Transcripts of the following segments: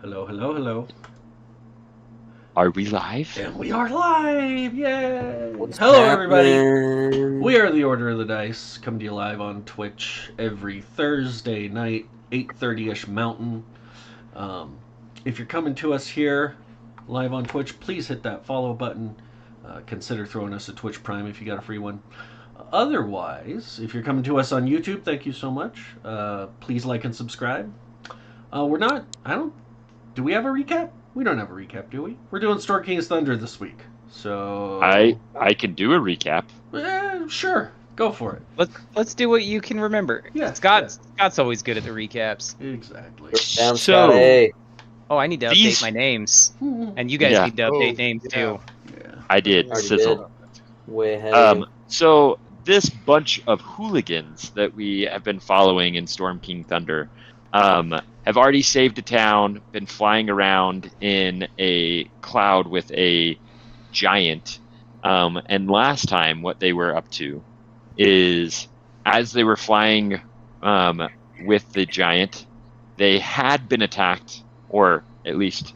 Hello, hello, hello. Are we live? And we are live! Yay! What's Hello, everybody! happening? We are the Order of the Dice, come to you live on Twitch every Thursday night, 8:30ish Mountain. Um, if you're coming to us here live on Twitch, please hit that follow button. Consider throwing us a Twitch Prime if you got a free one. Otherwise, if you're coming to us on YouTube, thank you so much. Please like and subscribe. We're not, I don't Do we have a recap? We don't have a recap, do we? We're doing Storm King's Thunder this week. So. I can do a recap. Sure. Go for it. Let's do what you can remember. Yeah, Scott's always good at the recaps. Exactly. Down, So- Scott. Oh, I need to These- update my names, Yeah. and you guys Yeah. need to update names too. I did Already sizzle. Way ahead of you. So this bunch of hooligans that we have been following in Storm King Thunder have already saved a town, been flying around in a cloud with a giant. And last time, what they were up to is, as they were flying with the giant, they had been attacked, or at least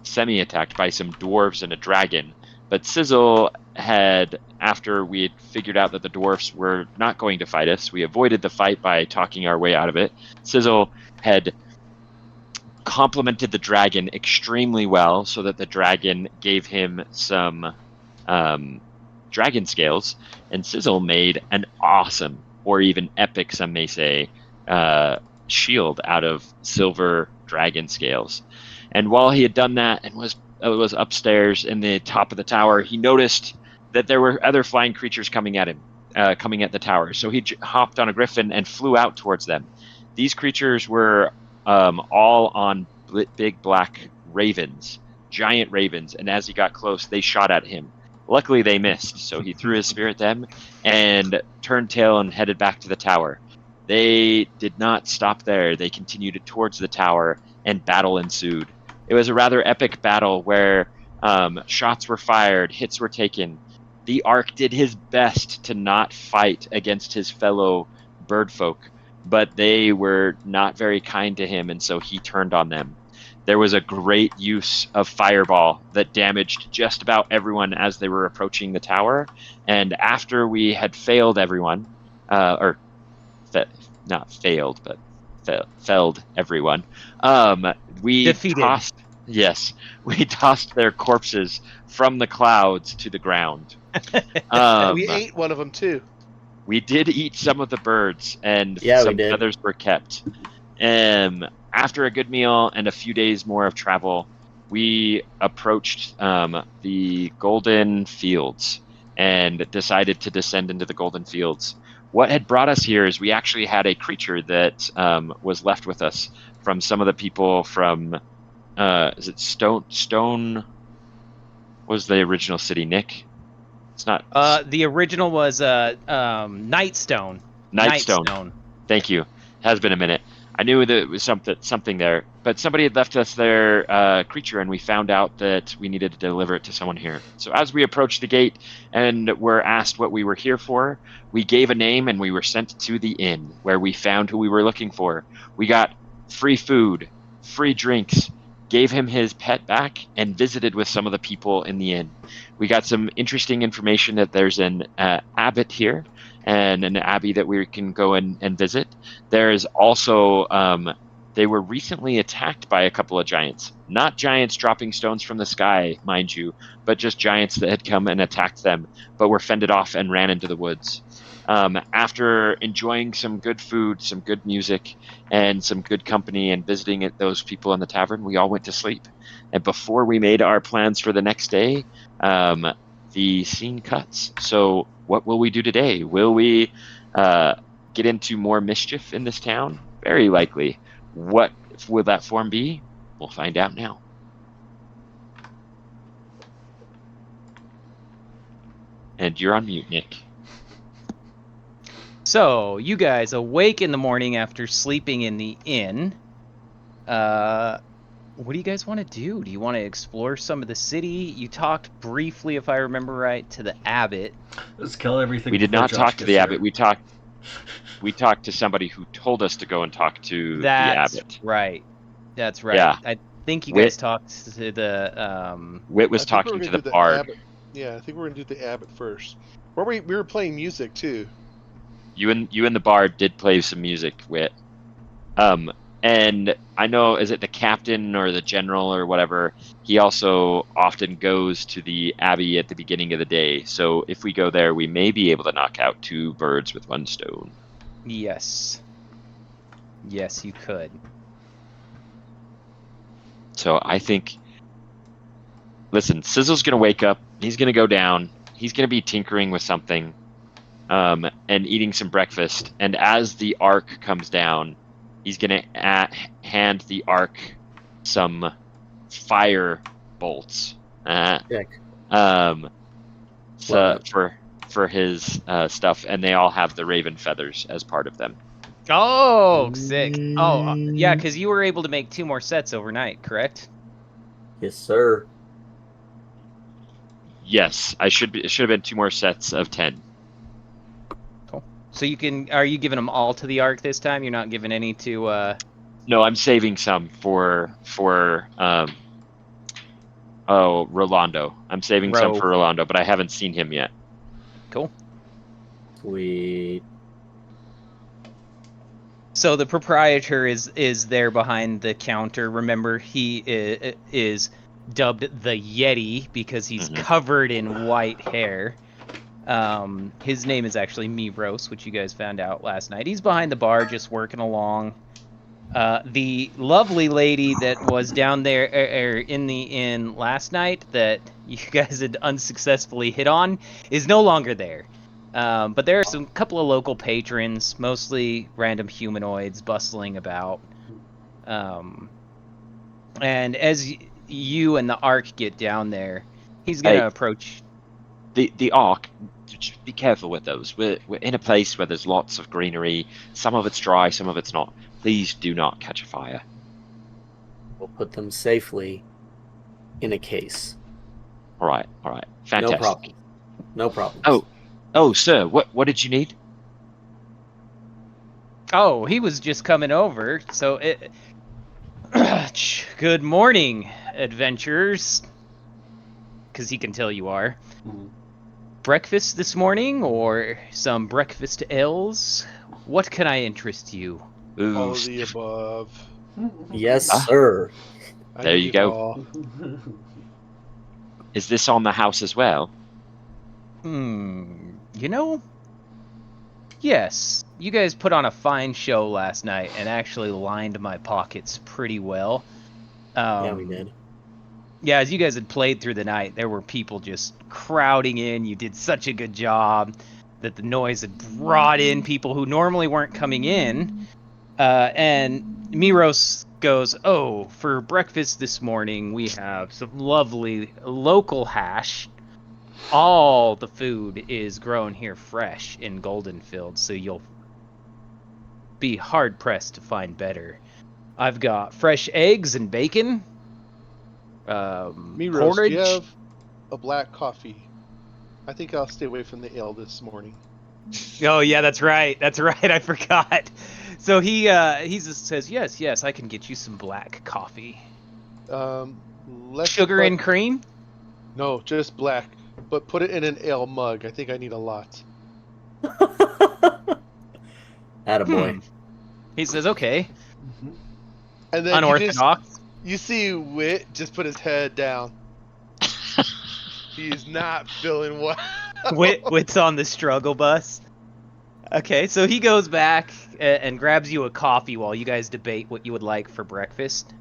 semi-attacked, by some dwarves and a dragon. But Sizzle had, after we had figured out that the dwarfs were not going to fight us, we avoided the fight by talking our way out of it. Sizzle had complimented the dragon extremely well, so that the dragon gave him some dragon scales, and Sizzle made an awesome, or even epic, some may say, shield out of silver dragon scales. And while he had done that and was upstairs in the top of the tower, he noticed that there were other flying creatures coming at him, coming at the tower. So he hopped on a griffin and flew out towards them. These creatures were all on big black ravens, giant ravens, and as he got close, they shot at him. Luckily, they missed, so he threw his spear at them and turned tail and headed back to the tower. They did not stop there. They continued towards the tower, and battle ensued. It was a rather epic battle where shots were fired, hits were taken. The Ark did his best to not fight against his fellow birdfolk, but they were not very kind to him, and so he turned on them. There was a great use of fireball that damaged just about everyone as they were approaching the tower, and after we had failed everyone, not failed, but felled everyone, we Defeated. we tossed their corpses from the clouds to the ground. We ate one of them too. We did eat some of the birds, and Yeah, we some did. others were kept. After a good meal and a few days more of travel, we approached the Golden Fields and decided to descend into the Golden Fields. What had brought us here is we actually had a creature that was left with us from some of the people from, is it Stone was the original city, Nick? It's not. The original was Nightstone. Nightstone. Thank you. It has been a minute. I knew that it was something there, but somebody had left us their creature, and we found out that we needed to deliver it to someone here. So as we approached the gate and were asked what we were here for, we gave a name and we were sent to the inn, where we found who we were looking for. We got free food, free drinks, gave him his pet back, and visited with some of the people in the inn. We got some interesting information that there's an abbot here, and an abbey that we can go and visit. There is also, they were recently attacked by a couple of giants. Not giants dropping stones from the sky, mind you, but just giants that had come and attacked them, but were fended off and ran into the woods. After enjoying some good food, some good music, and some good company, and visiting those people in the tavern, we all went to sleep. And before we made our plans for the next day, the scene cuts. So what will we do today? Will we get into more mischief in this town? Very likely. What will that form be? We'll find out now. And you're on mute, Nick. So you guys awake in the morning after sleeping in the inn. What do you guys want to do? Do you want to explore some of the city? You talked briefly, if I remember right, to the abbot. Let's kill everything. We did before not Josh talk to gets the here. abbot. We talked to somebody who told us to go and talk to the That's abbot. right. That's right. Yeah. I think you Wit- guys talked to the Wit was I think we talking were to gonna the do bard. Abbot. Yeah, I think we're gonna do the abbot first. Or we were playing music too. You and the bard did play some music, Wit. And I know, is it the captain or the general or whatever? He also often goes to the abbey at the beginning of the day. So if we go there, we may be able to knock out 2 birds with 1 stone. Yes. Yes, you could. So I think, listen, Sizzle's gonna wake up. He's gonna go down. He's gonna be tinkering with something, and eating some breakfast. And as the ark comes down, he's gonna hand the ark some fire bolts. Check. So Love it. for his stuff, and they all have the raven feathers as part of them. Oh, sick. Oh, yeah, because you were able to make 2 more sets overnight, correct? Yes, sir. Yes, it should have been 2 more sets of 10. Cool. So you can. Are you giving them all to the arc this time? You're not giving any to. No, I'm saving some for Rolando. I'm saving some Ro. for Rolando, but I haven't seen him yet. Cool. Sweet. So the proprietor is there behind the counter. Remember, he is dubbed the Yeti because he's Mhm. covered in white hair. His name is actually Mivros, which you guys found out last night. He's behind the bar, just working along. The lovely lady that was down there in the inn last night that you guys had unsuccessfully hit on is no longer there. But there are some couple of local patrons, mostly random humanoids, bustling about. And as you and the Ark get down there, he's gonna Hey. approach. The ark. Just be careful with those. We're in a place where there's lots of greenery. Some of it's dry, some of it's not. Please do not catch a fire. We'll put them safely in a case. All right, fantastic. No problem. No problem. Oh, sir, what did you need? Oh, he was just coming over. So good morning, adventurers. Because he can tell you are. Mhm. Breakfast this morning, or some breakfast ales? What can I interest you? Ooh, All of the above. Yes, Ah. sir. I There need you it go. all. Is this on the house as well? You know? Yes. You guys put on a fine show last night and actually lined my pockets pretty well. Yeah, we did. Yeah, as you guys had played through the night, there were people just crowding in. You did such a good job that the noise had brought in people who normally weren't coming in. And Miros goes, "Oh, for breakfast this morning, we have some lovely local hash. All the food is grown here fresh in Goldenfield, so you'll be hard-pressed to find better. I've got fresh eggs and bacon, Miros, do porridge." you have a black coffee? I think I'll stay away from the ale this morning. Oh yeah, that's right. I forgot. So he just says, yes, I can get you some black coffee. Let's Sugar put- and cream? No, just black. But put it in an ale mug. I think I need a lot. Attaboy. He says, okay. And then Unorthodox. you see Wit just put his head down. He's not feeling well. Wit's on the struggle bus. Okay, so he goes back and grabs you a coffee while you guys debate what you would like for breakfast.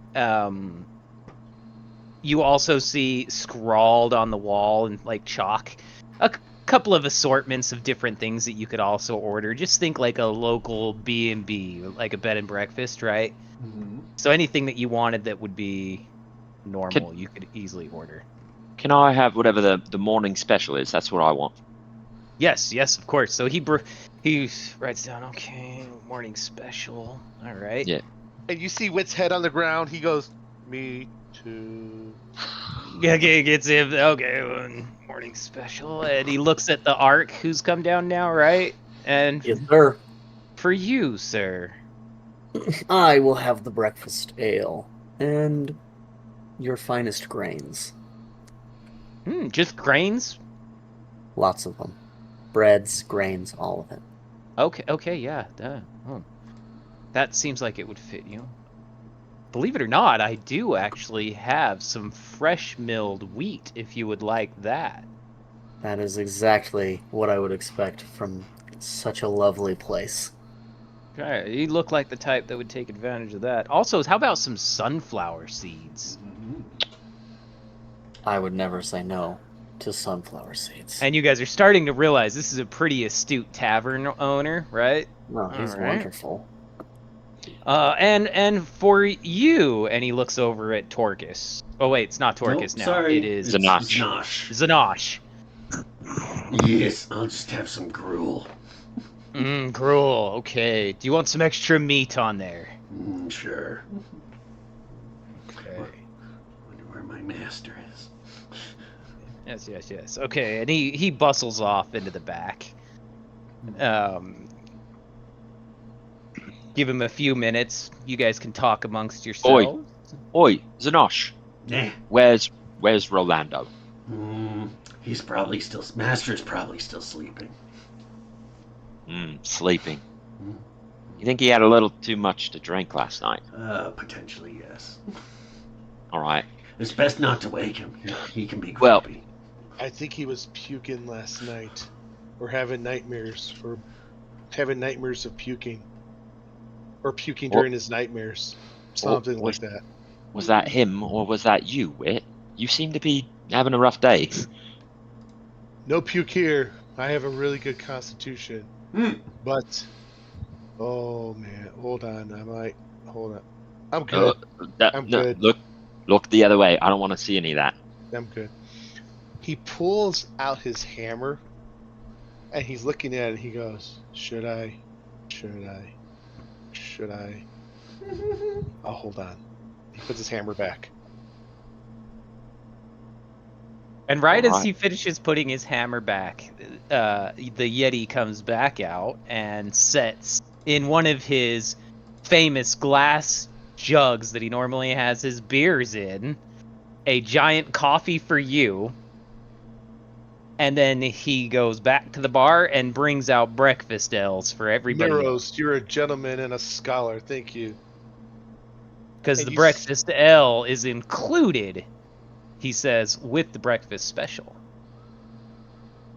You also see scrawled on the wall in like chalk a couple of assortments of different things that you could also order. Just think like a local B&B, like a bed and breakfast, right? Mhm. So anything that you wanted that would be normal, you could easily order. Can I have whatever the morning special is? That's what I want. Yes, of course. So he writes down, okay, morning special. All right. Yeah. And you see Wit's head on the ground. He goes, me too. Yeah, gets him. Okay, morning special, and he looks at the Ark, who's come down now, right? And Yes, sir. for you, sir. I will have the breakfast ale. And your finest grains. Just grains? Lots of them. Breads, grains, all of it. Okay, yeah. That seems like it would fit you. Believe it or not, I do actually have some fresh milled wheat if you would like that. That is exactly what I would expect from such a lovely place. Okay, you look like the type that would take advantage of that. Also, how about some sunflower seeds? I would never say no to sunflower seeds. And you guys are starting to realize this is a pretty astute tavern owner, right? No, he's All right. wonderful. And for you, and he looks over at Torkus. Oh wait, it's not Torkus Nope, now. sorry. It is It's Zanosh. Zanosh. Yes, I'll just have some gruel. Gruel. Okay. Do you want some extra meat on there? Sure. Okay. Wonder where my master is. Yes. Okay, and he bustles off into the back. Give him a few minutes. You guys can talk amongst yourselves. Oi, Zanosh. Eh. Where's Rolando? He's probably still. Master's probably still sleeping. Sleeping. You think he had a little too much to drink last night? Potentially, yes. All right. It's best not to wake him. He can be Well- grumpy. I think he was puking last night, or having nightmares, or having nightmares of puking, or puking during his nightmares, something like that. Was that him or was that you, Wit? You seem to be having a rough day. No puke here. I have a really good constitution, but oh man, hold on. Hold on. I'm good. I'm good. Look the other way. I don't want to see any of that. I'm good. He pulls out his hammer, and he's looking at it. He goes, "Should I? Should I? Should I?" Oh, hold on. He puts his hammer back. And right as Alright. he finishes putting his hammer back, the Yeti comes back out and sets in one of his famous glass jugs that he normally has his beers in a giant coffee for you. And then he goes back to the bar and brings out breakfast ales for everybody else. Miros, you're a gentleman and a scholar. Thank you. Because And the you breakfast ale is included, he says, with the breakfast special.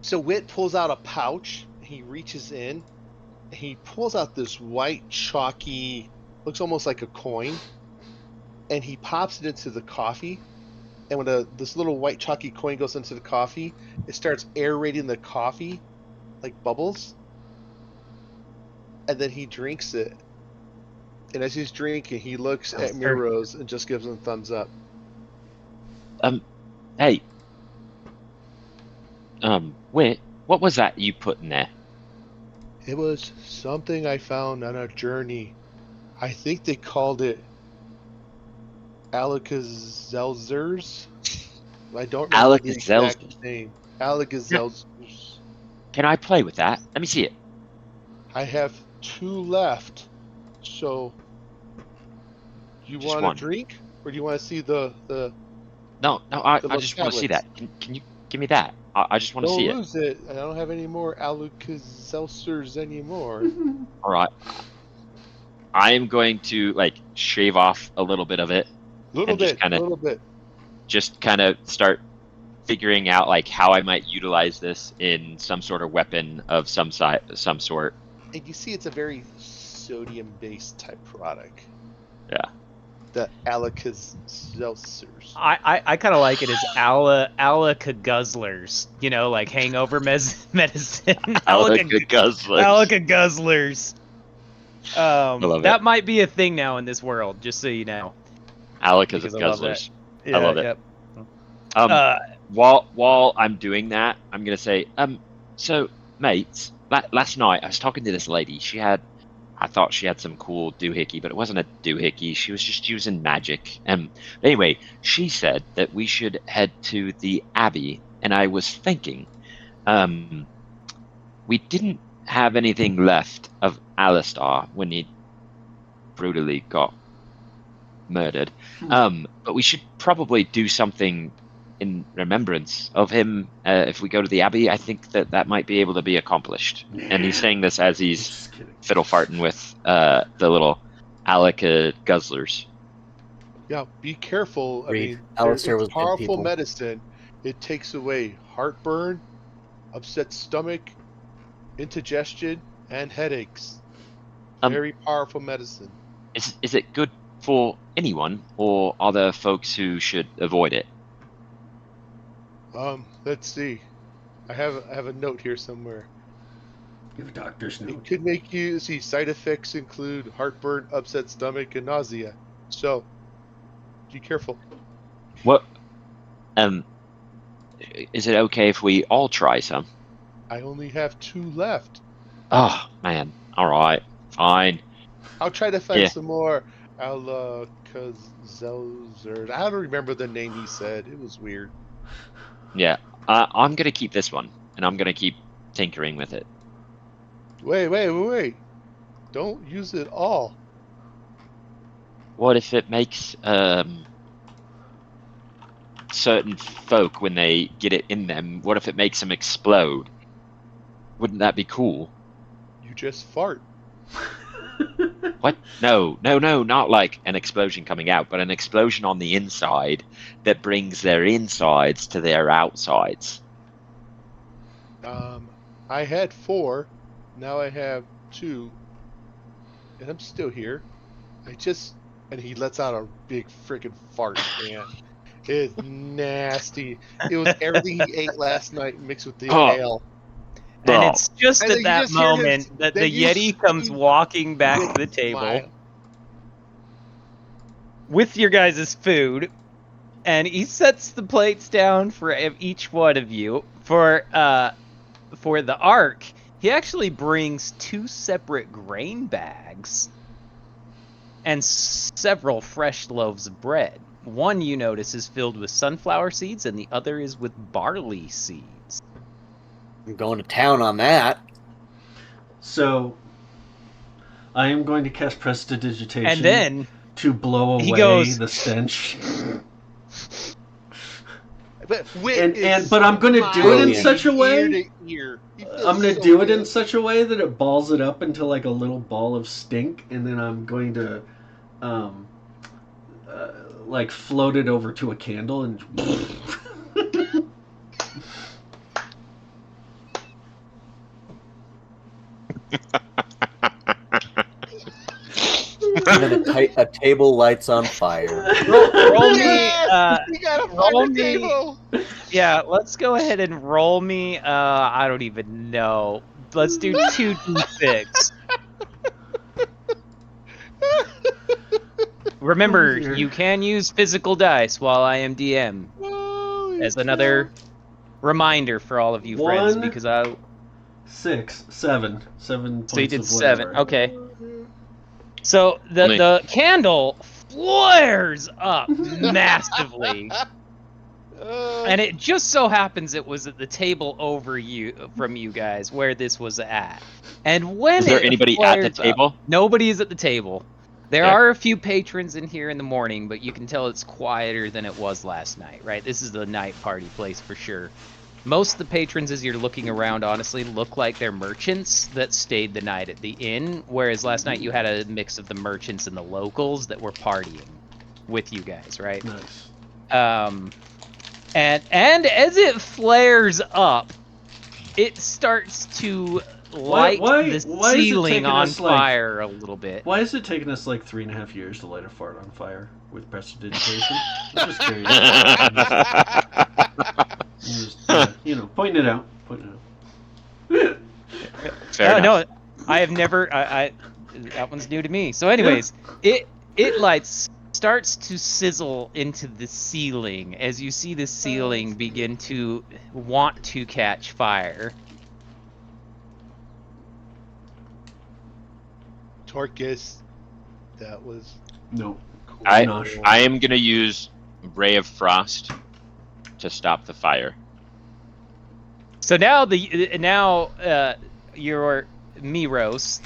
So Wit pulls out a pouch. He reaches in. And he pulls out this white, chalky, looks almost like a coin, and he pops it into the coffee. And when this little white, chalky coin goes into the coffee, it starts aerating the coffee like bubbles. And then he drinks it. And as he's drinking, he looks at Miros and just gives him a thumbs up. Hey. Wit, what was that you put in there? It was something I found on a journey. I think they called it Alaka-Seltzers. I don't remember the exact Alaka-Seltzers? name. Alaka-Seltzers. Can I play with that? Let me see it. I have 2 left. So, you Just want one. a drink? Or do you want to see the No, I little just want to see tablets. that. Can you give me that? I just want to Don't see it. lose it. I don't have any more Alaka-Seltzers anymore. All right. I am going to shave off a little bit of it, Little bit. just kind of start figuring out how I might utilize this in some sort of weapon of some sort. And you see it's a very sodium-based type product. Yeah. The Alaka-Seltzers. I kind of like it as Alaka-Guzzlers. You know, like hangover medicine. Alaka-Guzzlers. Alaka-Guzzlers. love it. That might be a thing now in this world, just so you know. Because I love Guzzlers. that. I love it. Yep. While I'm doing that, I'm gonna say, so mates, last night I was talking to this lady. I thought she had some cool doohickey, but it wasn't a doohickey. She was just using magic. Anyway, she said that we should head to the Abbey, and I was thinking, we didn't have anything left of Alistar when he brutally got murdered. But we should probably do something in remembrance of him. If we go to the Abbey, I think that might be able to be accomplished. And he's saying this as he's Just kidding. fiddle farting with the little Alaka guzzlers. Yeah, be careful. I Reed, mean, Alistair it's was good powerful people. medicine. It takes away heartburn, upset stomach, indigestion, and headaches. Very powerful medicine. Is it good for anyone, or are there folks who should avoid it? Let's see. I have a note here somewhere. You have a doctor's It note. could make you see side effects include heartburn, upset stomach, and nausea. So, be careful. What? Is it okay if we all try some? I only have 2 left. Oh man, all right, fine. I'll try to find Yeah. some more Alakazelzer. I don't remember the name he said. It was weird. Yeah, I'm gonna keep this one, and I'm gonna keep tinkering with it. Wait. Don't use it all. What if it makes certain folk, when they get it in them, what if it makes them explode? Wouldn't that be cool? You just fart. What? No, not like an explosion coming out, but an explosion on the inside that brings their insides to their outsides. I had 4. Now I have 2. And I'm still here. And he lets out a big freaking fart, man. It's nasty. It was everything he ate last night mixed with the ale. And Oh. it's just And then at you that just hear him- moment that then the you Yeti comes see walking back to the Rick table smile. with your guys' food, and he sets the plates down for each one of you. For the Ark, he actually brings 2 separate grain bags and several fresh loaves of bread. One, you notice, is filled with sunflower seeds, and the other is with barley seeds. I'm going to town on that. So, I am going to cast Prestidigitation And then to blow he away goes- the stench. But Whit But I'm going to do it in Brilliant. such a ear way. to ear. He feels I'm going to so do it in good. such a way that it balls it up into like a little ball of stink, and then I'm going to, like float it over to a candle and. And then a table lights on fire. roll me. Yes! We got a roll fire me- table. Yeah, let's go ahead and roll me. I don't even know. Let's do 2d6. Remember, Oh, dear. you can use physical dice while I am DM. Holy As another reminder for all of you friends, One. because I. 6, 7. 7 points So you did of 7. whatever. Okay. So Only- the candle flares up massively. And it just so happens it was at the table over from you guys where this was at. And when Is there it anybody at the flares up- table? nobody is at the table. There Okay. are a few patrons in here in the morning, but you can tell it's quieter than it was last night, right? This is the night party place for sure. Most of the patrons, as you're looking around, honestly, look like they're merchants that stayed the night at the inn, whereas last night you had a mix of the merchants and the locals that were partying with you guys, right? Nice. And as it flares up, it starts to light why the is it ceiling taking on us, like- fire a little bit. Why is it taking us like 3.5 years to light a fart on fire with Prestidigitation? I'm just curious. Pointing it out. Fair enough. No, I have never. I that one's new to me. So, anyways, it starts to sizzle into the ceiling as you see the ceiling begin to want to catch fire. Torcus, that was No. cool. I Nosh. am gonna use Ray of Frost to stop the fire. So now your Miros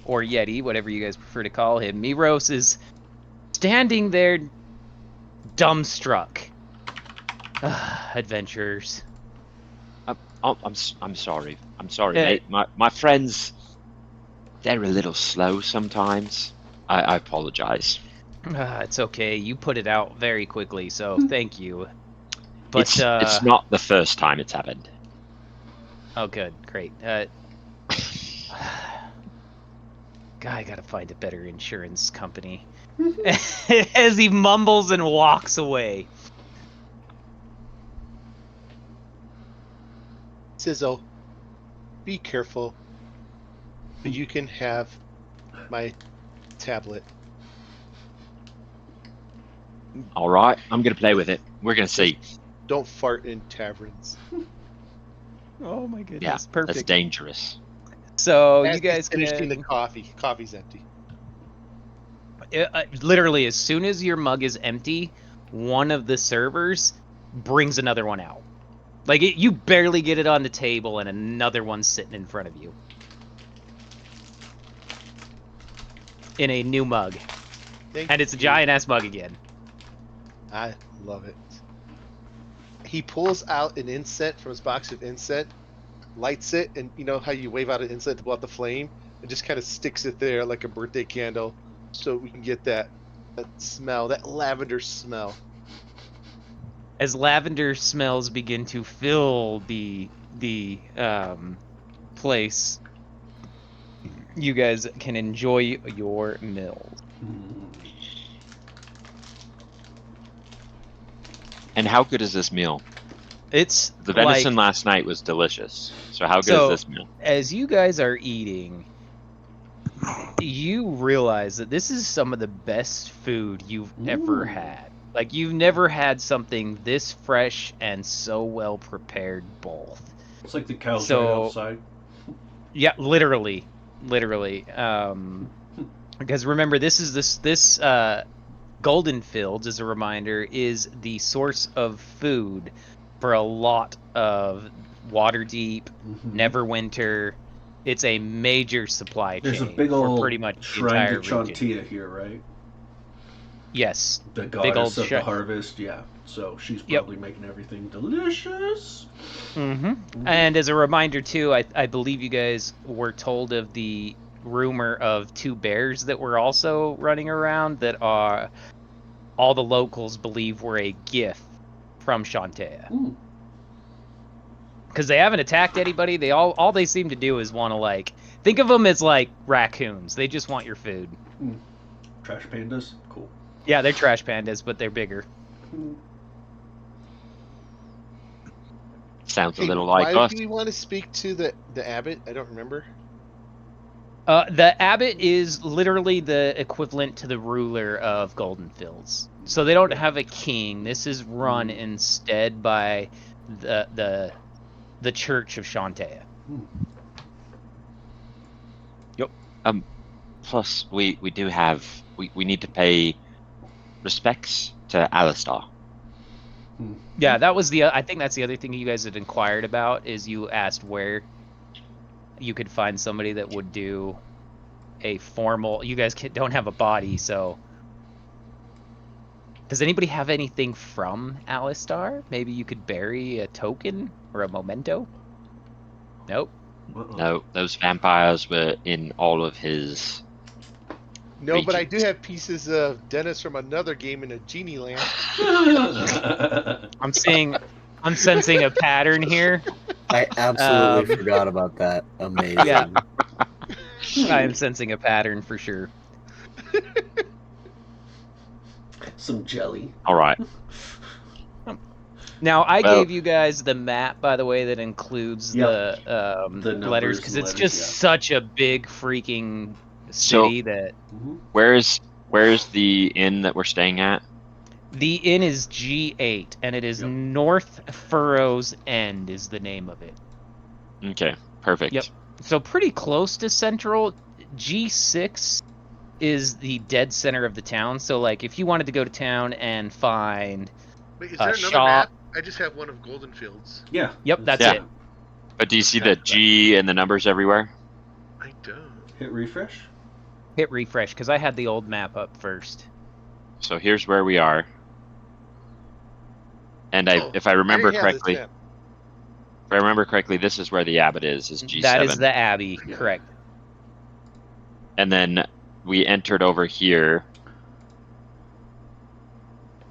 or Yeti, whatever you guys prefer to call him, Miros is standing there, dumbstruck. Adventurers. I'm sorry. I'm sorry, Hey. mate. My friends, they're a little slow sometimes. I apologize. It's okay. You put it out very quickly, so thank you. But It's not the first time it's happened. oh, good, great. Guy, gotta find a better insurance company. As he mumbles and walks away. Sizzle, be careful. But you can have my tablet. All right, I'm gonna play with it. We're gonna see. Don't fart in taverns. Oh my goodness, Yeah, that's perfect. dangerous. So As you guys he's finishing the can coffee. Coffee's empty. literally, as soon as your mug is empty, one of the servers brings another one out. Like you barely get it on the table, and another one's sitting in front of you in a new mug, and it's a you. giant ass mug again. I love it. He pulls out an incense from his box of incense, lights it, and you know how you wave out an incense to blow out the flame, and just kind of sticks it there like a birthday candle, so we can get that smell, that lavender smell. As lavender smells begin to fill the place, you guys can enjoy your meals. And how good is this meal? It's The venison like, last night was delicious. So how good so is this meal? as you guys are eating, you realize that this is some of the best food you've ever had. Like, you've never had something this fresh and so well prepared both. It's like the cows So- right outside. Yeah, literally. Because remember, this Golden Fields, as a reminder, is the source of food for a lot of Waterdeep, Mhm. Neverwinter. It's a major supply There's a chain big for old pretty much the shrine entire to region. Chantia here, right? Yes. The Big goddess old of the shrine. harvest, yeah. So she's Yep. probably making everything delicious. And as a reminder too, I believe you guys were told of the rumor of two bears that were also running around that are all the locals believe were a gift from Shantae. Ooh. Because they haven't attacked anybody. They all they seem to do is want to, like, think of them as like raccoons. They just want your food. Trash pandas? Cool. Yeah, they're trash pandas, but they're bigger. Sounds a Hey, little like why us. do we want to speak to the abbot? I don't remember. The abbot is literally the equivalent to the ruler of Golden Fields. So they don't have a king. This is run instead by the Church of Shantae. Yep. Plus, we do have we need to pay respects to Alistar. Yeah, that was I think that's the other thing you guys had inquired about, is you asked where you could find somebody that would do a formal. You guys don't have a body, so does anybody have anything from Alistar? Maybe you could bury a token or a memento? Nope. No, those vampires were in all of his. No, but I do regions. have pieces of Dennis from another game in a genie land. I'm sensing a pattern here. I absolutely forgot about that. Amazing. Yeah. I am sensing a pattern for sure. Some jelly. All right. Now, I Well- gave you guys the map, by the way, that includes Yep. the numbers letters, because and it's letters, just yeah. such a big freaking So- city that Where's the inn that we're staying at? the inn is G8, and it is Yep. North Furrow's End is the name of it. Okay, perfect. Yep. So pretty close to Central. G6 is the dead center of the town. So, like, if you wanted to go to town and find Wait, is there another shop. map? I just have one of Golden Fields. Yeah. Yep, that's Yeah. it. But do you see the G and the numbers everywhere? I don't. Hit refresh. Hit refresh, because I had the old map up first. So here's where we are. And if I remember correctly, this is where the abbot is G7. That is the Abbey, correct. And then we entered over here.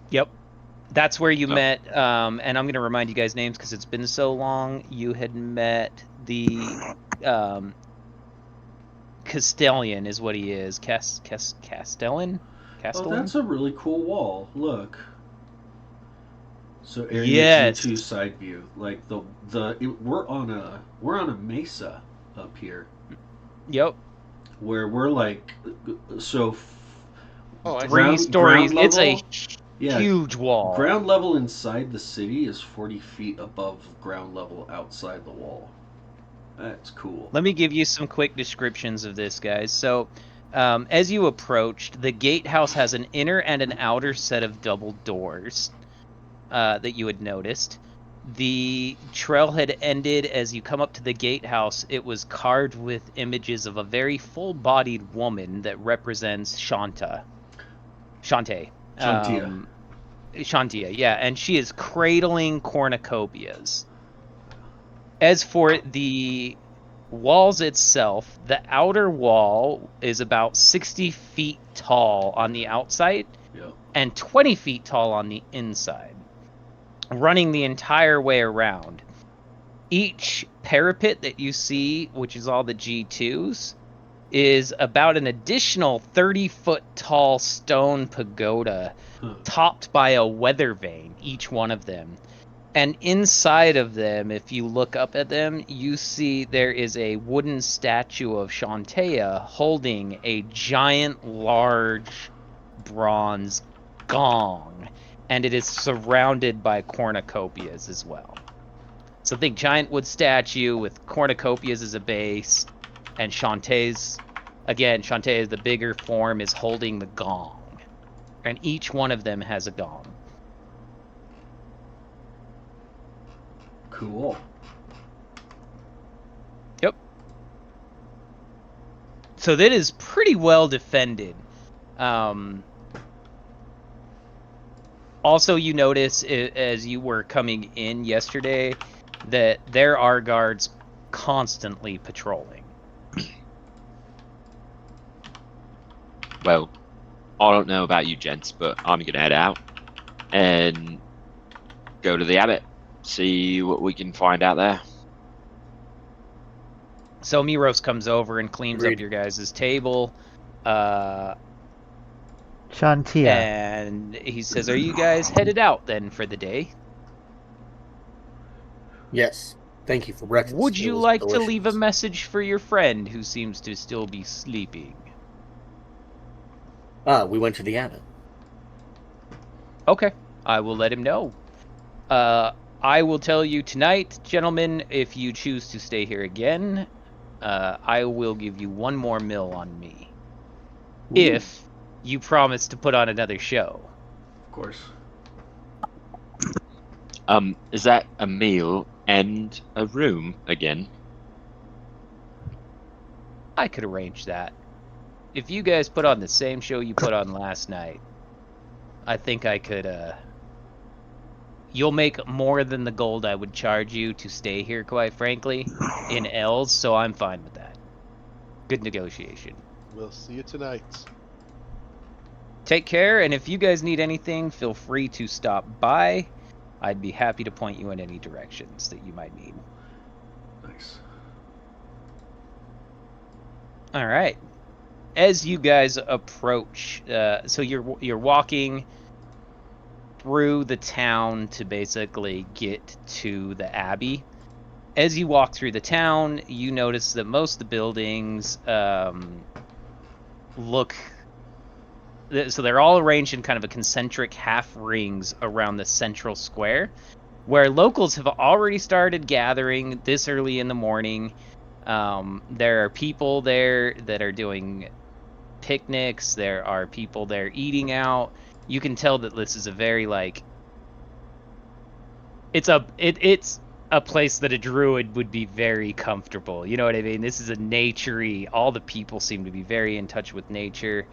Yep. That's where you met, and I'm going to remind you guys names because it's been so long. You had met the Castellan is what he is. Castellan? Oh, that's a really cool wall. Look. So area Yes. G2 side view, like we're on a mesa up here. Yep. Where we're like, so. Three stories. Level, it's a huge wall. Ground level inside the city is 40 feet above ground level outside the wall. That's cool. Let me give you some quick descriptions of this, guys. So, as you approached, the gatehouse has an inner and an outer set of double doors that you had noticed. The trailhead ended as you come up to the gatehouse. It was carved with images of a very full-bodied woman that represents Shantae. Shantia, yeah, and she is cradling cornucopias. As for the walls itself, the outer wall is about 60 feet tall on the outside and 20 feet tall on the inside, running the entire way around. Each parapet that you see, which is all the G2s, is about an additional 30-foot tall stone pagoda topped by a weather vane, each one of them. And inside of them, if you look up at them, you see there is a wooden statue of Shantae holding a giant, large bronze gong, and it is surrounded by cornucopias as well. So think giant wood statue with cornucopias as a base, and Shantae's, the bigger form, is holding the gong. And each one of them has a gong. Cool. Yep. So that is pretty well defended. Also, you notice as you were coming in yesterday that there are guards constantly patrolling. Well, I don't know about you gents, but I'm going to head out and go to the abbot, see what we can find out there. So Miros comes over and cleans up your guys' table. Shantia. And he says, "Are you guys headed out then for the day?" Yes. Thank you for breakfast. Would you like to leave a message for your friend who seems to still be sleeping? We went to the abbot. Okay, I will let him know. I will tell you tonight, gentlemen, if you choose to stay here again, I will give you one more mil on me. Ooh. If you promise to put on another show. Of course. Is that a meal and a room again? I could arrange that. If you guys put on the same show you put on last night, I think I could, you'll make more than the gold I would charge you to stay here, quite frankly, in L's, so I'm fine with that. Good negotiation. We'll see you tonight. Take care, and if you guys need anything, feel free to stop by. I'd be happy to point you in any directions that you might need. Nice. All right. As you guys approach, so you're walking through the town to basically get to the Abbey. As you walk through the town, you notice that most of the buildings look... So they're all arranged in kind of a concentric half rings around the central square, where locals have already started gathering this early in the morning. There are people there that are doing picnics. There are people there eating out. You can tell that this is a very, like, it's a place that a druid would be very comfortable. You know what I mean? This is a nature-y. All the people seem to be very in touch with nature.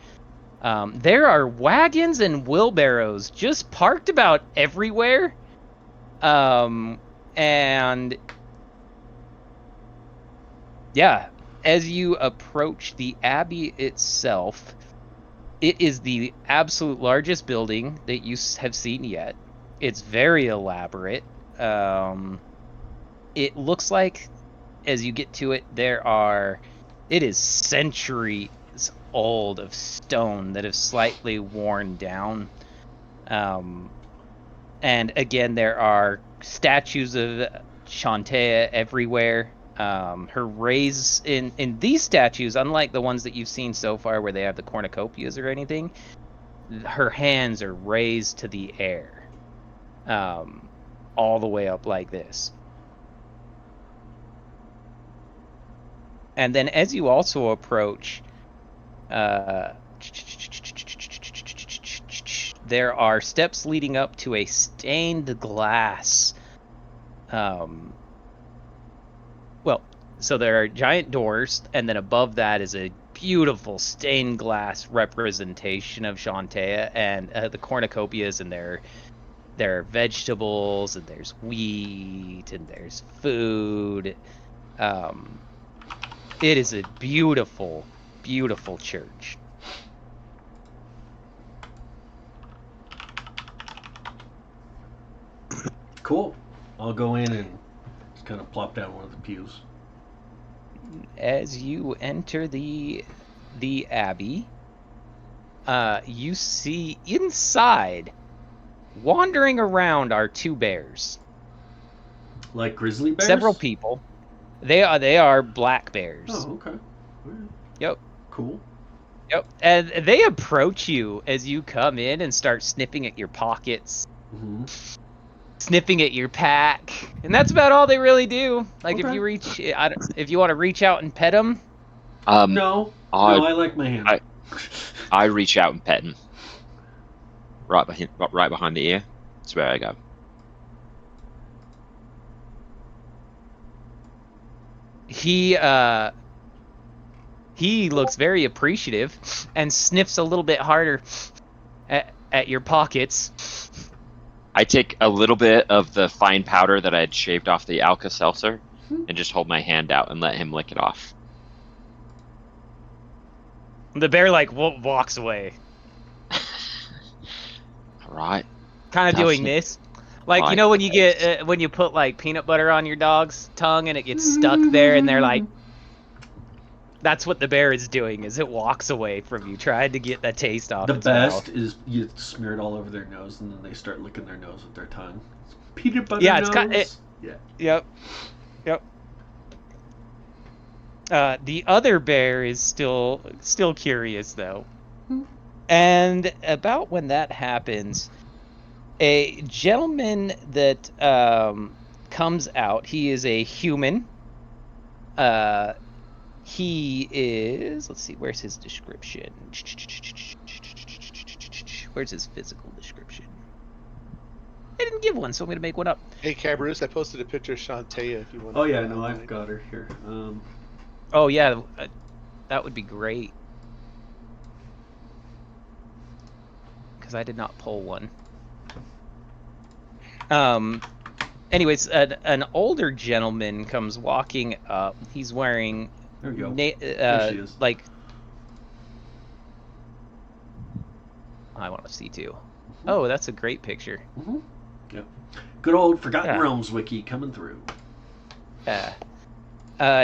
There are wagons and wheelbarrows just parked about everywhere. And yeah, as you approach the abbey itself, it is the absolute largest building that you have seen yet. It's very elaborate. It looks like as you get to it, it is centuries old of stone that have slightly worn down. And again, there are statues of Shantea everywhere. Her raised in these statues, unlike the ones that you've seen so far where they have the cornucopias or anything, her hands are raised to the air, all the way up like this. And then as you also approach, there are steps leading up to a stained glass. So there are giant doors, and then above that is a beautiful stained glass representation of Shantea and the cornucopias, and there are vegetables, and there's wheat, and there's food. It is a beautiful, beautiful church. Cool. I'll go in and just kind of plop down one of the pews. As you enter the abbey, you see inside, wandering around, are two bears. Like grizzly bears? Several people. They are black bears. Oh, okay. Yep. Cool. Yep. And they approach you as you come in and start sniffing at your pockets, sniffing at your pack, and that's about all they really do. Like Okay. if you want to reach out and pet them. No, I like my hand. I reach out and pet him. Right behind the ear. That's where I go. He looks very appreciative and sniffs a little bit harder at your pockets. I take a little bit of the fine powder that I had shaved off the Alka-Seltzer and just hold my hand out and let him lick it off. The bear walks away. Right. Kind of doing this. Like, you know when you get when you put like peanut butter on your dog's tongue and it gets stuck there, and they're like, that's what the bear is doing, is it walks away from you, trying to get that taste off its mouth. The best is you smear it all over their nose, and then they start licking their nose with their tongue. It's peanut butter Yeah, nose. Yep. The other bear is still curious though. And about when that happens, a gentleman that comes out, he is a human. He is, let's see, where's his description? Where's his physical description? I didn't give one, so I'm going to make one up. Hey, Cabarrus, I posted a picture of Shantea if you want. Oh yeah, no, I've got her here. Oh yeah, that would be great. Because I did not pull one. Anyways, an older gentleman comes walking up. He's wearing there we go. There she is. Like, I want to see too. Oh, that's a great picture. Yep. Good old Forgotten Realms wiki coming through.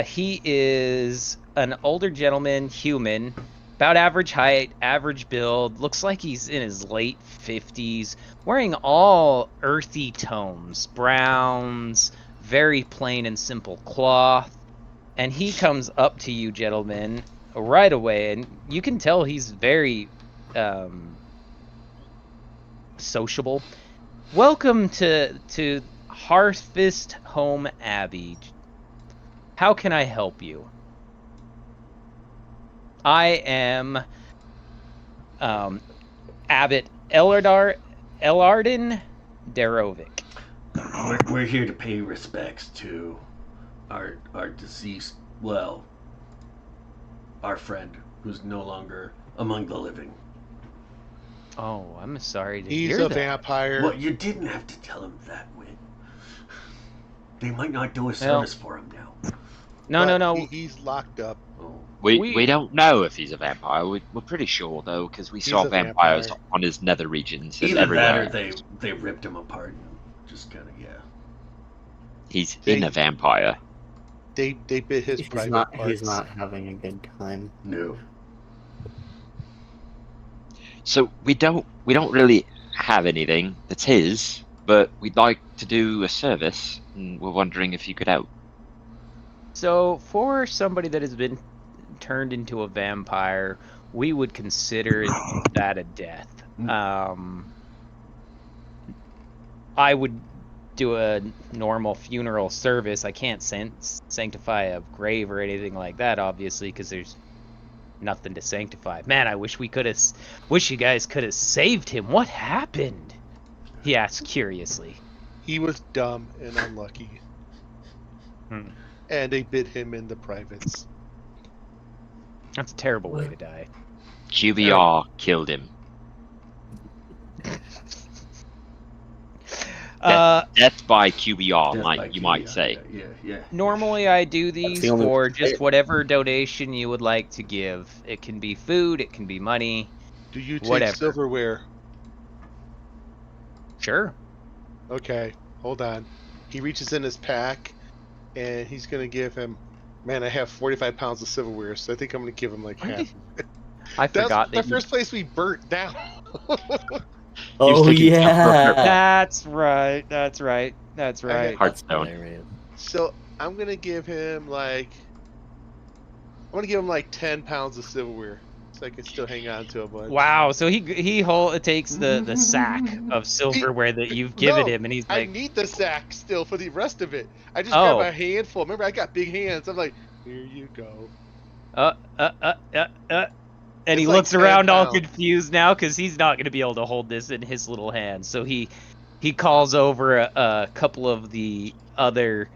He is an older gentleman, human, about average height, average build. Looks like he's in his late 50s, wearing all earthy tones, browns, very plain and simple cloth. And he comes up to you, gentlemen, right away, and you can tell he's very sociable. Welcome to Harvest Home Abbey. How can I help you? I am Abbot Elardin Darovic. We're here to pay respects to our deceased, well, our friend who's no longer among the living. Oh, I'm sorry to He's hear a that. vampire. Well, you didn't have to tell him that, Win. They might not do a service for him now. No. He's locked up. Oh. We don't know if he's a vampire. We're pretty sure though, because we He's saw a vampires vampire. on his nether regions and Either that everywhere. or they ripped him apart and just kind of, yeah. He's They- in a vampire. They bit his private parts. He's not having a good time. No. So we don't really have anything that's his, but we'd like to do a service, and we're wondering if you could help. So, for somebody that has been turned into a vampire, we would consider that a death. I would do a normal funeral service. I can't sanctify a grave or anything like that, obviously, because there's nothing to sanctify. Man, I wish you guys could have saved him. What happened? He asked curiously. He was dumb and unlucky. And they bit him in the privates. That's a terrible way to die. QBR killed him. Death by QBR, you might say. Yeah. Normally, I do these the only for way. just whatever donation you would like to give. It can be food, it can be money. Do you take Whatever. silverware? Sure. Okay, hold on. He reaches in his pack, and he's gonna give him. Man, I have 45 pounds of silverware, so I think I'm gonna give him like half. I forgot That's the first place we burnt down. Oh taking yeah. That's right. That's right. That's right. Hearthstone. Hilarious. So I'm gonna give him like. I'm gonna give him like 10 pounds of silverware, so I can still hang on to a bunch. Wow. So he takes the sack of silverware that you've given him, and he's I like, need the sack still for the rest of it. I just grab a handful. Remember, I got big hands. I'm like, here you go. And he It's like looks 10 around all pounds. confused now because he's not going to be able to hold this in his little hands. So he calls over a couple of the other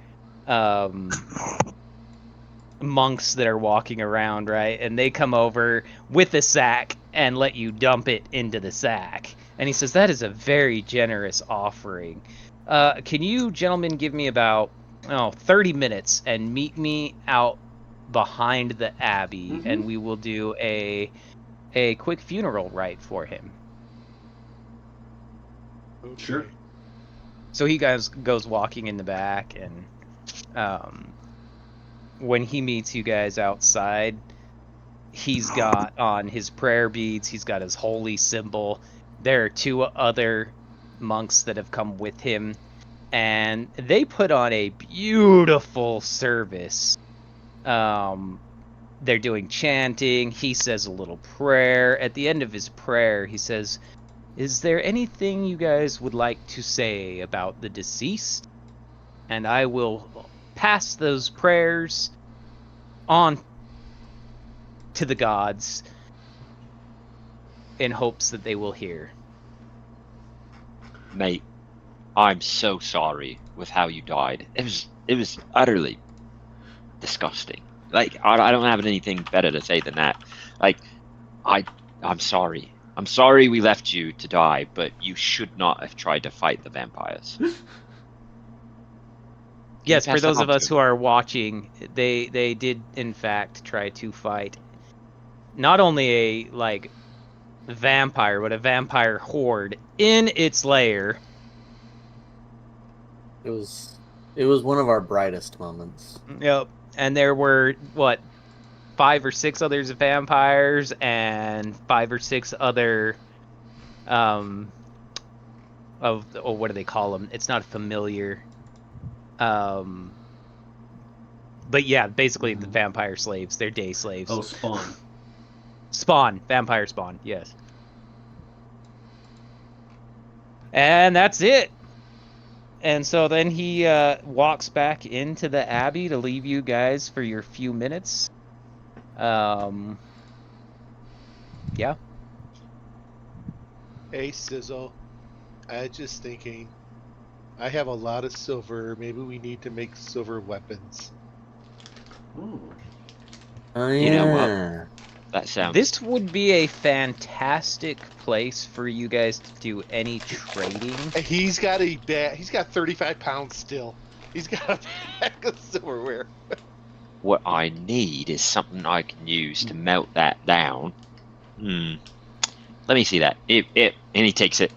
monks that are walking around, right? And they come over with a sack and let you dump it into the sack. And he says, that is a very generous offering. Can you gentlemen give me about 30 minutes and meet me out behind the abbey, and we will do a quick funeral rite for him. Okay. Sure. So he goes walking in the back, and when he meets you guys outside, he's got on his prayer beads, he's got his holy symbol. There are two other monks that have come with him, and they put on a beautiful service. They're doing chanting. He says a little prayer. At the end of his prayer, he says, "Is there anything you guys would like to say about the deceased?" And I will pass those prayers on to the gods in hopes that they will hear. Mate, I'm so sorry with how you died. It was utterly disgusting. Like, I don't have anything better to say than that. Like, I'm sorry. I'm sorry we left you to die, but you should not have tried to fight the vampires. Yes, for pass that those on of us to who are watching, they did in fact try to fight not only a vampire, but a vampire horde in its lair. It was one of our brightest moments. Yep. And there were 5 or 6 others vampires and 5 or 6 other what do they call them? It's not familiar. But yeah, basically the vampire slaves. They're day slaves. Oh, Spawn. Vampire spawn, yes. And that's it. And so then he walks back into the abbey to leave you guys for your few minutes. Yeah. Hey, Sizzle. I was just thinking. I have a lot of silver. Maybe we need to make silver weapons. Ooh. Oh yeah. You know what? That sounds. This would be a fantastic place for you guys to do any trading. And he's got a bag. He's got 35 pounds still. He's got a bag of silverware. What I need is something I can use to melt that down. Let me see that. And he takes it.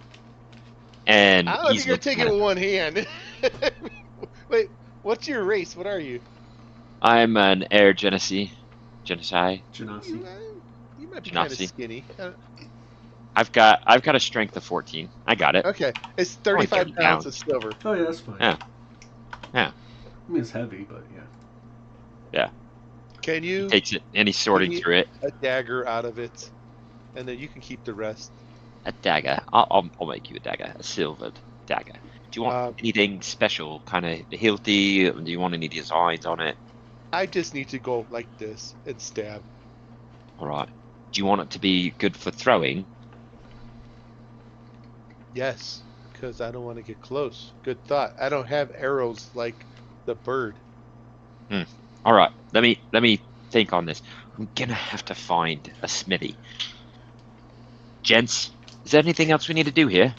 And I don't he's think you're looking taking at it it. with one hand. Wait, what's your race? What are you? I'm an air genasi. Genasi. Genasi. You might be kind of Genasi. skinny. I've got a strength of 14. I got it. Okay, it's Only 35 30 pounds of silver. Oh yeah, that's fine. Yeah. Yeah. I mean, it's heavy, but yeah. Can He you takes it and he's sorting Give me- through it. a dagger out of it, and then you can keep the rest? A dagger. I'll make you a dagger. A silvered dagger. Do you want anything special? Kind of hilty? Do you want any designs on it? I just need to go like this and stab. All right. Do you want it to be good for throwing? Yes, because I don't want to get close. Good thought. I don't have arrows like the bird. All right. Let me think on this. I'm gonna have to find a smithy. Gents, is there anything else we need to do here?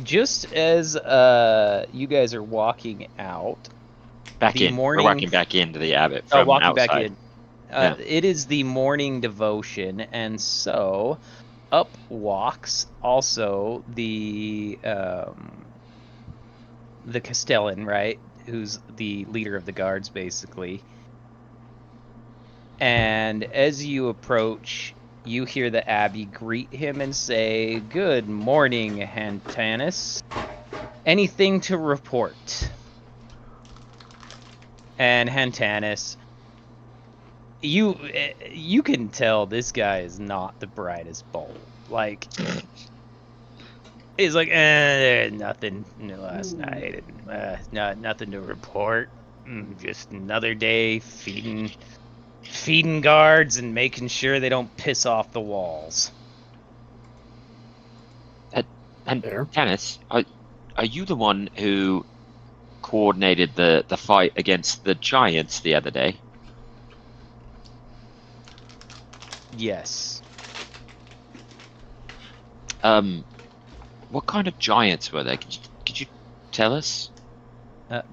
Just as you guys are walking out, Back The in. morning- We're walking back into the abbot from walking outside. back in. Yeah. It is the morning devotion, and so up walks also the Castellan, right? Who's the leader of the guards, basically. And as you approach, you hear the Abbey greet him and say, "Good morning, Hantanis. Anything to report?" And Hantanis, you can tell this guy is not the brightest bulb. Like, he's like, nothing last night, and nothing to report. Just another day feeding guards and making sure they don't piss off the walls. And There. Dennis, are you the one who coordinated the fight against the giants the other day? Yes. What kind of giants were they? Could you tell us?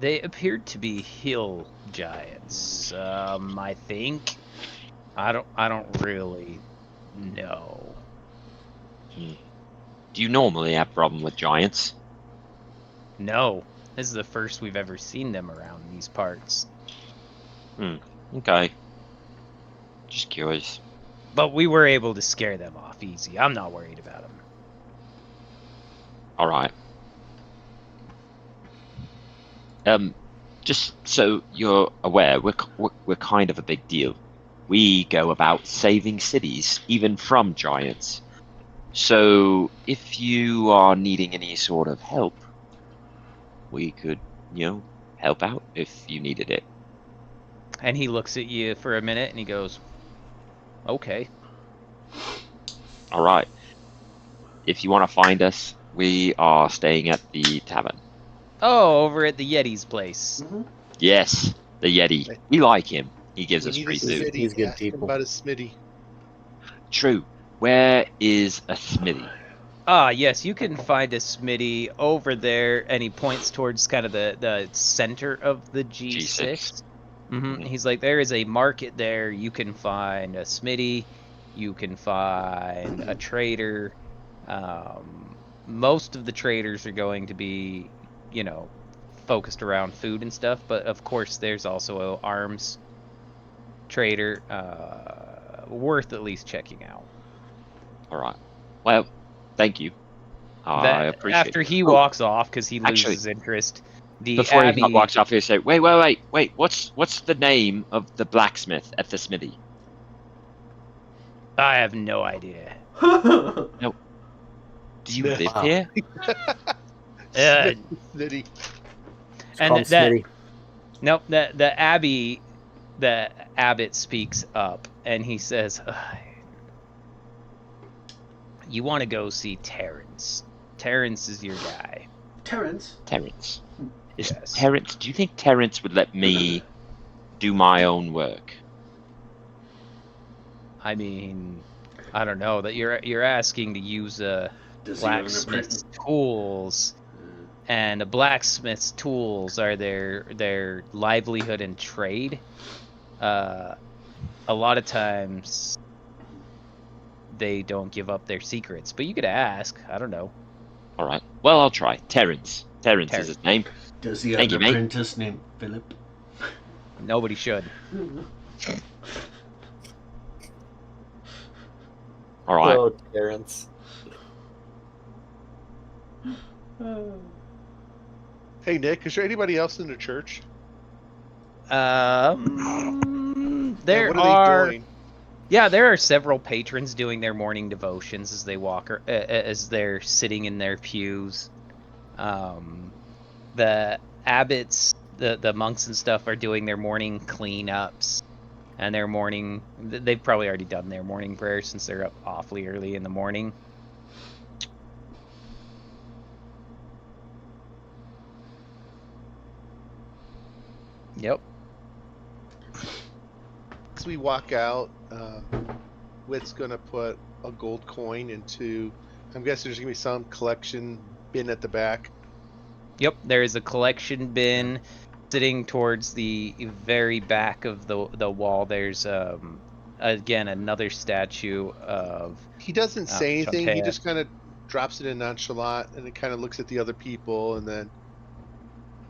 They appeared to be hill giants. I think. I don't really know. Do you normally have problem with giants? No, this is the first we've ever seen them around these parts. Okay. Just curious. But we were able to scare them off easy. I'm not worried about them. All right. Just so you're aware, we're kind of a big deal. We go about saving cities, even from giants. So if you are needing any sort of help, we could, help out if you needed it. And he looks at you for a minute and he goes, "Okay." All right. If you want to find us, we are staying at the tavern. Oh, over at the Yeti's place. Yes, the Yeti. We like him. He gives We us need free a food. smitty. He's good Ask him people. about a smitty. True. Where is a smithy? Ah, yes, you can find a Smitty over there, and he points towards kind of the center of the G6. He's like, there is a market there. You can find a Smitty. You can find a trader. Most of the traders are going to be, focused around food and stuff. But of course, there's also an arms trader worth at least checking out. All right. Well, thank you. I appreciate After it. he walks off because he actually, loses interest, the Before Abbey. he walks off, he'll say, wait. What's the name of the blacksmith at the smithy? I have no idea. Do you Smith. live Wow. here? Smitty. It's And called that- Smitty. Nope. The abbot speaks up and he says, "You want to go see Terrence? Terrence is your guy." Terrence. Terrence. Is Yes. Terrence? Do you think Terrence would let me do my own work? I mean, I don't know that you're asking to use Does he own a blacksmith's print? tools, and a blacksmith's tools are their livelihood and trade. A lot of times they don't give up their secrets, but you could ask. I don't know. All right. Well, I'll try. Terrence. Terrence is his name. Does he have Thank an you, mate. apprentice named Philip? Nobody should. All right. Oh, Terrence. Hey, Nick, is there anybody else in the church? There And what are are. they doing? Yeah, there are several patrons doing their morning devotions as they walk, as they're sitting in their pews. The abbots, the monks and stuff are doing their morning cleanups, and their morning. They've probably already done their morning prayer since they're up awfully early in the morning. Yep. As we walk out, Wit's gonna put a gold coin into. I'm guessing there's gonna be some collection bin at the back. Yep, there is a collection bin sitting towards the very back of the wall. There's again another statue of He doesn't say anything. He Shantae. just kind of drops it in nonchalant, and it kind of looks at the other people, and then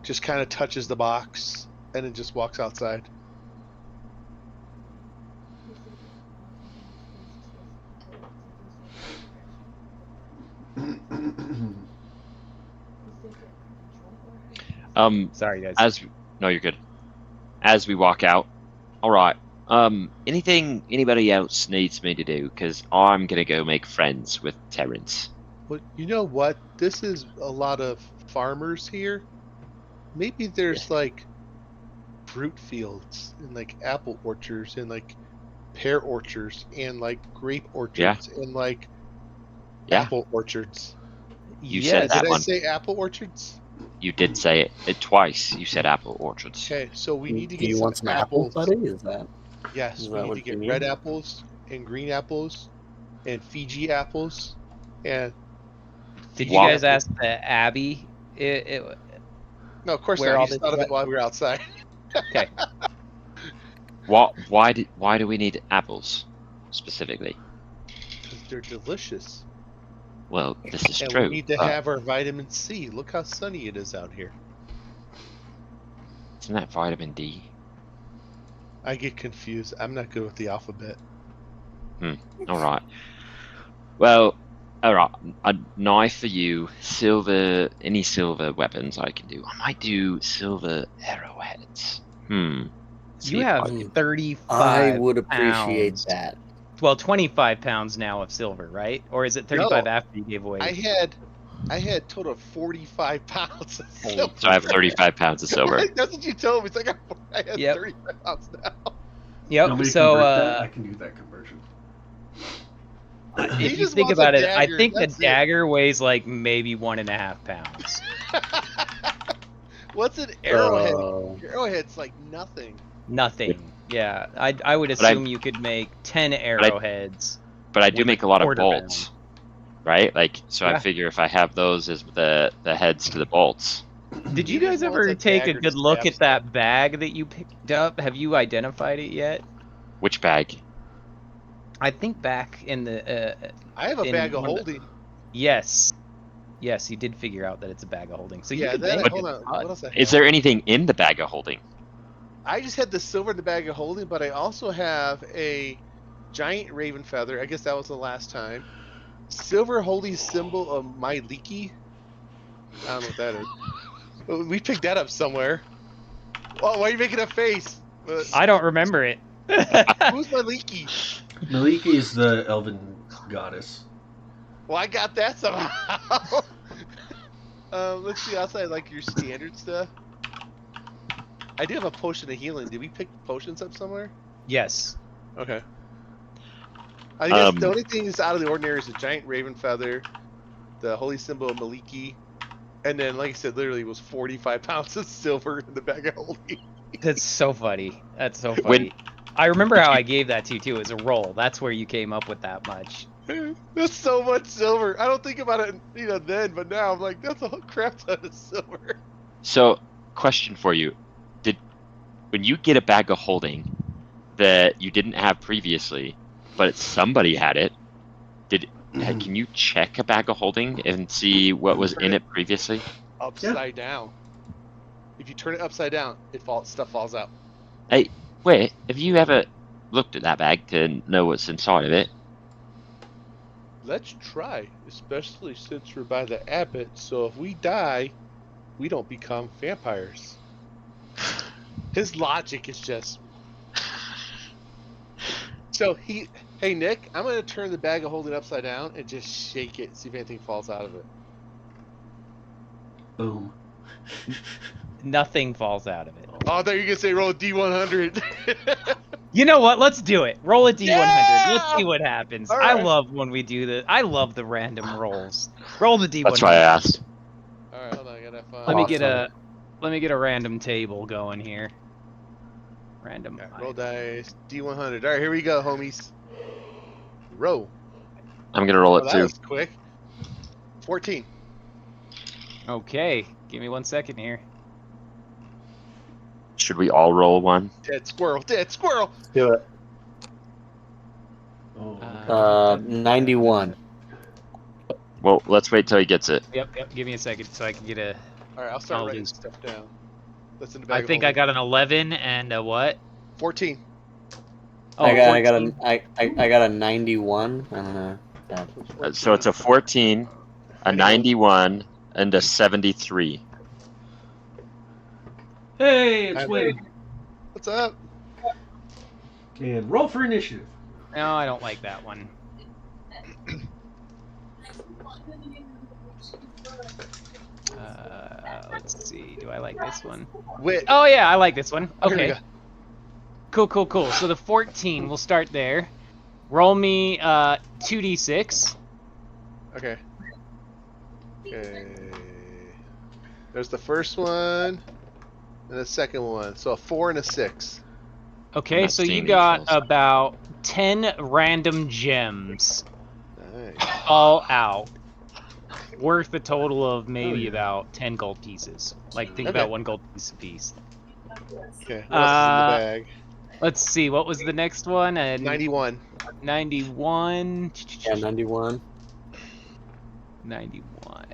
just kind of touches the box, and then just walks outside. Sorry, guys. No, you're good. As we walk out, all right. Anything anybody else needs me to do? Because I'm gonna go make friends with Terrence. But you know what? This is a lot of farmers here. Maybe there's like fruit fields and like apple orchards and like pear orchards and like grape orchards and like apple orchards. You Yes. said that Did I one. say apple orchards? You did say it twice. You said apple orchards. Okay, so we need to Do get you want some apples, buddy? Is that? Yes, Is we that need what to you get mean? red apples and green apples and Fiji apples and Did Wow. you guys ask the Abbey? no, of course Where not. all He just this thought of red- it while we were outside. Okay. Why do we need apples specifically? Because they're delicious. Well, this is And true. we need to but have our vitamin C. Look how sunny it is out here. Isn't that vitamin D? I get confused. I'm not good with the alphabet. All right. Well, all right. A knife for you. Silver. Any silver weapons I can do. I might do silver arrowheads. See You if have I can- 35 I would appreciate pounds. that. Well, 25 pounds now of silver, right? Or is it 35 No. after you gave away? I had total of 45 pounds of silver. So I have 35 pounds of silver. That's what you told me. It's like I had Yep. 35 pounds now. Yep. Want me to So, convert that? I can do that conversion. He if you just think wants a about it, dagger, I think the that's it. dagger weighs like maybe 1.5 pounds. What's an arrowhead? Oh. Arrowhead's like nothing. Nothing. Yeah, I would But I- assume you could make 10 arrowheads. But I do With make a a lot of quarter bolts, right? Like, so I Yeah. figure if I have those as the heads to the bolts. Did you He guys just wants ever a take a dagger to good look stab at that bag that you picked up? Have you identified it yet? Which bag? I think back in the I have a in bag of one of the- holding. yes, you did figure out that it's a bag of holding. So you Yeah, could that. make Hold it. on. What else I have? Is there anything in the bag of holding? I just had the silver in the bag of holding, but I also have a giant raven feather. I guess that was the last time. Silver holy symbol of my leaky. I don't know what that is. Well, we picked that up somewhere. Oh, why are you making a face? I don't remember it. Who's my leaky? Maliki is the elven goddess. Well, I got that somehow. Let's see outside, like your standard stuff. I do have a potion of healing. Did we pick potions up somewhere? Yes. Okay. I guess the only thing that's out of the ordinary is the giant raven feather, the holy symbol of Maliki, and then, like I said, literally was 45 pounds of silver in the bag of holding. That's so funny. That's so funny. When- I remember how I gave that to you too as a roll. That's where you came up with that much. That's so much silver. I don't think about it, then, but now I'm like, that's a whole crap ton of silver. So, question for you: when you get a bag of holding that you didn't have previously, but somebody had it, can you check a bag of holding and see what was in it previously? Upside down. If you turn it upside down, stuff falls out. Hey, wait, have you ever looked at that bag to know what's inside of it? Let's try, especially since we're by the abbot. So if we die, we don't become vampires. His logic is just. So hey Nick, I'm gonna turn the bag of holding upside down and just shake it, see if anything falls out of it. Boom. Nothing falls out of it. Oh, I thought you were gonna say roll a D100. You know what? Let's do it. Roll a D100. Yeah! Let's see what happens. All I right. love when we do the. I love the random rolls. Roll the D100. That's why I asked. All right, hold on, I gotta find. Let me get a random table going here. Random. All right, roll dice D100. All right, here we go, homies. Roll. I'm gonna roll Oh, it that too. was quick. 14. Okay, give me 1 second here. Should we all roll one? Dead squirrel. Dead squirrel. Do it. Oh. 91. Well, let's wait till he gets it. Yep. Give me a second so I can get a. All right, I'll start I'll writing do- stuff down. That's in the bag. I of think I holding. got an 11 and a what? 14. Oh, I got 14. I got a 91. I don't know. So it's a 14, a 91, and a 73. Hey, it's I- Wade. What's up? And roll for initiative. No, I don't like that one. Let's see. Do I like this one? Wit. Oh yeah, I like this one. Here we Okay. go. Cool. So the 14, we'll start there. Roll me 2d6. Okay. Okay. There's the first one and the second one. So a 4 and a 6. Okay, not so you seeing got equals. about 10 random gems Nice. all out. Worth a total of maybe about 10 gold pieces. Like, think Okay. about 1 gold piece a piece. Okay. What else is in the bag? Let's see, what was the next one? 91. 91. Yeah, 91. 91.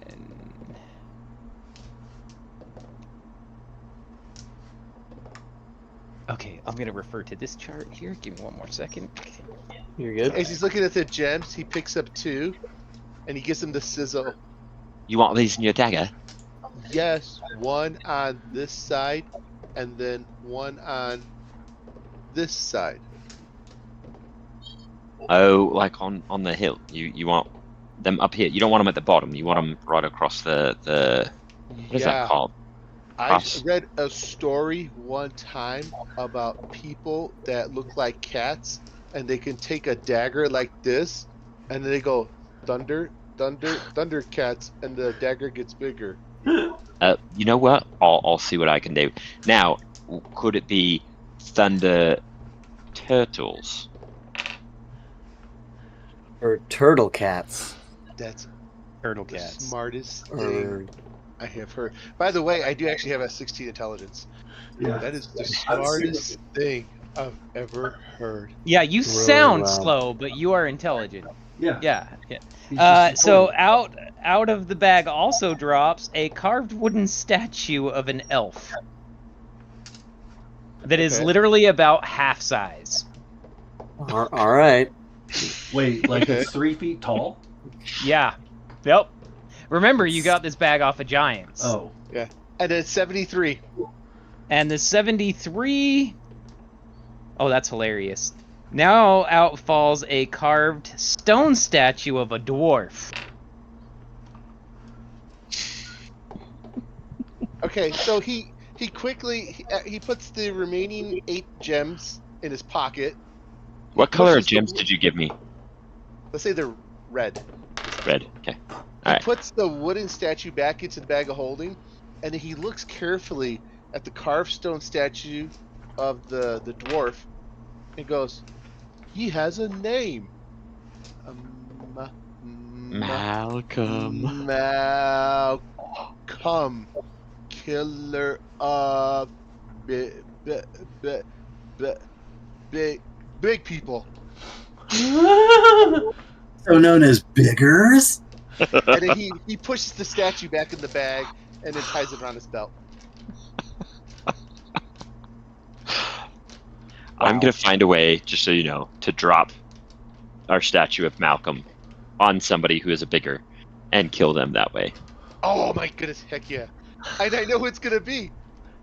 Okay, I'm gonna refer to this chart here. Give me 1 more second. You're good. As he's looking at the gems, he picks up 2 and he gives them the sizzle. You want these in your dagger? Yes, one on this side and then one on this side. Oh, like on the hill. You want them up here. You don't want them at the bottom. You want them right across the what is that called? I Cross. read a story one time about people that look like cats and they can take a dagger like this and then they go thunder, thunder, thunder cats and the dagger gets bigger. You know what? I'll see what I can do. Now, could it be thunder turtles? Or turtle cats. That's Turtle the cats. smartest thing Or I have heard. By the way, I do actually have a 16 intelligence. Yeah. That is the smartest thing I've ever heard. Yeah, you Really sound well. slow, but you are intelligent. Yeah. Yeah. He's just So important. out of the bag also drops a carved wooden statue of an elf that is Okay. literally about half size. all right. Wait, like Okay. it's 3 feet tall? Yeah. Yep. Remember, you got this bag off of Giants. Oh. And then 73. And the 73. Oh, that's hilarious. Now out falls a carved stone statue of a dwarf. Okay, so he quickly he puts the remaining 8 gems in his pocket. What color of pushes the- gems did you give me? Let's say they're red. Red. Okay. He Alright. puts the wooden statue back into the bag of holding, and then he looks carefully at the carved stone statue of the dwarf and goes, "He has a name. Malcolm. Malcolm, killer of big, big people." So known as Biggers? And then he pushes the statue back in the bag and then ties it around his belt. I'm going to find a way, just so you know, to drop our statue of Malcolm on somebody who is a bigger and kill them that way. Oh my goodness, heck yeah. And I know who it's going to be.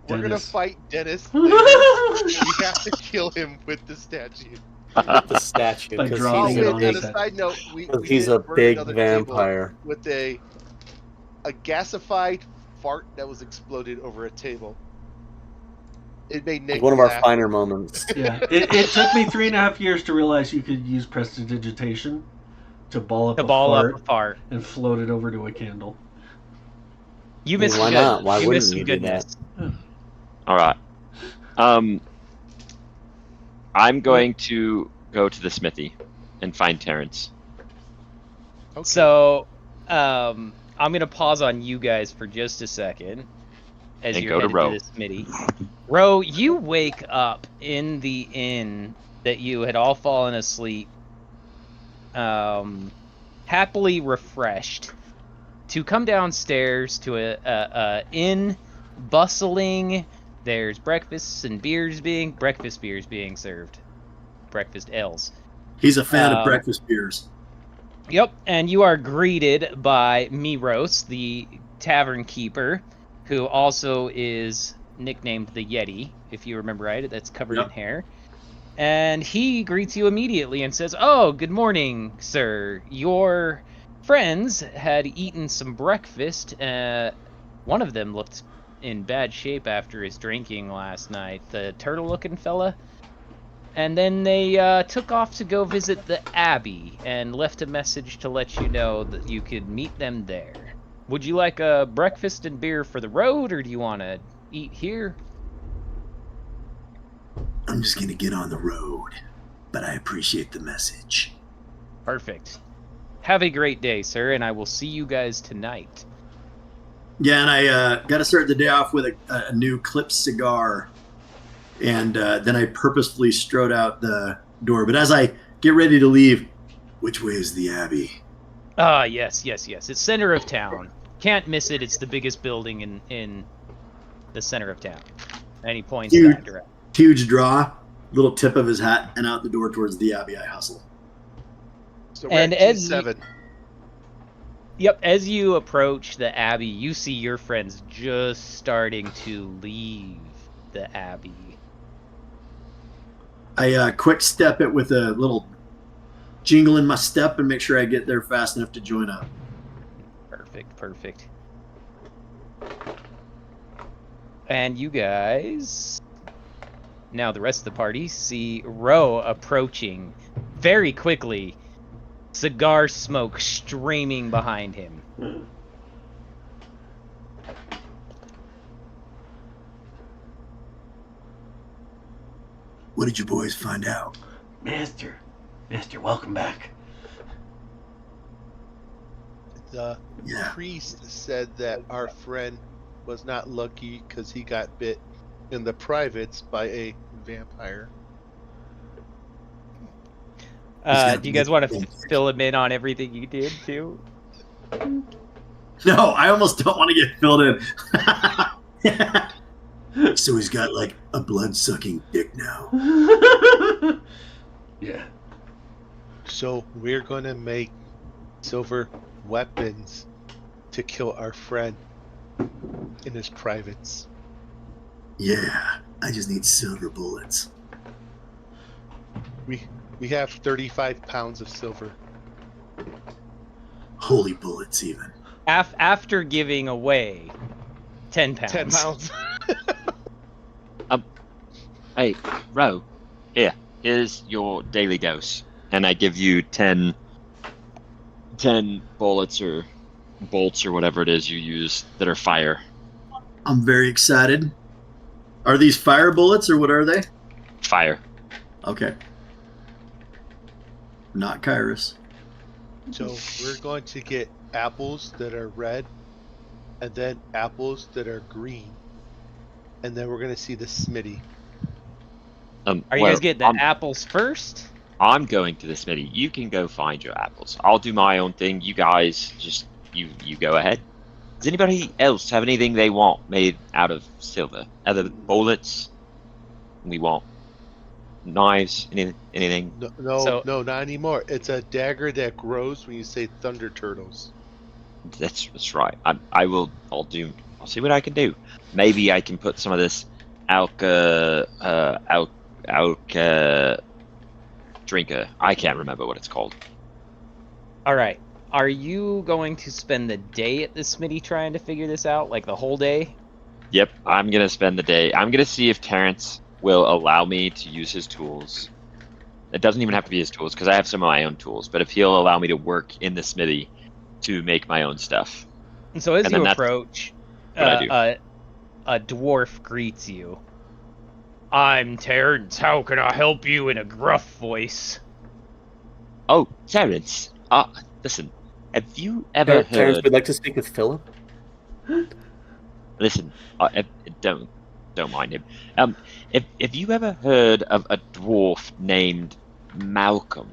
We're going to Dennis. fight Dennis. We have to kill him with the statue. With the statue. By 'cause dropping he's it a on big, the And a side note, we he's did a burn big another table vampire. with a gasified fart that was exploded over a table. It made Nick One of our laugh. finer moments. Yeah, it took me 3.5 years to realize you could use prestidigitation to ball up To a ball fart up a fart. and float it over to a candle. You I mean, missed why good. not? Why you missed wouldn't some you do that? goodness. All right. I'm going to go to the smithy and find Terrence. Okay. So, I'm gonna pause on you guys for just a second as And you're go to headed Ro. to the smitty. Ro, you wake up in the inn that you had all fallen asleep, happily refreshed, to come downstairs to a inn bustling. There's breakfast beers being served, breakfast ales. He's a fan of Um, breakfast beers. Yep, and you are greeted by Miros, the tavern keeper, who also is nicknamed the Yeti, if you remember right. That's covered in Yep. hair. And he greets you immediately and says, "Oh, good morning, sir. Your friends had eaten some breakfast. One of them looked in bad shape after his drinking last night, the turtle-looking fella. And then they took off to go visit the Abbey and left a message to let you know that you could meet them there. Would you like a breakfast and beer for the road, or do you want to eat here?" I'm just going to get on the road, but I appreciate the message. Perfect. Have a great day, sir, and I will see you guys tonight. Yeah, and I got to start the day off with a new clip cigar. And then I purposefully strode out the door. But as I get ready to leave, which way is the Abbey? Ah, yes. It's center of town. Can't miss it. It's the biggest building in the center of town. And he points Huge. that direction. Huge draw, little tip of his hat, and out the door towards the Abbey I hustle. So And we're at as G7. Yep, as you approach the Abbey, you see your friends just starting to leave the Abbey. I quick step it with a little jingle in my step and make sure I get there fast enough to join up. Perfect. And you guys, now the rest of the party, see Ro approaching very quickly, cigar smoke streaming behind him. What did you boys find out? Master, welcome back. The Yeah. priest said that our friend was not lucky because he got bit in the privates by a vampire. gonna Do you guys want to be- fill him in on everything you did too? No, I almost don't want to get filled in. So he's got like a blood-sucking dick now. Yeah. So we're gonna make silver weapons to kill our friend in his privates. Yeah, I just need silver bullets. We have 35 pounds of silver. Holy bullets, even. After giving away 10 pounds. 10 pounds. Hey, Ro, here's your daily dose. And I give you 10 bullets or bolts or whatever it is you use that are fire. I'm very excited. Are these fire bullets or what are they? Fire. Okay. Not Kyrus. So we're going to get apples that are red, and then apples that are green, and then we're going to see the Smitty. Are you guys getting the apples first? I'm going to the smithy. You can go find your apples. I'll do my own thing. You guys just you go ahead. Does anybody else have anything they want made out of silver? Other bullets? We want knives? Anything? No, not anymore. It's a dagger that grows when you say thunder turtles. That's right. I'll see what I can do. Maybe I can put some of this alka drinker. I can't remember what it's called. All right. Are you going to spend the day at the smithy trying to figure this out, like the whole day? Yep, I'm gonna spend the day. I'm gonna see if Terrence will allow me to use his tools. It doesn't even have to be his tools because I have some of my own tools. But if he'll allow me to work in the smithy to make my own stuff. And so as And you then approach, what I a dwarf greets you. I'm Terrence. How can I help you? In a gruff voice. Oh, Terrence. Listen. Have you ever Terrence heard? would like to speak with Philip. Listen. Don't mind him. If you ever heard of a dwarf named Malcolm?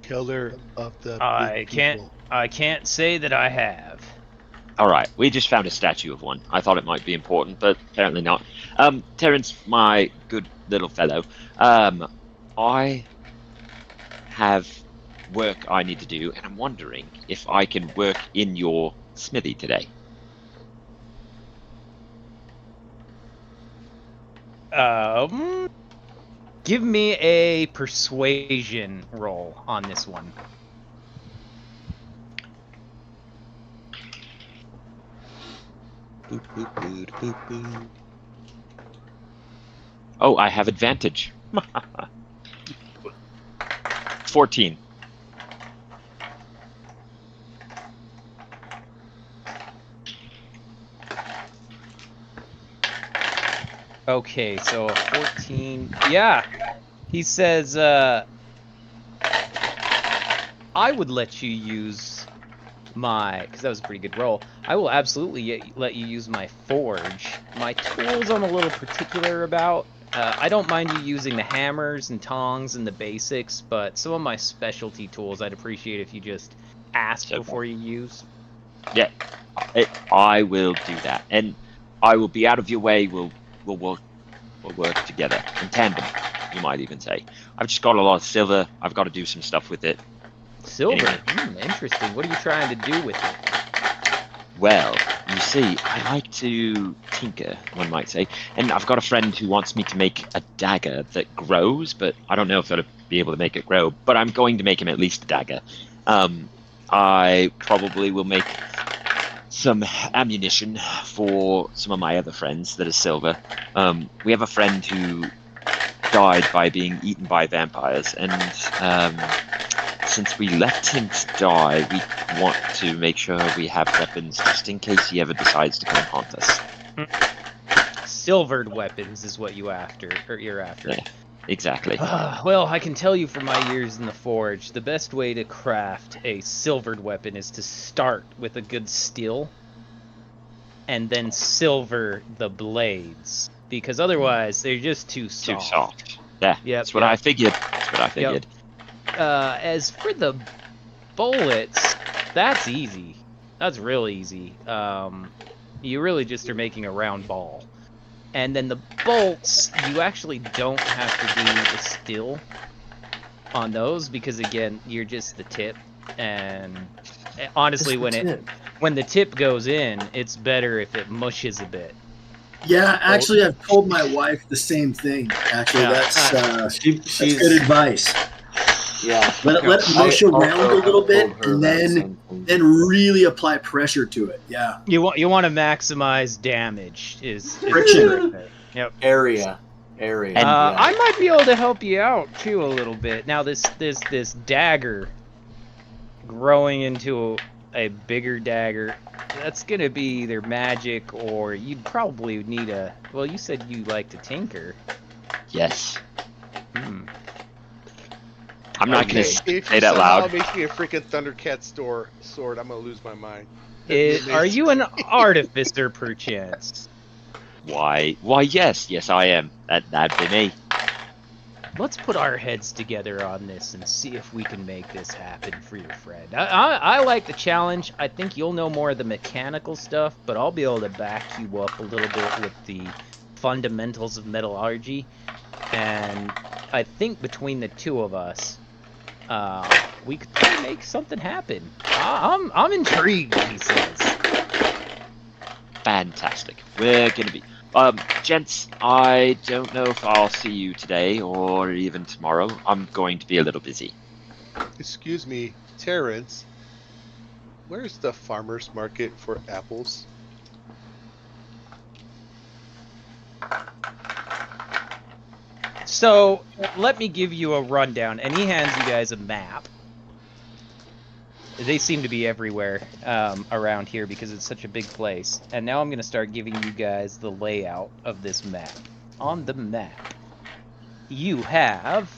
Killer of the I big people. can't say that I have. All right, we just found a statue of one. I thought it might be important, but apparently not. Terrence, my good little fellow, I have work I need to do, and I'm wondering if I can work in your smithy today. Give me a persuasion roll on this one. Oh, I have advantage. 14. Okay, so a 14. Yeah. He says, I would let you use my, because that was a pretty good roll. I will absolutely let you use my forge. My tools I'm a little particular about. I don't mind you using the hammers and tongs and the basics, but some of my specialty tools I'd appreciate if you just ask before you use. Yeah, I will do that, and I will be out of your way. We'll work together in tandem. You might even say. I've just got a lot of silver. I've got to do some stuff with it. Silver? Anyway. Interesting. What are you trying to do with it? Well, you see, I like to tinker, one might say, and I've got a friend who wants me to make a dagger that grows, but I don't know if I'll be able to make it grow, but I'm going to make him at least a dagger. I probably will make some ammunition for some of my other friends that are silver. We have a friend who died by being eaten by vampires, and since we left him to die, we want to make sure we have weapons just in case he ever decides to come haunt us. Silvered weapons is what you're after. Yeah, exactly. Well, I can tell you from my years in the forge, the best way to craft a silvered weapon is to start with a good steel and then silver the blades, because otherwise they're just too soft. Too soft. Yeah, that's what I figured. Yep. As for the bullets, that's easy. That's real easy. You really just are making a round ball. And then the bolts, you actually don't have to do the still on those because, again, you're just the tip. And honestly, when the tip goes in, it's better if it mushes a bit. Yeah, actually, I've told my wife the same thing. Actually, that's good advice. Yeah, let it mush around a little bit, and then really apply pressure to it. Yeah, you want to maximize damage. Is friction. Yep. Area. I might be able to help you out too a little bit. Now this dagger growing into a bigger dagger. That's gonna be either magic or you'd probably need a. Well, you said you like to tinker. Yes. Hmm. I'm not Okay, going to if say you that somehow loud. makes me a freaking Thundercat sword, I'm gonna lose my mind. Are you an artificer, perchance? Why, yes, I am. That'd be me. Let's put our heads together on this and see if we can make this happen for your friend. I like the challenge. I think you'll know more of the mechanical stuff, but I'll be able to back you up a little bit with the fundamentals of metallurgy. And I think between the two of us, we could probably make something happen. I'm intrigued, he says. Fantastic. We're going to be... gents, I don't know if I'll see you today or even tomorrow. I'm going to be a little busy. Excuse me, Terrence. Where's the farmer's market for apples? So let me give you a rundown, and he hands you guys a map. They seem to be everywhere around here because it's such a big place. And now I'm going to start giving you guys the layout of this map. On the map, you have...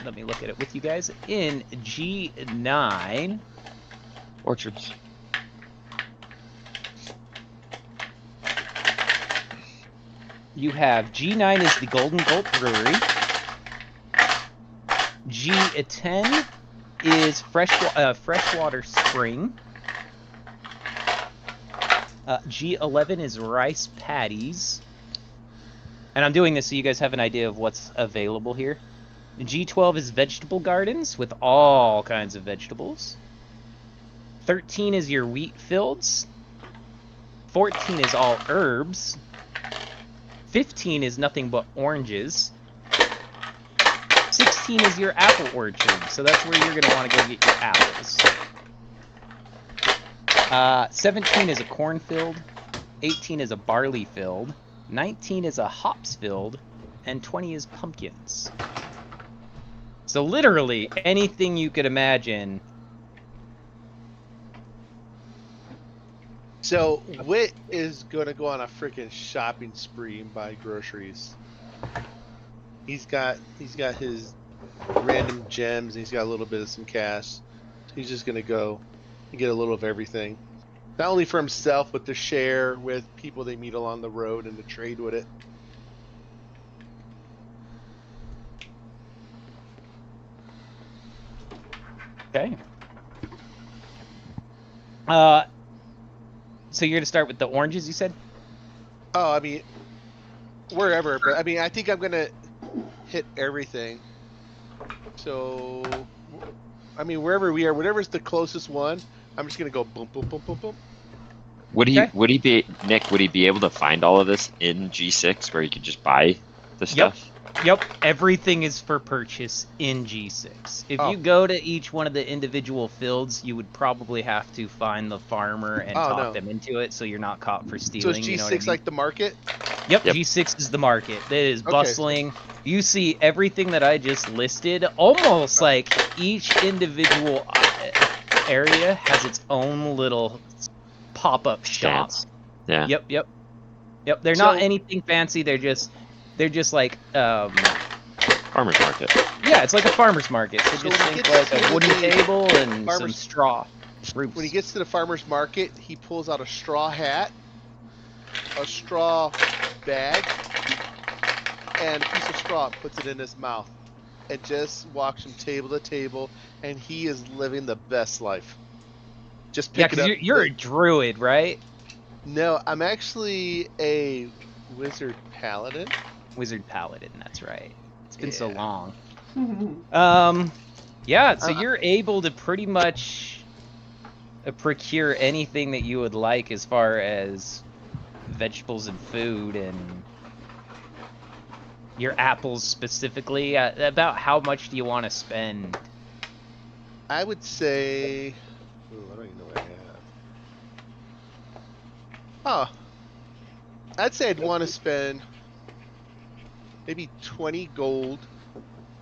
Let me look at it with you guys. In G9... Orchards. You have G9 is the Golden Gulp Brewery. G10 is Freshwater Spring. G11 is Rice Paddies. And I'm doing this so you guys have an idea of what's available here. G12 is Vegetable Gardens with all kinds of vegetables. 13 is your wheat fields. 14 is all herbs. 15 is nothing but oranges. 16 is your apple orchard, so that's where you're going to want to go get your apples. 17 is a cornfield. 18 is a barley field. 19 is a hops field. And 20 is pumpkins. So literally anything you could imagine. So Wit is gonna go on a freaking shopping spree and buy groceries. He's got his random gems and he's got a little bit of some cash. He's just gonna go and get a little of everything. Not only for himself, but to share with people they meet along the road and to trade with it. Okay. So you're gonna start with the oranges, you said? Oh, I mean, wherever, but I mean, I think I'm gonna hit everything. So, I mean, wherever we are, whatever's the closest one, I'm just gonna go boom, boom, boom, boom, boom. Would he be able to find all of this in G6 where he could just buy the stuff? Yep, everything is for purchase in G6. If you go to each one of the individual fields, you would probably have to find the farmer and talk them into it so you're not caught for stealing. So is G6 you know what I mean? like the market? Yep, G6 is the market. It is bustling. You see everything that I just listed, almost like each individual area has its own little pop-up shop. Yeah. Yep. They're not anything fancy. They're just like farmer's market. Yeah, it's like a farmer's market. So just think like a wooden table and some straw roofs. When he gets to the farmer's market, he pulls out a straw hat, a straw bag, and a piece of straw, and puts it in his mouth, and just walks from table to table, and he is living the best life. Just pick it up. You're a druid, right? No, I'm actually a wizard paladin. Wizard paladin, that's right. It's been so long. So you're able to pretty much procure anything that you would like as far as vegetables and food and your apples specifically. About how much do you want to spend? I would say... Ooh, I don't even know what I have. Oh. I'd say I'd want to spend maybe 20 gold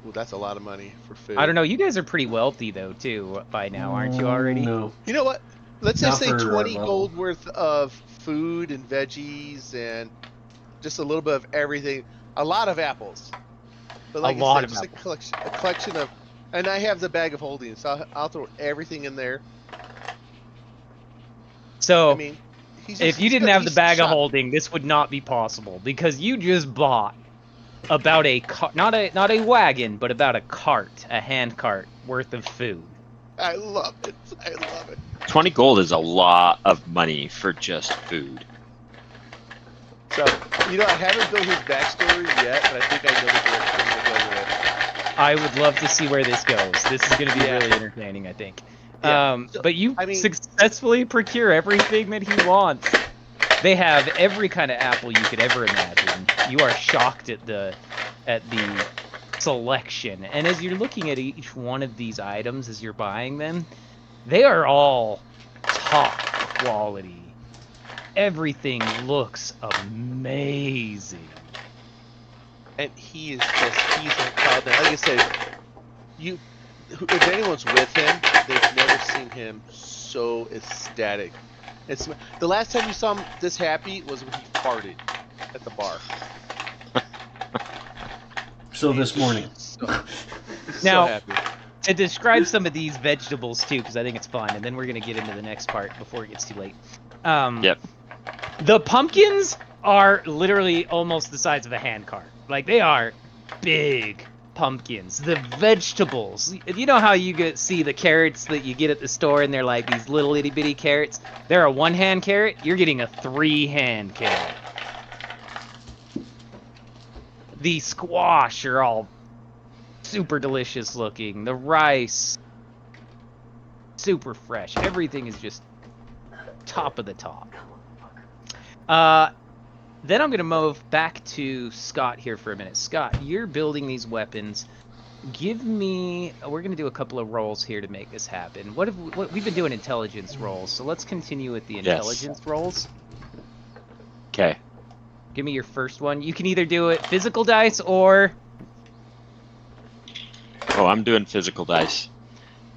Ooh, that's a lot of money for food. I don't know. You guys are pretty wealthy though, too, by now, aren't you already? No. You know what? Let's just Not say for our 20 level. gold worth of food and veggies and just a little bit of everything. A lot of apples. But like A I lot said, of just apples. a collection of, and I have the bag of holding, so I'll throw everything in there. So, I mean, if you didn't have the he's bag of shopping. holding, this would not be possible because you just bought about a not a wagon, but about a hand cart worth of food. I love it. I love it. 20 gold is a lot of money for just food. So, you know, I haven't built his backstory yet, but I think I know the direction to go with it. I would love to see where this goes. This is going to be Yeah. really entertaining, I think. Yeah. So, But you I mean- successfully procure everything that he wants. They have every kind of apple you could ever imagine. You are shocked at the selection. And as you're looking at each one of these items as you're buying them, they are all top quality. Everything looks amazing. And he's a proud man. Like I said, if anyone's with him, they've never seen him so ecstatic. It's the last time you saw him this happy was when he farted at the bar. So this morning. He's Now- so happy. To describe some of these vegetables too, because I think it's fun, and then we're gonna get into the next part before it gets too late. Yep. The pumpkins are literally almost the size of a hand cart. Like they are big pumpkins. The vegetables, you know how you see the carrots that you get at the store, and they're like these little itty bitty carrots. They're a 1-hand carrot. You're getting a 3-hand carrot. The squash are all super delicious looking. The rice, super fresh. Everything is just top of the top. Then I'm going to move back to Scott here for a minute. Scott, you're building these weapons. Give me... We're going to do a couple of rolls here to make this happen. We've been doing intelligence rolls, so let's continue with the intelligence rolls. Okay. Give me your first one. You can either do it physical dice or... Oh, I'm doing physical dice.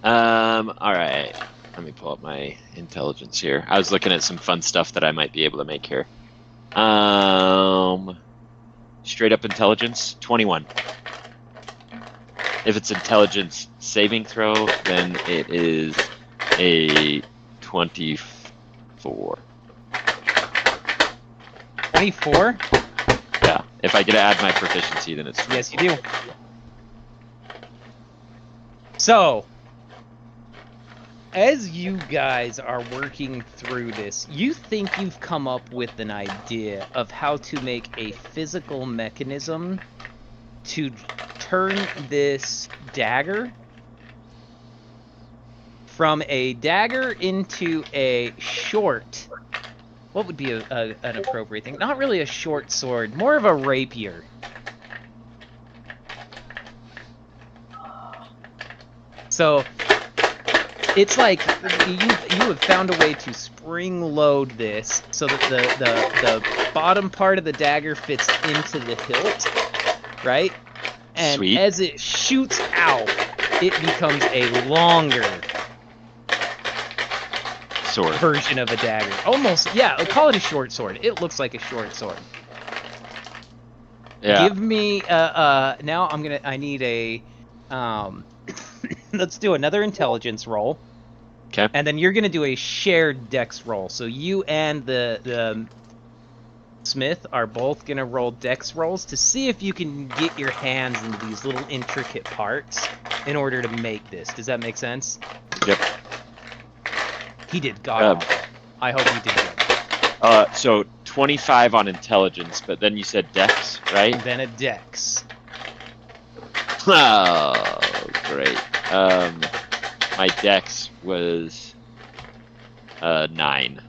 Alright. Let me pull up my intelligence here. I was looking at some fun stuff that I might be able to make here. Straight up intelligence, 21. If it's intelligence saving throw, then it is a 24. 24? Yeah. If I get to add my proficiency, then it's 24. Yes, you do. So, as you guys are working through this, you think you've come up with an idea of how to make a physical mechanism to turn this dagger from a dagger into a short... What would be an appropriate thing? Not really a short sword, more of a rapier. So, it's like you have found a way to spring load this so that the bottom part of the dagger fits into the hilt, right? And Sweet. as it shoots out, it becomes a longer Sword. version of a dagger. Almost, yeah, call it a short sword. It looks like a short sword. Yeah. Give me now I need a let's do another intelligence roll. Okay. And then you're gonna do a shared dex roll. So you and the Smith are both gonna roll dex rolls to see if you can get your hands into these little intricate parts in order to make this. Does that make sense? Yep. He did god awful. I hope he did good. So 25 on intelligence, but then you said dex, right? And then a dex. Oh, great. My dex was 9.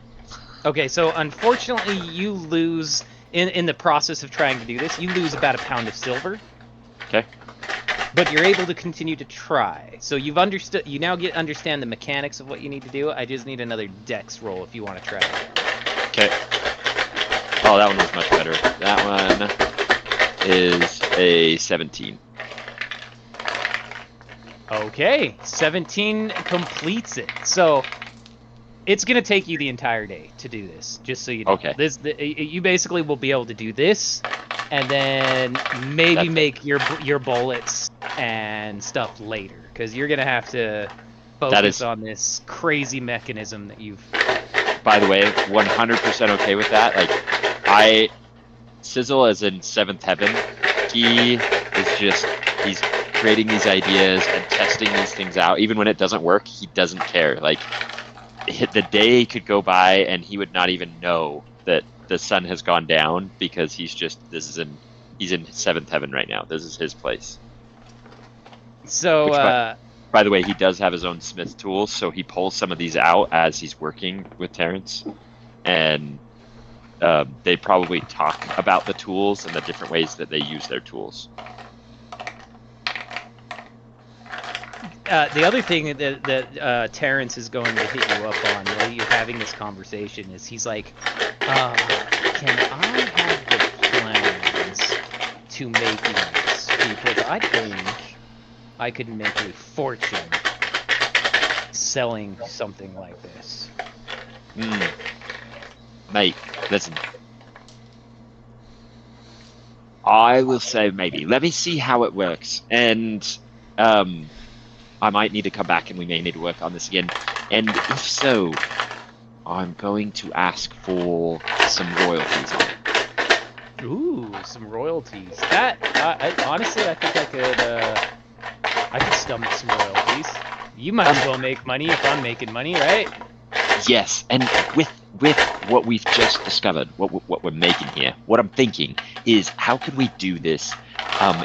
Okay, so unfortunately you lose in the process of trying to do this, you lose about a pound of silver. Okay. But you're able to continue to try. So you've understood. You now understand the mechanics of what you need to do. I just need another dex roll if you want to try it. Okay. Oh, that one was much better. That one is a 17. Okay, 17 completes it. So it's gonna take you the entire day to do this. Just so you know. Okay. You basically will be able to do this, and then maybe That's it. make your bullets and stuff later, because you're gonna have to That focus is- on this crazy mechanism that you've. By the way, 100% okay with that. Like, Sizzle is in seventh heaven. He's creating these ideas and testing these things out. Even when it doesn't work, he doesn't care. Like, the day could go by and he would not even know that the sun has gone down, because he's in seventh heaven right now. This is his place. So Which, by the way, he does have his own smith tools, so he pulls some of these out as he's working with Terrence, and they probably talk about the tools and the different ways that they use their tools. the other thing that Terrence is going to hit you up on while you're having this conversation is he's like, can I have the plans to making this? Because I think I could make a fortune selling something like this. Mate, listen. I will say maybe. Let me see how it works. And I might need to come back and we may need to work on this again. And if so, I'm going to ask for some royalties on it. Ooh, some royalties. That honestly, I think I could stomach some royalties. You might as well make money if I'm making money, right? Yes, and with what we've just discovered, what we're making here, what I'm thinking is, how could we do this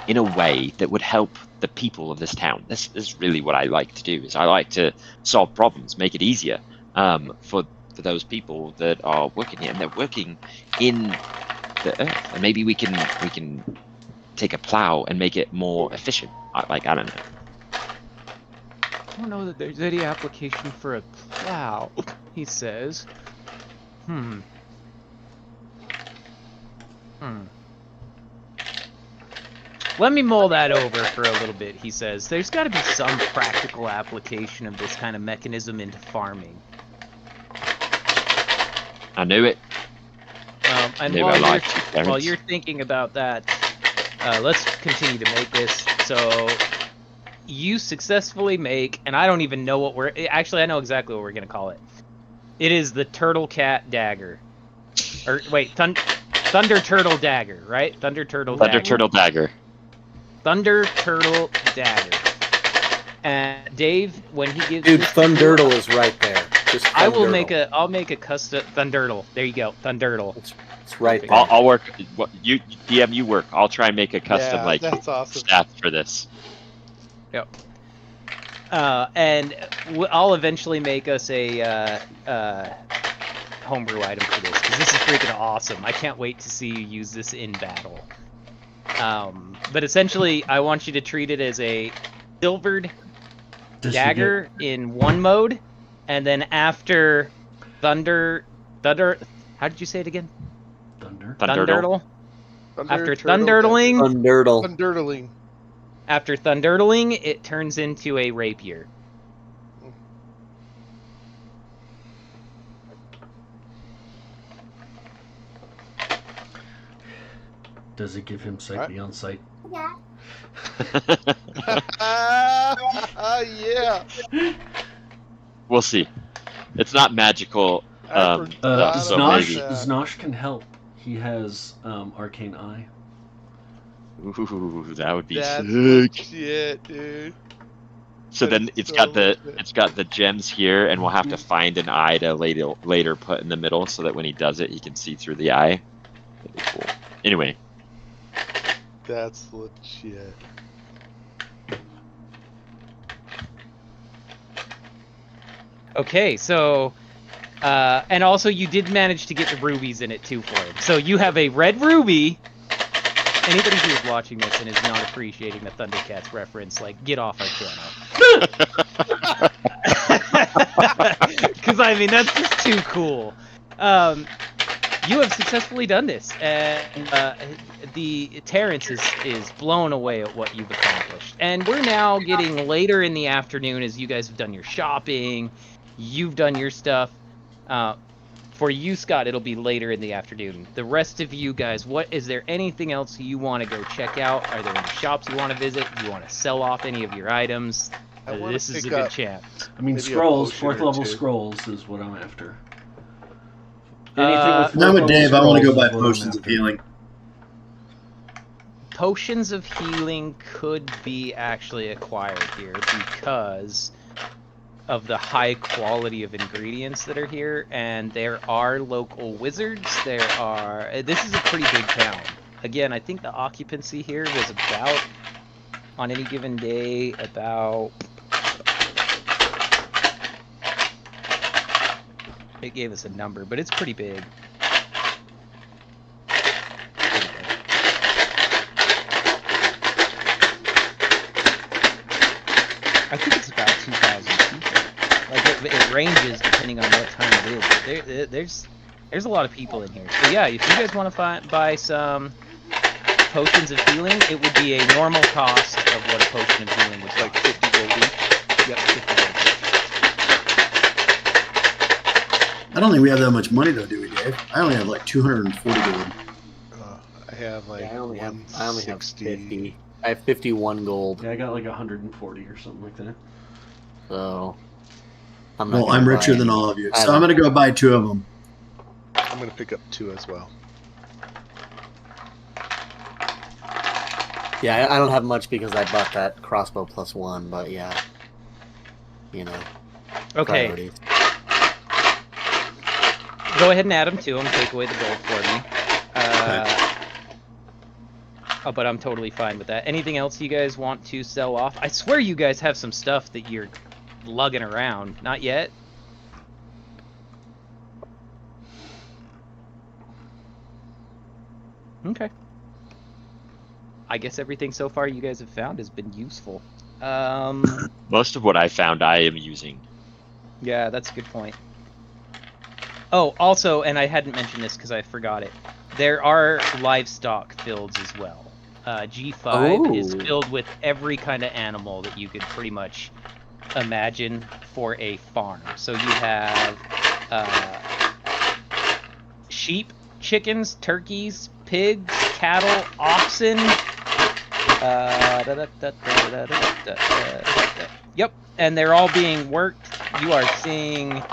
in a way that would help the people of this town? This is really what I like to do. Is I like to solve problems, make it easier for those people that are working here, and they're working in the earth. And maybe we can take a plow and make it more efficient. I don't know. I don't know that there's any application for a plow, he says. Let me mull that over for a little bit, he says. There's got to be some practical application of this kind of mechanism into farming. I knew it. And Maybe while you're thinking about that, let's continue to make this. So you successfully make, and I don't even know what actually, I know exactly what we're going to call it. It is the Turtle Cat Dagger. Or, wait, Thunder Turtle Dagger, right? Thunder Turtle Dagger. Thunder Turtle Dagger. And Dave, when he gives Dude, this Thundurtle is right there. Just I'll make a custom Thundurtle. There you go, Thundurtle. It's right there. I'll work. You DM, you work. I'll try and make a custom that's awesome. staff for this. Yep. And I'll eventually make us a homebrew item for this, because this is freaking awesome. I can't wait to see you use this in battle. But essentially, I want you to treat it as a silvered dagger in one mode, and then after Thunder. How did you say it again? Thundurtle. After Thundurtling. Thundurtling. After Thundurtling, it turns into a rapier. Does it give him sight beyond sight? Yeah. We'll see. It's not magical. So maybe. Znosh can help. He has arcane eye. Ooh, that would be That's sick. Shit, dude. So then it's got the gems here, and we'll have to find an eye to later put in the middle, so that when he does it, he can see through the eye. That'd be cool. Anyway. That's legit. Okay, so, and also you did manage to get the rubies in it too for him. So you have a red ruby. Anybody who is watching this and is not appreciating the Thundercats reference, like, get off our channel. Because, I mean, that's just too cool. You have successfully done this, and the Terrence is blown away at what you've accomplished. And we're now getting later in the afternoon as you guys have done your shopping, you've done your stuff. For you, Scott, it'll be later in the afternoon. The rest of you guys, is there anything else you want to go check out? Are there any shops you want to visit? Do you want to sell off any of your items? I wanna This is a pick good up- chance. I mean, Maybe a scrolls, potion fourth or level two. scrolls is what I'm after. Uh, Anything with And I'm fourth with level Dave. I want to go scrolls buy is what I'm potions of after. healing. Potions of healing could be actually acquired here because of the high quality of ingredients that are here, and there are local wizards. This is a pretty big town. Again, I think the occupancy here was about, on any given day, about, it gave us a number, but it's pretty big. I think it's about 2,000 people. Like it ranges depending on what time it is. But there's a lot of people in here. So yeah, if you guys want to buy some potions of healing, it would be a normal cost of what a potion of healing would Like cost. 50 gold each. Yep, 50 gold each. I don't think we have that much money though, do we, Dave? I only have like 240 gold. I have like Yeah, I only have 160. 50. I have 51 gold. Yeah, I got like 140 or something like that. So I'm not Well, gonna I'm buy richer than any. all of you, I so I'm don't- gonna go buy 2 of them. I'm gonna pick up 2 as well. Yeah, I don't have much because I bought that crossbow +1, but yeah, you know. Okay, Priorities. go ahead and add them to them. Take away the gold for me. But I'm totally fine with that. Anything else you guys want to sell off? I swear you guys have some stuff that you're lugging around. Not yet? Okay. I guess everything so far you guys have found has been useful. Most of what I found I am using. Yeah, that's a good point. Oh, also, and I hadn't mentioned this because I forgot it, there are livestock fields as well. G5 is Oh. filled with every kind of animal that you could pretty much imagine for a farm. So you have sheep, chickens, turkeys, pigs, cattle, oxen. Yep, and they're all being worked. You are seeing,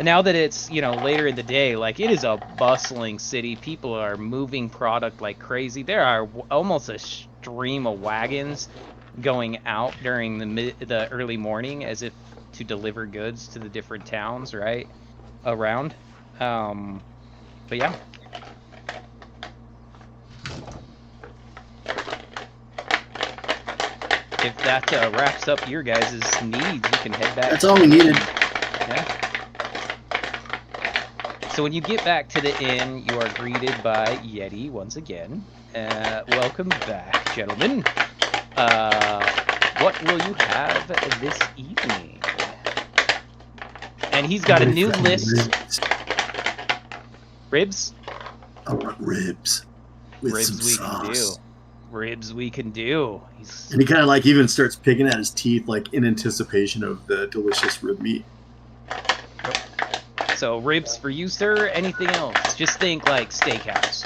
now that it's, later in the day, like, it is a bustling city. People are moving product like crazy. There are almost a stream of wagons going out during the early morning as if to deliver goods to the different towns, right, around. But yeah. If that wraps up your guys' needs, you can head back. That's all we needed. Yeah. So when you get back to the inn, you are greeted by Yeti once again. Welcome back, gentlemen. What will you have this evening? And he's got a new list. Ribs? I want ribs with some Ribs we can do. sauce. Ribs we can do. And he kind of like even starts picking at his teeth, like in anticipation of the delicious rib meat. So ribs for you, sir. Anything else? Just think like steakhouse.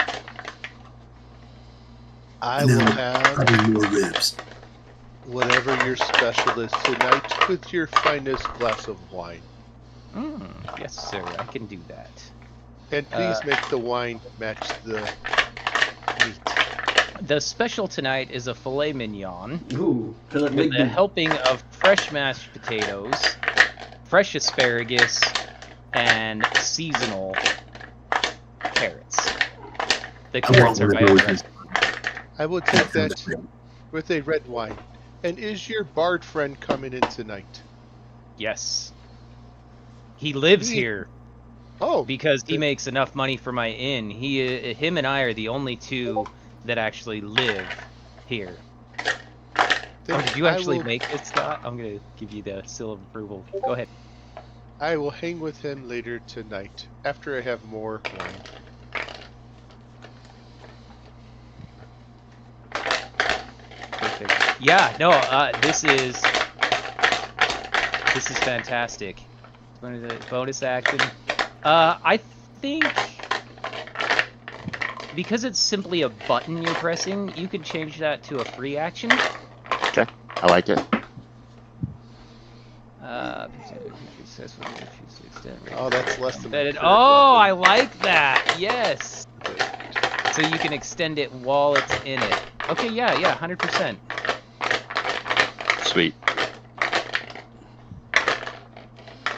I And will then have probably more ribs. whatever your special is tonight with your finest glass of wine. Yes, sir. I can do that. And please make the wine match the meat. The special tonight is a filet mignon Ooh, does it make with a me... helping of fresh mashed potatoes, fresh asparagus, and seasonal carrots. The I want carrots are one by of a those. recipe. I will take that with a red wine. And is your bard friend coming in tonight? Yes. He lives He- here Oh, because he th- makes enough money for my inn. Him and I are the only two that actually live here. then Did you I actually will- make this, Scott? I'm gonna give you the seal of approval. Go ahead. I will hang with him later tonight after I have more wine. Yeah, no, this is fantastic. Bonus action. I think because it's simply a button you're pressing, you could change that to a free action. Okay, I like it. Oh, that's less than my Embedded. current Oh, weapon. I like that. Yes. So you can extend it while it's in it. Okay, yeah, 100%. Sweet.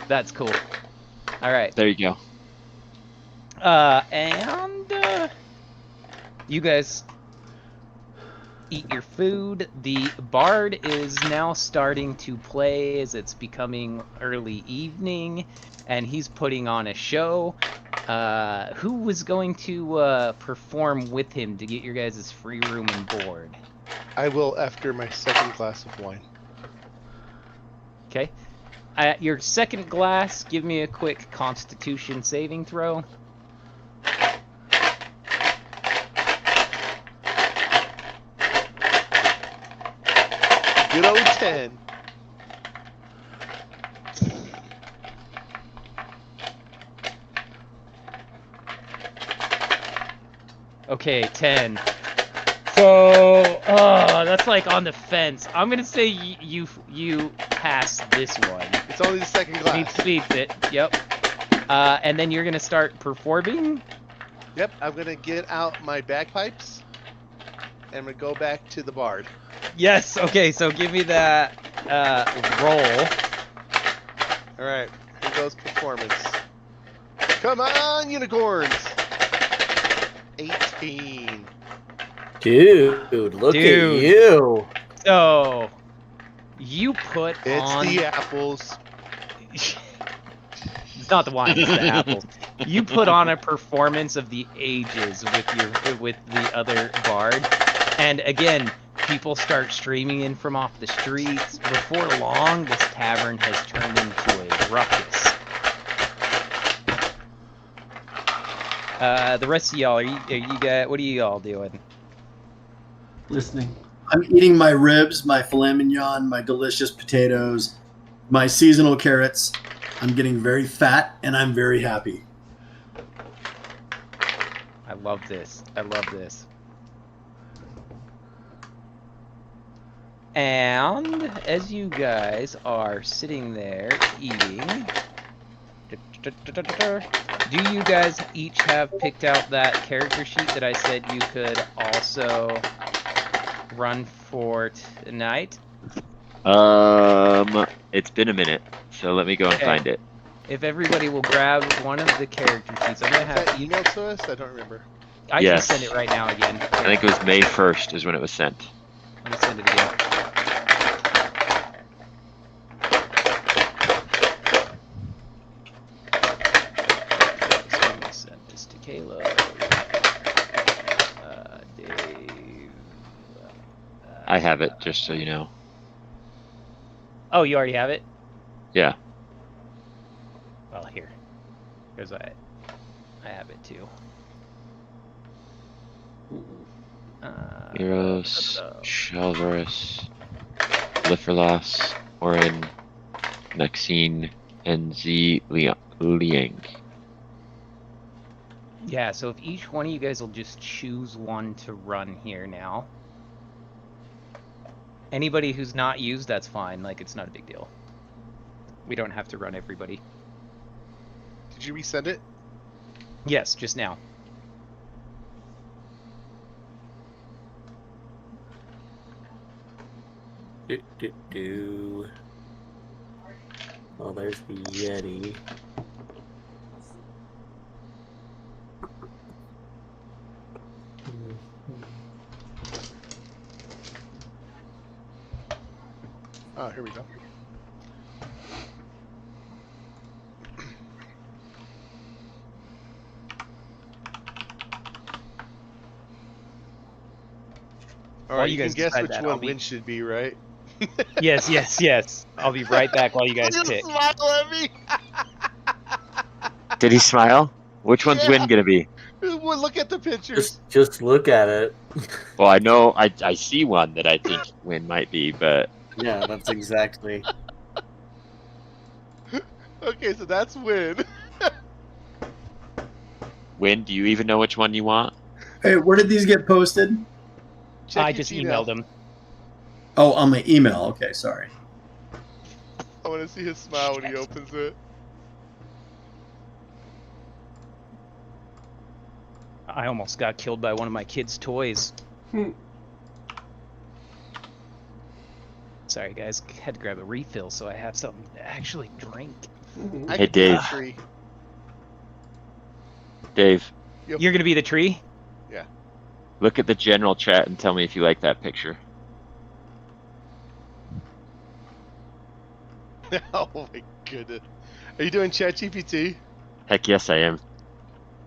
That's cool. All right. There you go. And you guys eat your food. The bard is now starting to play as it's becoming early evening, and he's putting on a show. Who was going to perform with him to get your guys' free room and board? I will after my second glass of wine. Okay. At your second glass, give me a quick Constitution saving throw. Good old 10. Okay, 10. So, that's like on the fence. I'm gonna say you pass this one. It's only the second glass. Speeds it. Yep. And then you're gonna start performing. Yep, I'm gonna get out my bagpipes, and I'm gonna go back to the bard. Yes. Okay. So give me that roll. All right, here goes performance. Come on, unicorns! 18. Dude, look Dude. at you. So you put It's on. the apples. It's not the wine, it's the apples. You put on a performance of the ages with the other bard, and again, people start streaming in from off the streets. Before long, this tavern has turned into a ruckus. The rest of y'all, are you guys? What are you all doing? Listening. I'm eating my ribs, my filet mignon, my delicious potatoes, my seasonal carrots. I'm getting very fat, and I'm very happy. I love this. I love this. And as you guys are sitting there eating, do you guys each have picked out that character sheet that I said you could also run for tonight? It's been a minute, so let me go and Okay. find it. If everybody will grab one of the character sheets, I'm gonna Is have that emailed to us? I don't remember. I Yes. can send it right now again. I think it was May 1st is when it was sent. Let me send it again. So I'm gonna send this to Caleb. Dave. I have it, just so you know. Oh, you already have it? Yeah. Well, here. Because I have it too. Eros, Shalvarus, Lifferlas, Orin, Maxine, and Z Liang. Yeah, so if each one of you guys will just choose one to run here now. Anybody who's not used, that's fine. Like, it's not a big deal. We don't have to run everybody. Did you resend it? Yes, just now. Well, there's the Yeti. Oh, here we go. All While right, you you can guys guess decide which that, I'll one be- Win should be, right? Yes. I'll be right back while you guys You pick. smile at me. Did he smile? Which one's Yeah. Win gonna be? Well, look at the pictures. Just look at it. Well, I know I see one that I think Win might be, but Yeah, that's exactly. Okay, so that's Win. Win, do you even know which one you want? Hey, where did these get posted? Check I your just Gmail. emailed him. Oh, on my email. Okay, sorry. I want to see his smile when he opens it. I almost got killed by one of my kids' toys. Hmm. Sorry, guys. Had to grab a refill so I have something to actually drink. Mhm. I Hey, could be the Dave. tree. Dave, Yep. You're gonna be the tree? look at the general chat and tell me if you like that picture. Oh my goodness. Are you doing ChatGPT? Heck yes, I am.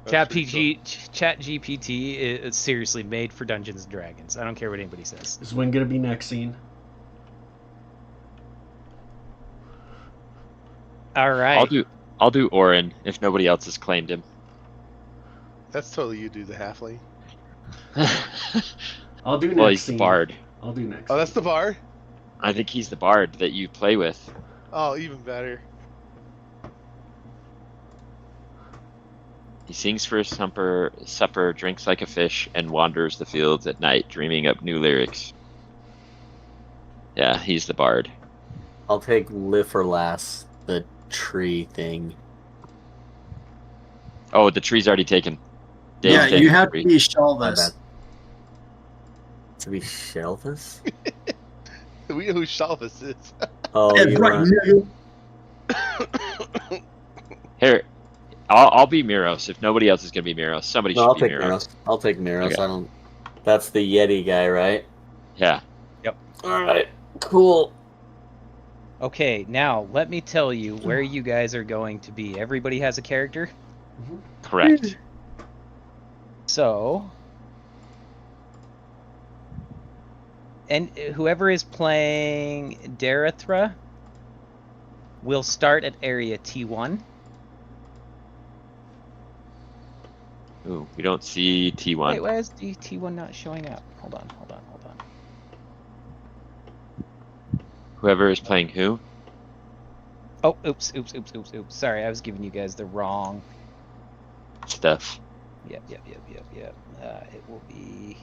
That's pretty cool. Chat GPT is seriously made for Dungeons and Dragons. I don't care what anybody says. Is Win gonna be next scene? All right. I'll do Orin if nobody else has claimed him. That's totally you do the halfling. I'll do next Well, he's scene. the bard. I'll do next. Oh, that's scene. the bar? I think he's the bard that you play with. Oh, even better. He sings for his supper, drinks like a fish, and wanders the fields at night, dreaming up new lyrics. Yeah, he's the bard. I'll take Liferlas, the tree thing. Oh, the tree's already taken. Dave, Yeah, take you the have tree. to be My Shelvis. bad. To be Shelvis? We know who Shalvis is. Oh, Yeah, you right, want... nigga. Here, I'll be Miros. If nobody else is gonna be Miros, somebody No, should I'll be take Miros. Miros. I'll take Miros. Okay. I don't... That's the Yeti guy, right? Yeah. Alright, cool. Okay, now let me tell you where you guys are going to be. Everybody has a character? Correct. So, and whoever is playing Darethra will start at area T1. Ooh, we don't see T1. Wait, why is T1 not showing up? Hold on. Whoever is playing who? Oh, oops. Sorry, I was giving you guys the wrong. Stuff. Yep. It will be.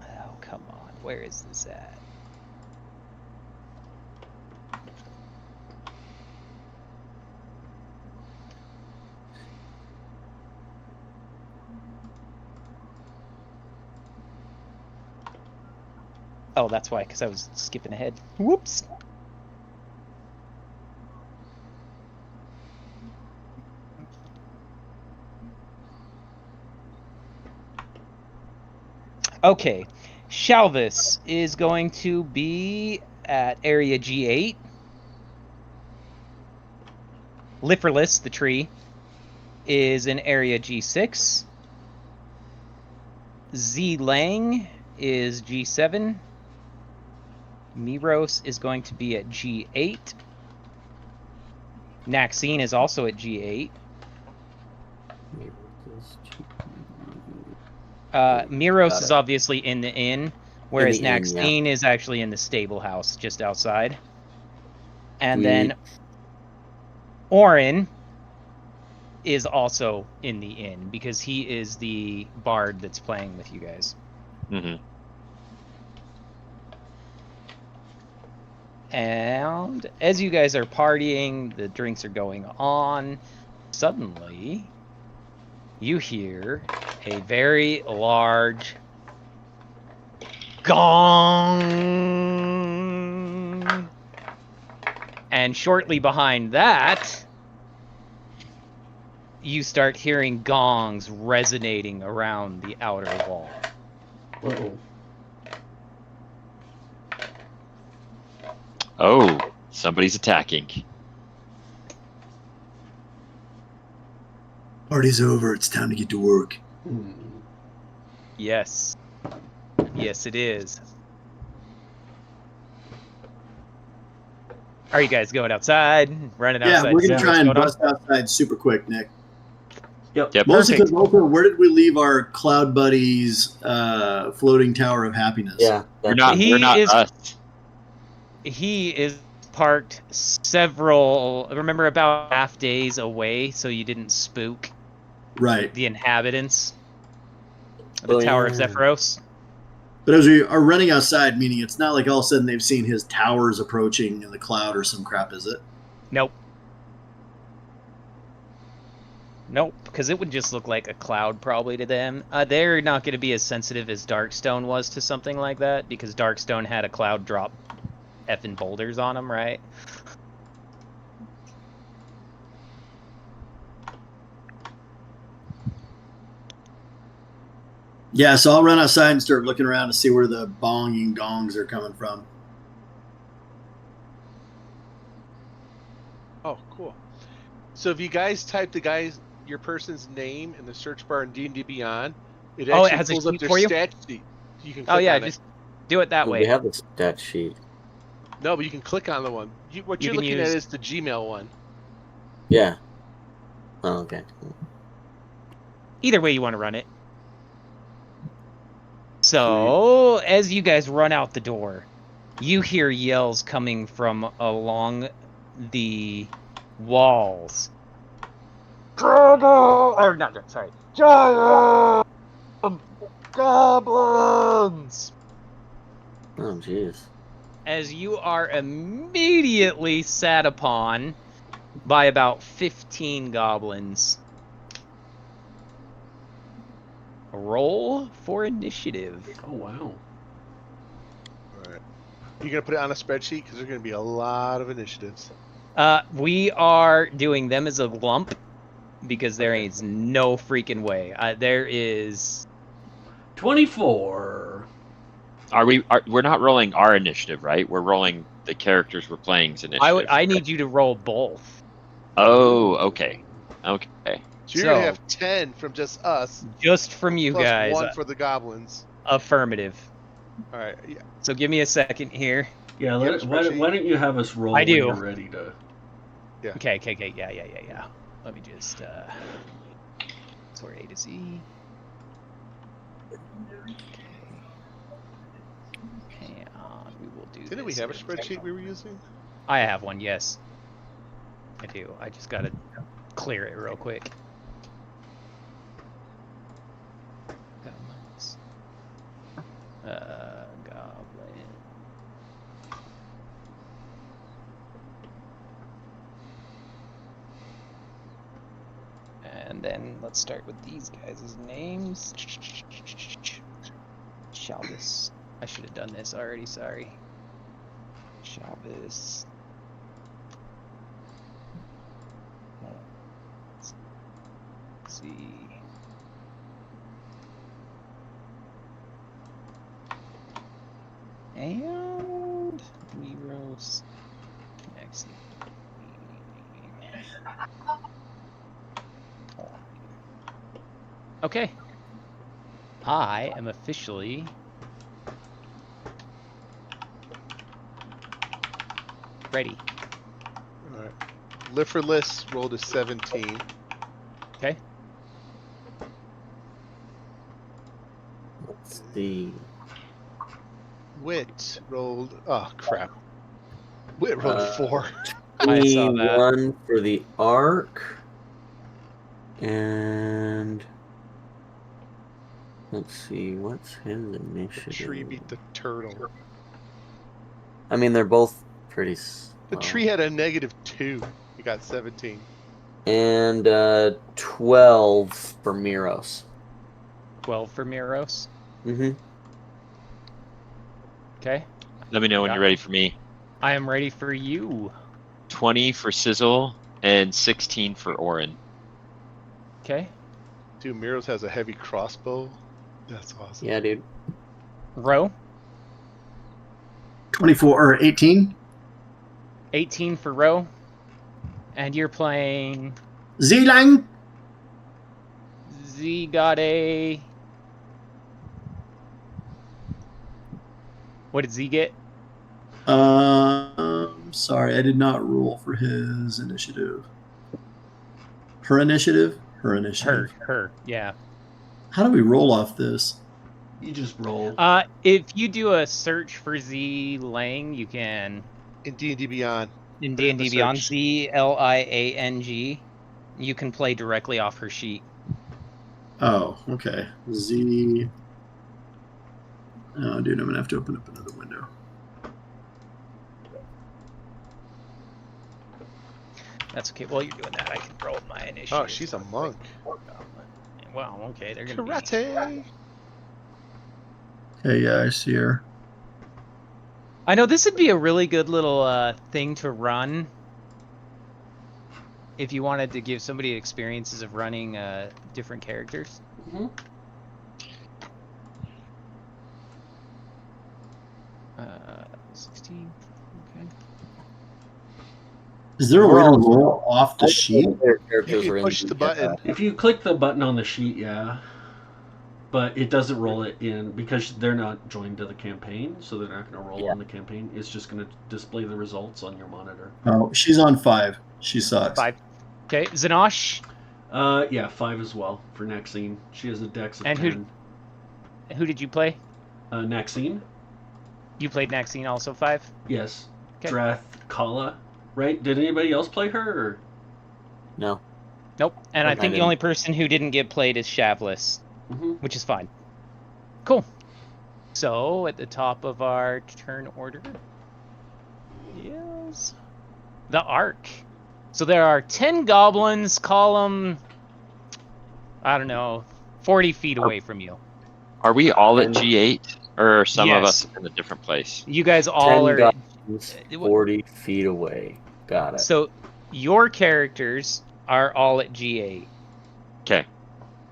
Oh, come on. Where is this at? Oh, that's why, because I was skipping ahead. Whoops. Okay, Shalvis is going to be at area G8. Liferless, the tree, is in area G6. Z Lang is G7. Miros is going to be at G8. Naxine is also at G8. Miros is obviously in the inn, whereas In the inn, Naxine is actually in the stable house just outside. And Sweet. then Orin is also in the inn because he is the bard that's playing with you guys. Mm-hmm. And as you guys are partying, the drinks are going on, suddenly you hear a very large gong. And shortly behind that, you start hearing gongs resonating around the outer wall. Uh-oh. Oh, somebody's attacking. Party's over. It's time to get to work. Hmm. Yes. Yes, it is. Are you guys going outside? Running Yeah, outside? we're to gonna see try what's and going on? bust outside super quick, Nick. Yep. Yep. Mostly Perfect. because also, where did we leave our Cloud Buddies floating tower of happiness? Yeah, We're that not. thing. We're not us. He is parked several. Remember, about half days away, so you didn't spook Right. the inhabitants of the Oh, Tower of yeah. Zephyros. But as we are running outside, meaning it's not like all of a sudden they've seen his towers approaching in the cloud or some crap, is it? Nope. Nope, because it would just look like a cloud probably to them. They're not going to be as sensitive as Darkstone was to something like that, because Darkstone had a cloud drop effing boulders on them, right? Yeah, so I'll run outside and start looking around to see where the bonging gongs are coming from. Oh, cool. So if you guys type your person's name in the search bar in D&D Beyond, it Oh, it actually has a pulls up sheet their for you? stat sheet. You can Oh click yeah, on just do it that We way. have the stat sheet. No, but you can click on the one. What You you're can looking use- at is the Gmail one. Yeah. Oh, okay. Either way you want to run it. So, as you guys run out the door, you hear yells coming from along the walls. Or not, sorry. Giant goblins! Oh, jeez. As you are immediately sat upon by about 15 goblins. Roll for initiative. Oh wow. All right. You're gonna put it on a spreadsheet because there's gonna be a lot of initiatives. We are doing them as a lump because there Okay. is no freaking way. There is 24. We're not rolling our initiative, right? We're rolling the characters we're playing's initiative. I need you to roll both. Oh, okay. Okay. So you're gonna So- have 10 from just us, Just from you plus guys. 1 for the goblins. Affirmative. All right. Yeah. So give me a second here. Yeah, You have a why spreadsheet? don't you have us roll I when do. you're ready to. Okay, yeah. Let me just sort A to Z. Hang on, we will do Didn't we this have a here. spreadsheet we were using? I have one, yes. I do. I just gotta clear it real quick. Goblins. Goblin. And then let's start with these guys' names. Shalvis. I should have done this already, sorry. Shalvis. Let's see. And Neros next. Okay. I am officially ready. All right. Liferless rolled a 17. Okay. Let's see. Wit rolled. Oh crap. Wit rolled a 4. I saw that. 21 for the arc. And let's see, what's his The initiative? tree beat the turtle. I mean, they're both pretty The slow. tree had a -2. He got 17. And 12 for Miros. 12 for Miros. Mm-hmm. Okay. Let me know when you're ready for me. I am ready for you. 20 for Sizzle and 16 for Orin. Okay. Dude, Miros has a heavy crossbow. That's awesome. Yeah, dude. Row. 24 or 18. 18 for Row. And you're playing Zelang. Z got a. What did Z get? sorry, I did not roll for his initiative. Her initiative? Her initiative. Her, yeah. How do we roll off this? You just roll. If you do a search for Z Lang, you can In D&D Beyond. in Put it in the D&D Beyond search. ZLIANG. You can play directly off her sheet. Oh, okay. Z. Oh, dude, I'm gonna have to open up another window. That's okay. While you're doing that, I can roll my initiative. Oh, she's a monk. Well, okay, they're gonna be. Karate. Okay, yeah, I see her. I know this would be a really good little thing to run if you wanted to give somebody experiences of running different characters. Mhm. 16. Okay. Is there a We're way to all- roll off the sheet? Their You characters can are in push the button. If you click the button on the sheet, yeah. But it doesn't roll it in because they're not joined to the campaign, so they're not going to roll Yeah. on the campaign. It's just going to display the results on your monitor. Oh, she's on 5. She sucks. 5. Okay, Zanosh. Yeah, 5 as well for Naxine. She has a dex of And 10. Who did you play? Naxine? You played Naxine also 5? Yes. Okay. Drath Kala, right? Did anybody else play her? Or? No. Nope. And I I think the didn't. only person who didn't get played is Shavlis, Mm-hmm. which is fine. Cool. So, at the top of our turn order is the Ark. So there are 10 goblins, column, I don't know, 40 feet away from you. Are we all at And- G8, or are some of Yes. us in a different place? You guys all 10 are. goblins, 40 feet away. Got it. So your characters are all at G8. Okay.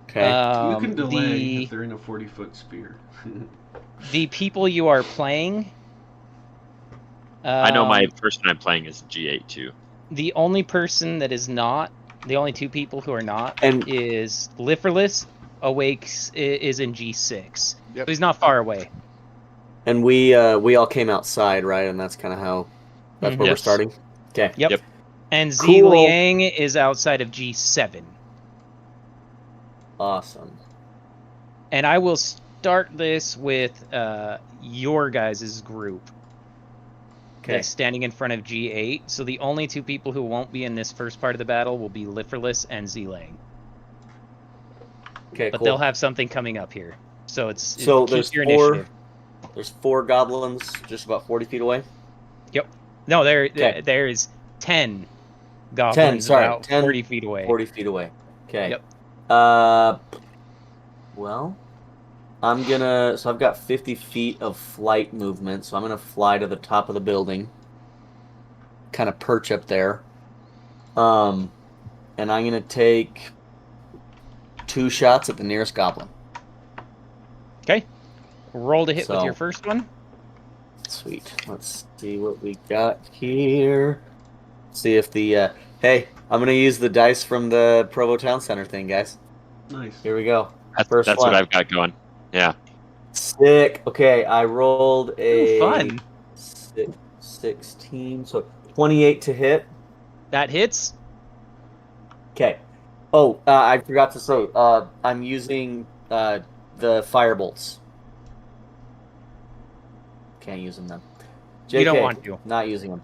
Okay. You can delay The if they're in a 40-foot sphere. the people you are playing. I know my um, person I'm playing is G8 too. The only person that is not, the only 2 people who are not, And- is Liferless. Awakes is in G6. Yep. So he's not far away. And we all came outside, right? And that's kind of how. That's where we're Yes. starting. Okay. Yep. Yep. And Z Cool. Liang is outside of G7. Awesome. And I will start this with your guys' group. Okay. That's standing in front of G8. So the only 2 people who won't be in this first part of the battle will be Liferless and Z-Lang. Okay. But Cool. they'll have something coming up here. So So keep there's your 4. initiative. There's 4 goblins, just about 40 feet away. No, Okay. there's 10 goblins 10, about 10, 40 feet away. 40 feet away. Okay. Yep. Well, I'm gonna. So I've got 50 feet of flight movement, so I'm gonna fly to the top of the building, kind of perch up there. And I'm gonna take 2 shots at the nearest goblin. Okay. Roll to hit with So- your first one. Sweet. Let's see what we got here. See if the. Hey, I'm gonna use the dice from the Provo Town Center thing, guys. Nice. Here we go. That's First what one. I've got going. Yeah. Sick. Okay, I rolled a Ooh, fun. 16, so 28 to hit. That hits. Okay. Oh, I forgot to say, I'm using the firebolts. Can't use them then. JK, You don't want to. Not using them.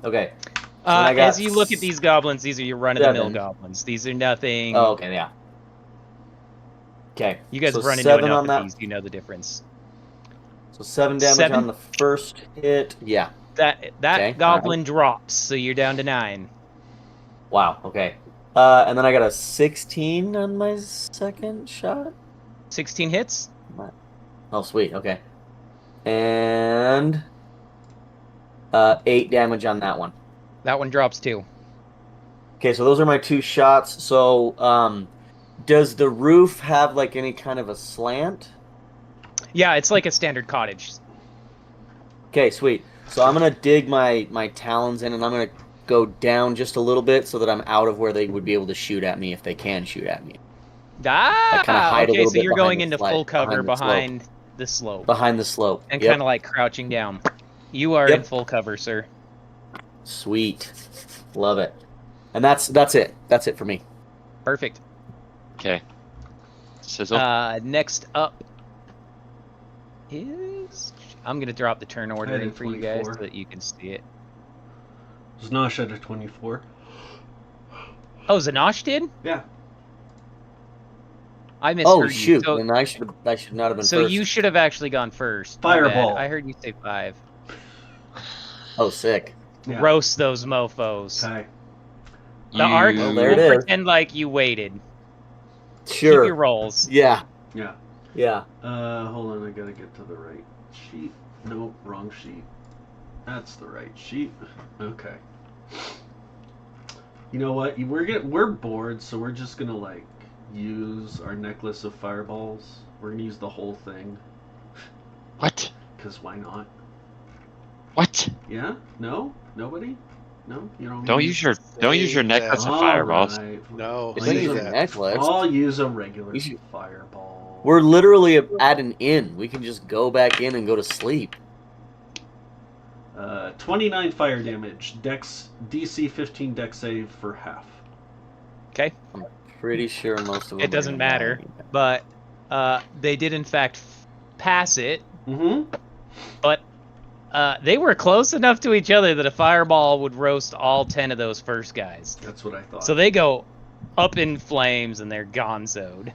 Okay. So then I got As you look at these goblins, these are your run-of-the-mill 7. goblins. These are nothing. Oh, okay, yeah. Okay. You guys so run into 7 enough on of that. these, you know the difference. So 7 damage 7? on the first hit. Yeah. That Okay, goblin drops, so you're down to 9. Wow. Okay. And then I got a 16 on my second shot. 16 hits. Oh, sweet. Okay. And 8 damage on that one. That one drops too. Okay, so those are my 2 shots. So, does the roof have like any kind of a slant? Yeah, it's like a standard cottage. Okay, sweet. So I'm gonna dig my talons in, and I'm gonna go down just a little bit so that I'm out of where they would be able to shoot at me if they can shoot at me. Ah, kinda hide a okay, little so bit you're behind going the into slide- full cover behind behind the slope. Behind the slope. And Yep. kind of like crouching down. You are Yep. in full cover, sir. Sweet. Love it. And that's it. That's it for me. Perfect. Okay. Sizzle. Next up is... I'm going to drop the turn order Head in at for you guys 24. so that you can see it. Znash at a 24. Oh, Zanosh did? Yeah. I misheard you. Shoot! So, Then I should not have been so first. you should have actually gone first. My Fireball. bad. I heard you say 5. Oh, sick. Yeah. Roast those mofos. Okay. The arc, Well, there we'll it is. pretend like you waited. Sure. Keep your rolls. Yeah. Yeah. Yeah. Hold on, I gotta get to the right sheet. Nope, wrong sheet. That's the right sheet. Okay. You know what? We're bored, so we're just gonna like use our necklace of fireballs. We're gonna use the whole thing. What? Cause why not? What? Yeah? No? Nobody? No? You don't. Don't use your necklace of fireballs. Alright. No, It's I'll not use even a- a necklace. I'll use a regular You should- fireball. We're literally at an inn. We can just go back in and go to sleep. 29 fire damage. Dex DC 15 dex save for half. Okay. I'm pretty sure most of them. It doesn't matter. But they did, in fact, pass it. Mm-hmm. But they were close enough to each other that a fireball would roast all 10 of those first guys. That's what I thought. So they go up in flames and they're gonzoed.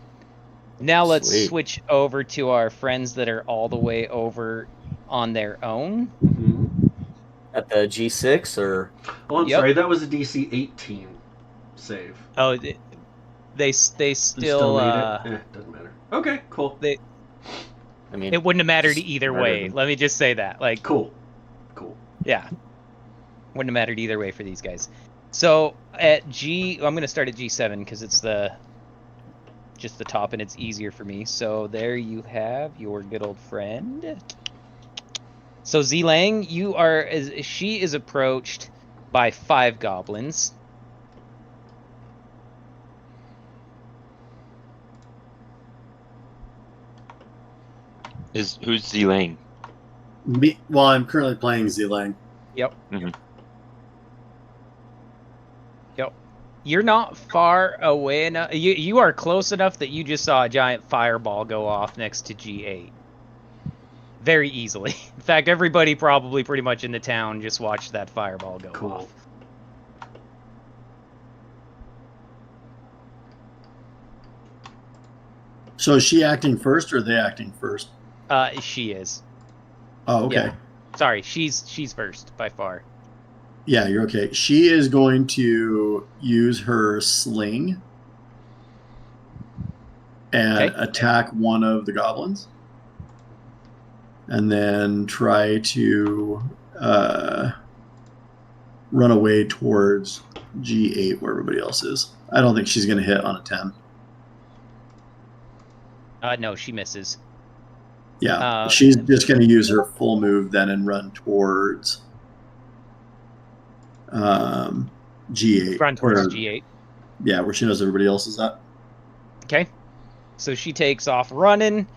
Now let's Sweet. switch over to our friends that are all the way over on their own. Mm-hmm. At the G6 or Oh, I'm Yep. sorry. That was a DC 18 save. Oh, they They still made it. Doesn't matter. Okay, cool. I mean, it wouldn't have mattered Just either better way. than- Let me just say that. Like, Cool. yeah, wouldn't have mattered either way for these guys. So at I'm gonna start at G7 because it's just the top and it's easier for me. So there you have your good old friend. So Zilang, she is approached by 5 goblins. Who's Zilang? Me, well, I'm currently playing Zelang. Yep. Mhm. Yep. You're not far away enough. You are close enough that you just saw a giant fireball go off next to G8. Very easily. In fact, everybody probably pretty much in the town just watched that fireball go Cool. off. So is she acting first or are they acting first? She is. Oh, okay. Yeah. Sorry, she's first by far. Yeah, you're okay. She is going to use her sling and Okay. attack one of the goblins. And then try to run away towards G8 where everybody else is. I don't think she's going to hit on a 10. No, she misses. Yeah, she's just going to use her full move then and run towards G8. Run towards Or- G8. Yeah, where she knows everybody else is at. Okay. So she takes off running.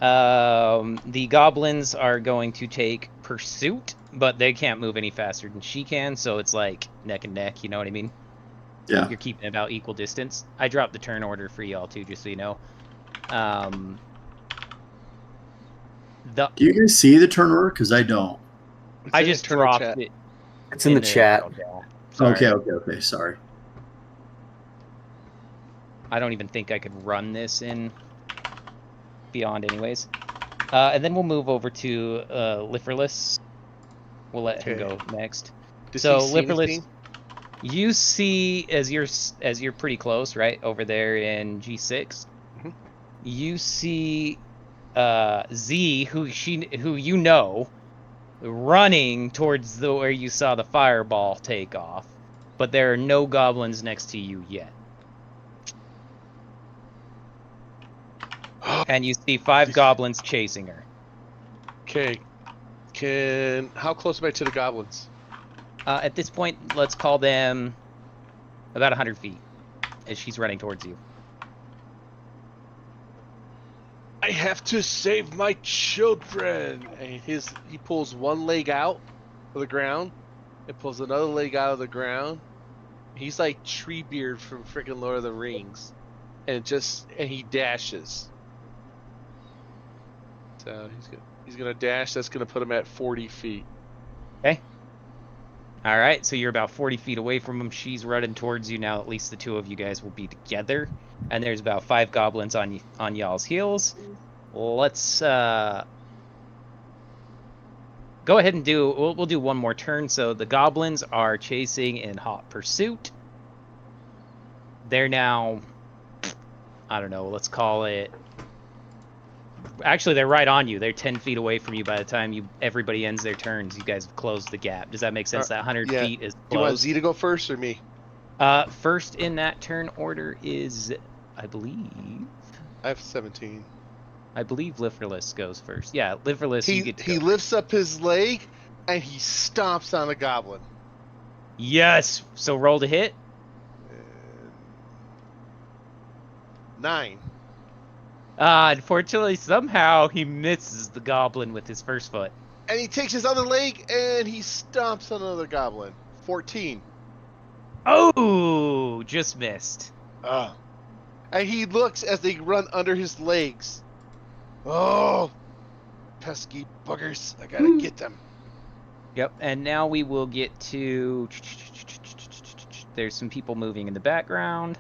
The goblins are going to take pursuit, but they can't move any faster than she can, so it's like neck and neck, you know what I mean? Yeah. You're keeping about equal distance. I dropped the turn order for y'all too, just so you know. Do you guys see the turn order? Because I don't. I just dropped chat. it. it's in the chat. Sorry. Okay. Sorry. I don't even think I could run this in Beyond anyways. And then we'll move over to Lifferless. We'll let him go next. Does So, he see Lipperless- anything? You see, as you're pretty close, right over there in G6. Mhm. You see Z, who you know, running towards where you saw the fireball take off, but there are no goblins next to you yet. And you see 5 goblins chasing her. Okay. How close am I to the goblins? At this point, let's call them about 100 feet as she's running towards you. I have to save my children. And he pulls one leg out of the ground and pulls another leg out of the ground. He's like Treebeard from freaking Lord of the Rings, and he dashes. So he's gonna dash. That's gonna put him at 40 feet. Okay. All right, so you're about 40 feet away from him. She's running towards you now. At least the two of you guys will be together. And there's about 5 goblins on y'all's heels. Let's go ahead and we'll do one more turn. So the goblins are chasing in hot pursuit. They're now, I don't know, let's call it. Actually, they're right on you. They're 10 feet away from you by the time everybody ends their turns. You guys have closed the gap. Does that make sense? That 100 yeah. feet is closed. Do you want Z to go first or me? First in that turn order is, I believe. I have 17. I believe Liverless goes first. Yeah, Liverless, you get to He go lifts up his leg and he stomps on the goblin. Yes. So roll to hit. 9. Unfortunately, somehow he misses the goblin with his first foot. And he takes his other leg and he stomps on another goblin. 14. Oh, just missed. And he looks as they run under his legs. Oh, pesky buggers. I gotta get them. Yep, and now we will get to... There's some people moving in the background.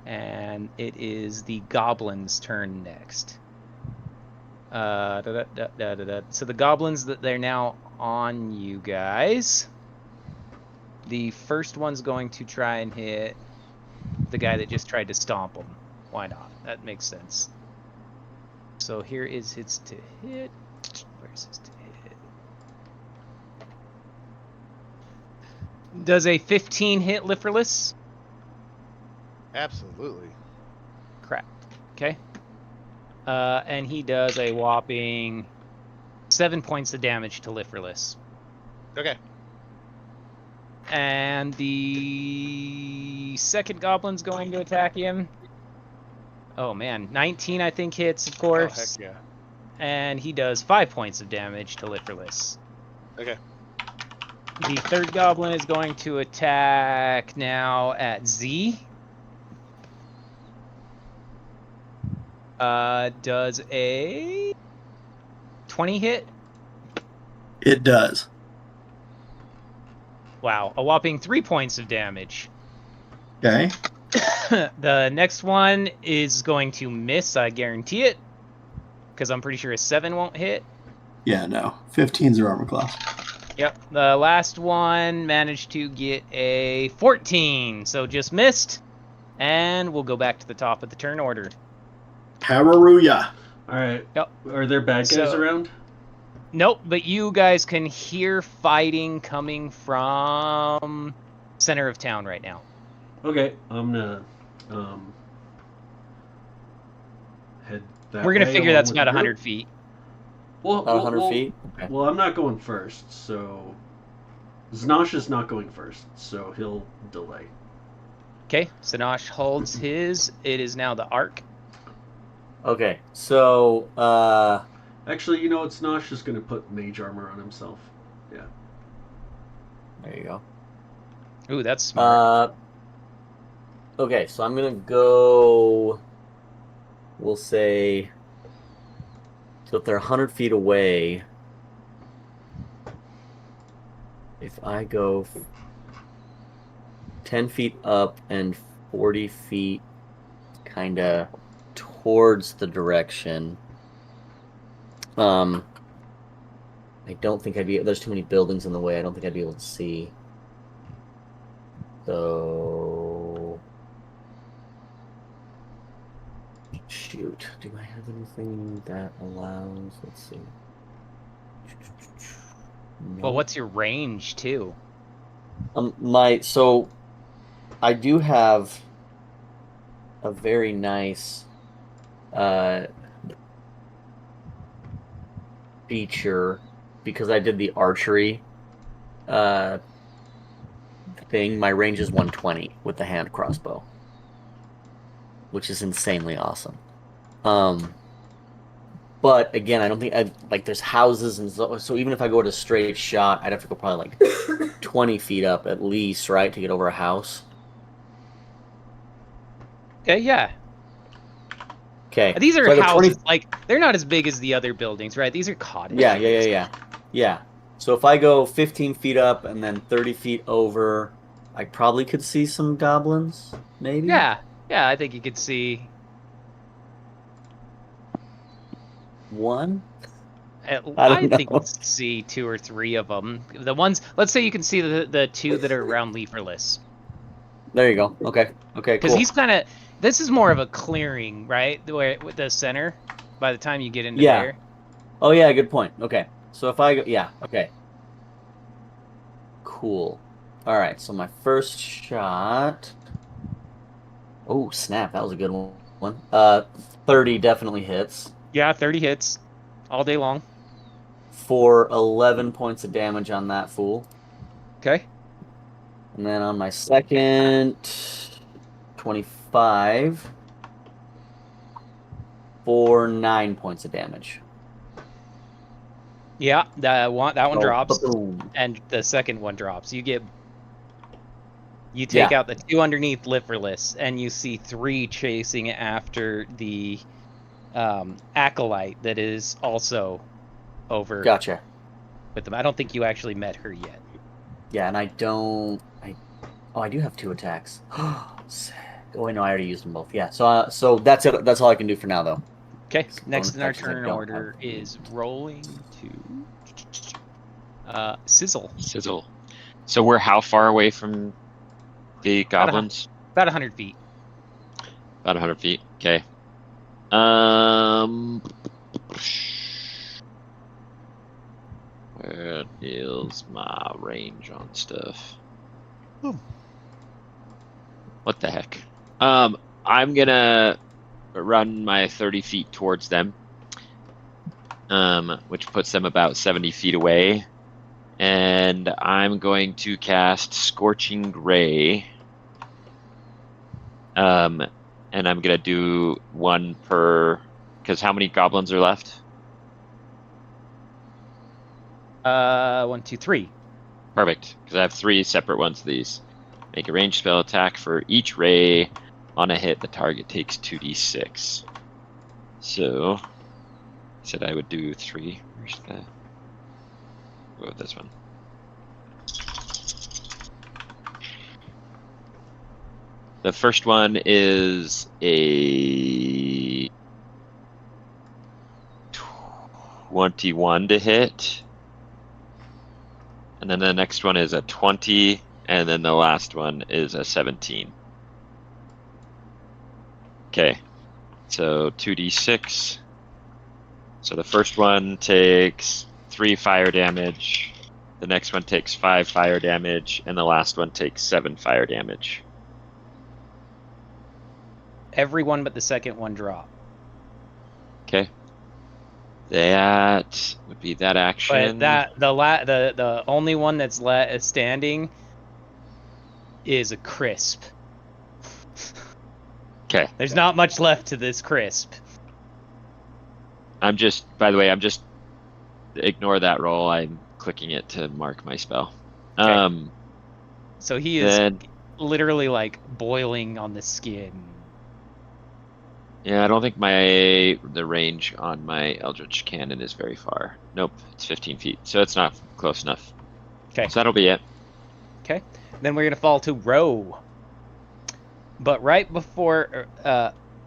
And it is the goblins' turn next. So the goblins, they're now on you guys. The first one's going to try and hit the guy that just tried to stomp him. Why not? That makes sense. So here is his to hit. Where's his to hit? Does a 15 hit Liverless? Absolutely. Crap. Okay. And he does a whopping 7 points of damage to Liverless. Okay. And the second goblin's going to attack him. Oh man, 19 I think hits, of course. Oh, heck yeah. And he does 5 points of damage to Liverless. Okay. The third goblin is going to attack now at Z. Does a 20 hit? It does. Wow, a whopping 3 points of damage. Okay. The next one is going to miss, I guarantee it. Because I'm pretty sure a 7 won't hit. Yeah, no. 15's their armor class. Yep, the last one managed to get a 14, so just missed. And we'll go back to the top of the turn order. Hallelujah. All right. Yep. Are there bad guys around? Nope, but you guys can hear fighting coming from center of town right now. Okay, I'm gonna head that We're gonna way figure along that's with about the group. 100 feet. Well, 100 feet? Okay. Well, I'm not going first, so Znash is not going first, so he'll delay. Okay, Sinosh holds his. It is now the arc. Okay, so Actually, you know what? Znash is going to put mage armor on himself. Yeah. there you go. Ooh, that's smart. Okay, so I'm gonna go. We'll say. So if they're 100 feet away, if I go 10 feet up and 40 feet kind of towards the direction, I don't think I'd be. There's too many buildings in the way. I don't think I'd be able to see. So, shoot. Do I have anything that allows? Let's see. No. Well, what's your range too? So I do have a very nice feature because I did the archery thing. My range is 120 with the hand crossbow, which is insanely awesome. But again, I don't think like there's houses and so even if I go to straight shot, I'd have to go probably like 20 feet up at least, right, to get over a house. Okay, yeah. Okay. These are so I go 20 houses. Like they're not as big as the other buildings, right? These are cottages. Yeah. So if I go 15 feet up and then 30 feet over, I probably could see some goblins, maybe. Yeah, I think you could see One. I don't think know. you'd see 2 or 3 of them. The ones, let's say you can see the 2 that are around Leaferless. There you go. Okay. Because Cool. he's kind of, this is more of a clearing, right? With the center, by the time you get into Yeah. there. Oh yeah, good point. Okay. So if I go, yeah, okay. Cool. All right. So my first shot. Oh snap! That was a good one. 30 definitely hits Yeah, 30 hits all day long. for 11 points of damage on that fool. Okay. And then on my second, 25 for 9 points of damage. Yeah, that one Oh, drops, boom. and the second one drops. You take out the 2 underneath Leaferless, and you see 3 chasing after the acolyte that is also over Gotcha. with them. I don't think you actually met her yet. Yeah, and I do have 2 attacks. Sick. Oh wait, no, I already used them both. Yeah, so that's it. That's all I can do for now, though. Okay, Bonus next in our actions I turn don't order have. is rolling to Sizzle. Sizzle. So we're how far away from the goblins? About 100 feet. About 100 feet. Okay. Where is my range on stuff? What the heck? I'm gonna run my 30 feet towards them, which puts them about 70 feet away, and I'm going to cast Scorching Ray. And I'm gonna do 1 per. Because how many goblins are left? 1, 2, 3. Perfect, because I have 3 separate ones of these. Make a ranged spell attack for each ray. On a hit, the target takes 2d6. So, I said I would do 3. Where's the... Oh, this one. The first one is a 21 to hit. And then the next one is a 20, and then the last one is a 17. Okay, so 2d6. So the first one takes 3 fire damage, the next one takes 5 fire damage, and the last one takes 7 fire damage. Every one but the second one drop. Okay. That would be that action. But the only one that's standing is a crisp. Okay. There's not much left to this crisp. By the way, ignore that roll. I'm clicking it to mark my spell. Okay. So he is literally like boiling on the skin. Yeah, I don't think the range on my Eldritch Cannon is very far. Nope, it's 15 feet, so it's not close enough. Okay. So that'll be it. Okay. Then we're gonna fall to Row. But right before,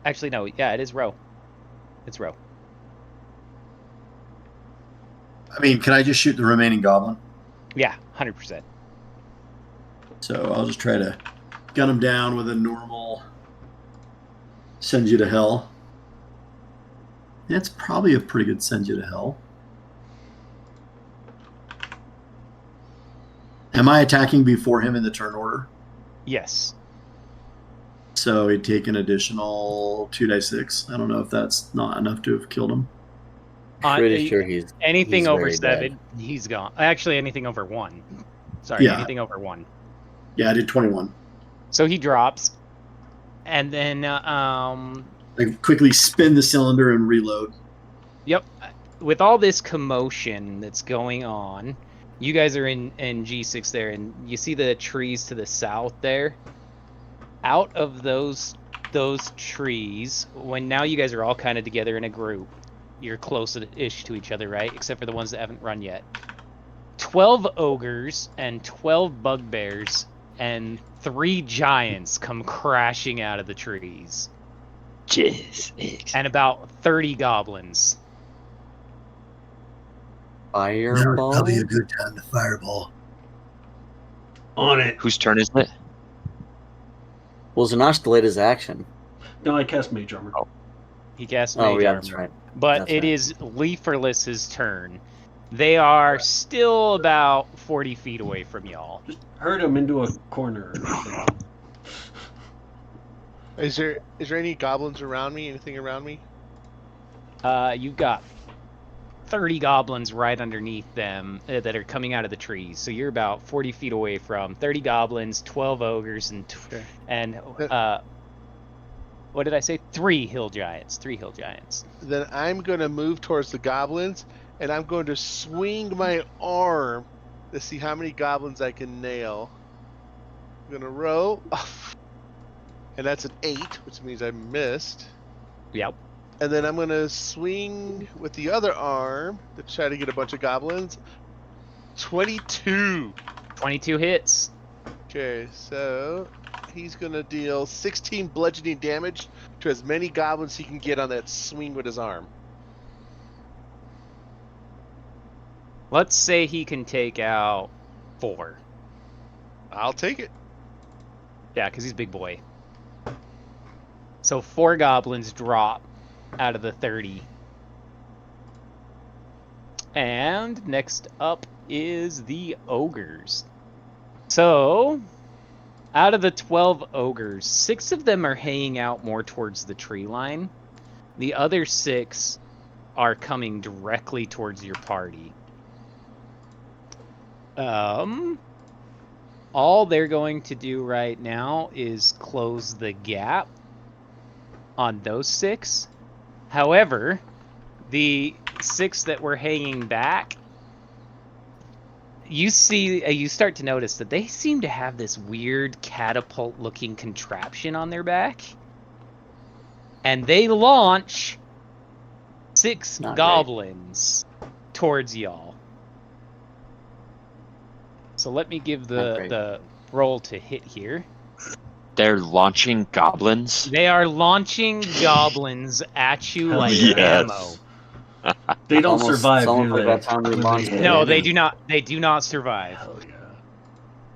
actually no, yeah, it is Row. It's Row. I mean, can I just shoot the remaining goblin? Yeah, 100%. So I'll just try to gun him down with a normal send you to hell. That's probably a pretty good send you to hell. Am I attacking before him in the turn order? Yes. So he'd take an additional 2d6. I don't know if that's not enough to have killed him. Pretty sure he's anything over very 7, dead. he's gone. Actually, anything over 1. Sorry, Yeah. anything over 1. Yeah, I did 21. So he drops, and then I quickly spin the cylinder and reload. Yep. With all this commotion that's going on, you guys are in G6 there, and you see the trees to the south there. Out of those trees, when now you guys are all kind of together in a group, you're close-ish to each other, right? Except for the ones that haven't run yet. 12 ogres and 12 bugbears and 3 giants come crashing out of the trees. Jizz. And about 30 goblins. Fireball. Probably a good time to fireball. On it. Whose turn is it? Well, Zanash delayed his action. No, I cast Mage Armor. He casts Oh, Mage yeah, Armor. that's right. But That's it right. is Leaferless's turn. They are still about 40 feet away from y'all. Just herd him into a corner. Is there any goblins around me? Anything around me? You've got 30 goblins right underneath them that are coming out of the trees. So you're about 40 feet away from 30 goblins, 12 ogres, Okay. and what did I say? 3 hill giants. 3 hill giants. Then I'm going to move towards the goblins, and I'm going to swing my arm to see how many goblins I can nail. I'm going to roll. And that's an 8, which means I missed. Yep. And then I'm going to swing with the other arm to try to get a bunch of goblins. 22. 22 hits. Okay, so he's going to deal 16 bludgeoning damage to as many goblins he can get on that swing with his arm. Let's say he can take out 4. I'll take it. Yeah, because he's a big boy. So 4 goblins drop out of the 30. And next up is the ogres. So, out of the 12 ogres, 6 of them are hanging out more towards the tree line. The other 6 are coming directly towards your party. All they're going to do right now is close the gap on those 6. However, the 6 that were hanging back, you start to notice that they seem to have this weird catapult-looking contraption on their back, and they launch 6 Not goblins towards y'all. So let me give the roll to hit here. They're launching goblins. They are launching goblins at you Hell like yes. ammo. They don't Almost- survive, it's do almost like they? that time we When launched hit? it. No, Yeah, they yeah. do not. They do not survive. Hell yeah.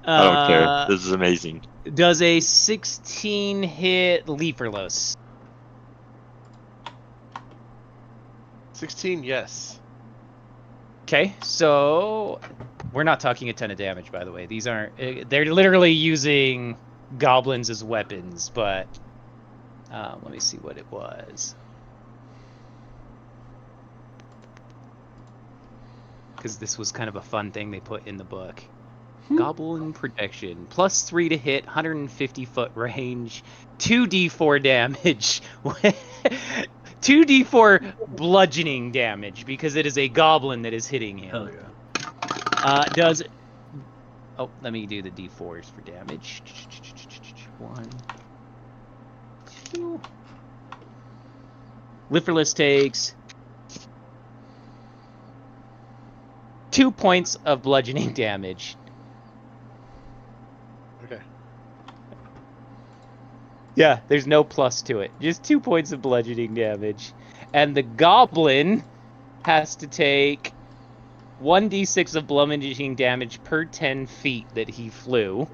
I don't care. This is amazing. Does a 16 hit Leaferless? 16, yes. Okay, so we're not talking a ton of damage, by the way. These aren't. They're literally using goblins as weapons, but let me see what it was. Because this was kind of a fun thing they put in the book. Goblin protection, +3 to hit, 150-foot range, 2d4 damage, 2d4 bludgeoning damage because it is a goblin that is hitting him. Hell yeah. Oh, let me do the d4s for damage. 1, 2. Leaferless takes 2 points of bludgeoning damage. Okay. Yeah, there's no plus to it. Just 2 points of bludgeoning damage. And the goblin has to take 1d6 of bludgeoning damage per 10 feet that he flew.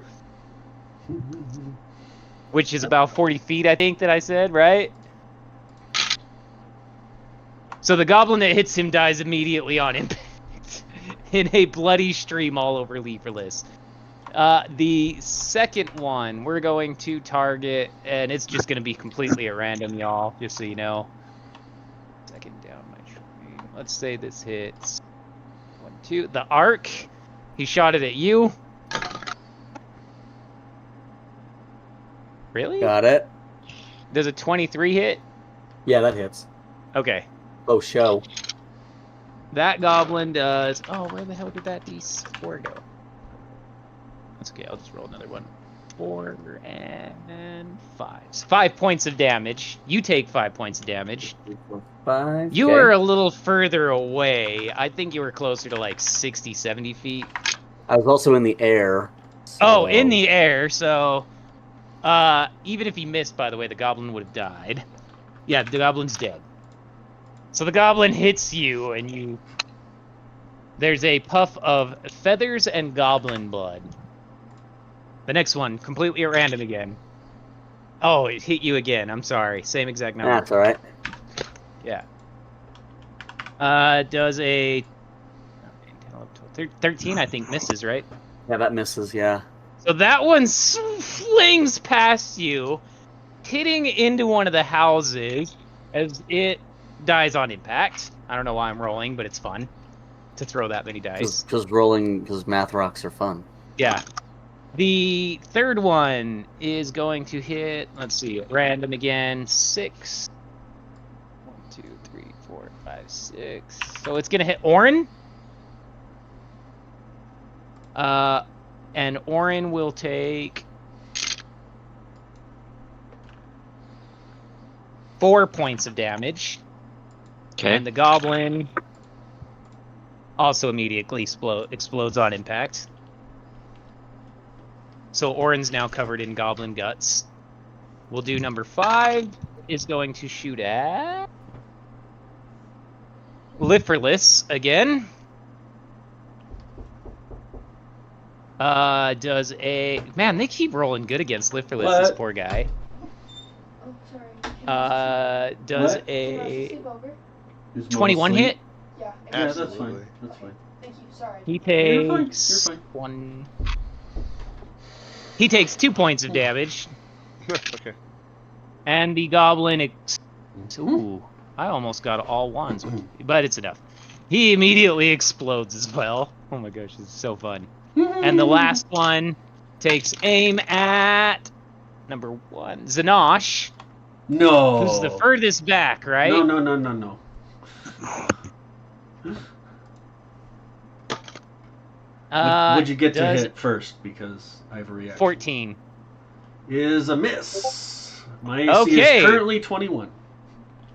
Which is about 40 feet, I think that I said, right? So the goblin that hits him dies immediately on impact. In a bloody stream all over Leaferless. The second one, we're going to target, and it's just going to be completely at random, y'all, just so you know. Second down my tree. Let's say this hits 1, 2. The arc, he shot it at you. Really? Got it. Does a 23 hit? Yeah, that hits. Okay. Oh, show. That goblin does. Oh, where the hell did that D4 go? That's okay. I'll just roll another one. 4 and 5. 5 points of damage. You take 5 points of damage. 5. You okay. were a little further away. I think you were closer to like 60, 70 feet. I was also in the air. Oh, in so- the air. So, even if he missed, by the way, the goblin would have died. Yeah, the goblin's dead. So the goblin hits you, and you. There's a puff of feathers and goblin blood. The next one, completely at random again. Oh, it hit you again. I'm sorry. Same exact number. That's all right. Yeah. Does a 13, I think, misses, right? Yeah, that misses. Yeah. So that one flings past you, hitting into one of the houses as it dies on impact. I don't know why I'm rolling, but it's fun to throw that many dice. Because math rocks are fun. Yeah. The third one is going to hit, let's see, random again, 6. 1, 2, 3, 4, 5, 6. So it's going to hit Orin. And Orin will take 4 points of damage. Okay. And the goblin also immediately explodes on impact. So Orin's now covered in goblin guts. We'll do number 5 is going to shoot at Liferless again. Does a man? They keep rolling good against Liferless. This What? poor guy. Oh, sorry. Does What? a Sleep over? Is Mo 21 asleep? hit? Yeah. Yeah, that's Absolutely. fine. That's fine. Thank you. Sorry. He You're fine, takes you're fine. 1. He takes 2 points of damage, Okay. and the goblin. Ooh, I almost got all ones, but it's enough. He immediately explodes as well. Oh my gosh, this is so fun. And the last one takes aim at number 1, Zanosh, No. who's the furthest back, right? No. Would you get to does hit first? Because I have a reaction. 14. Is a miss. My AC Okay. is currently 21.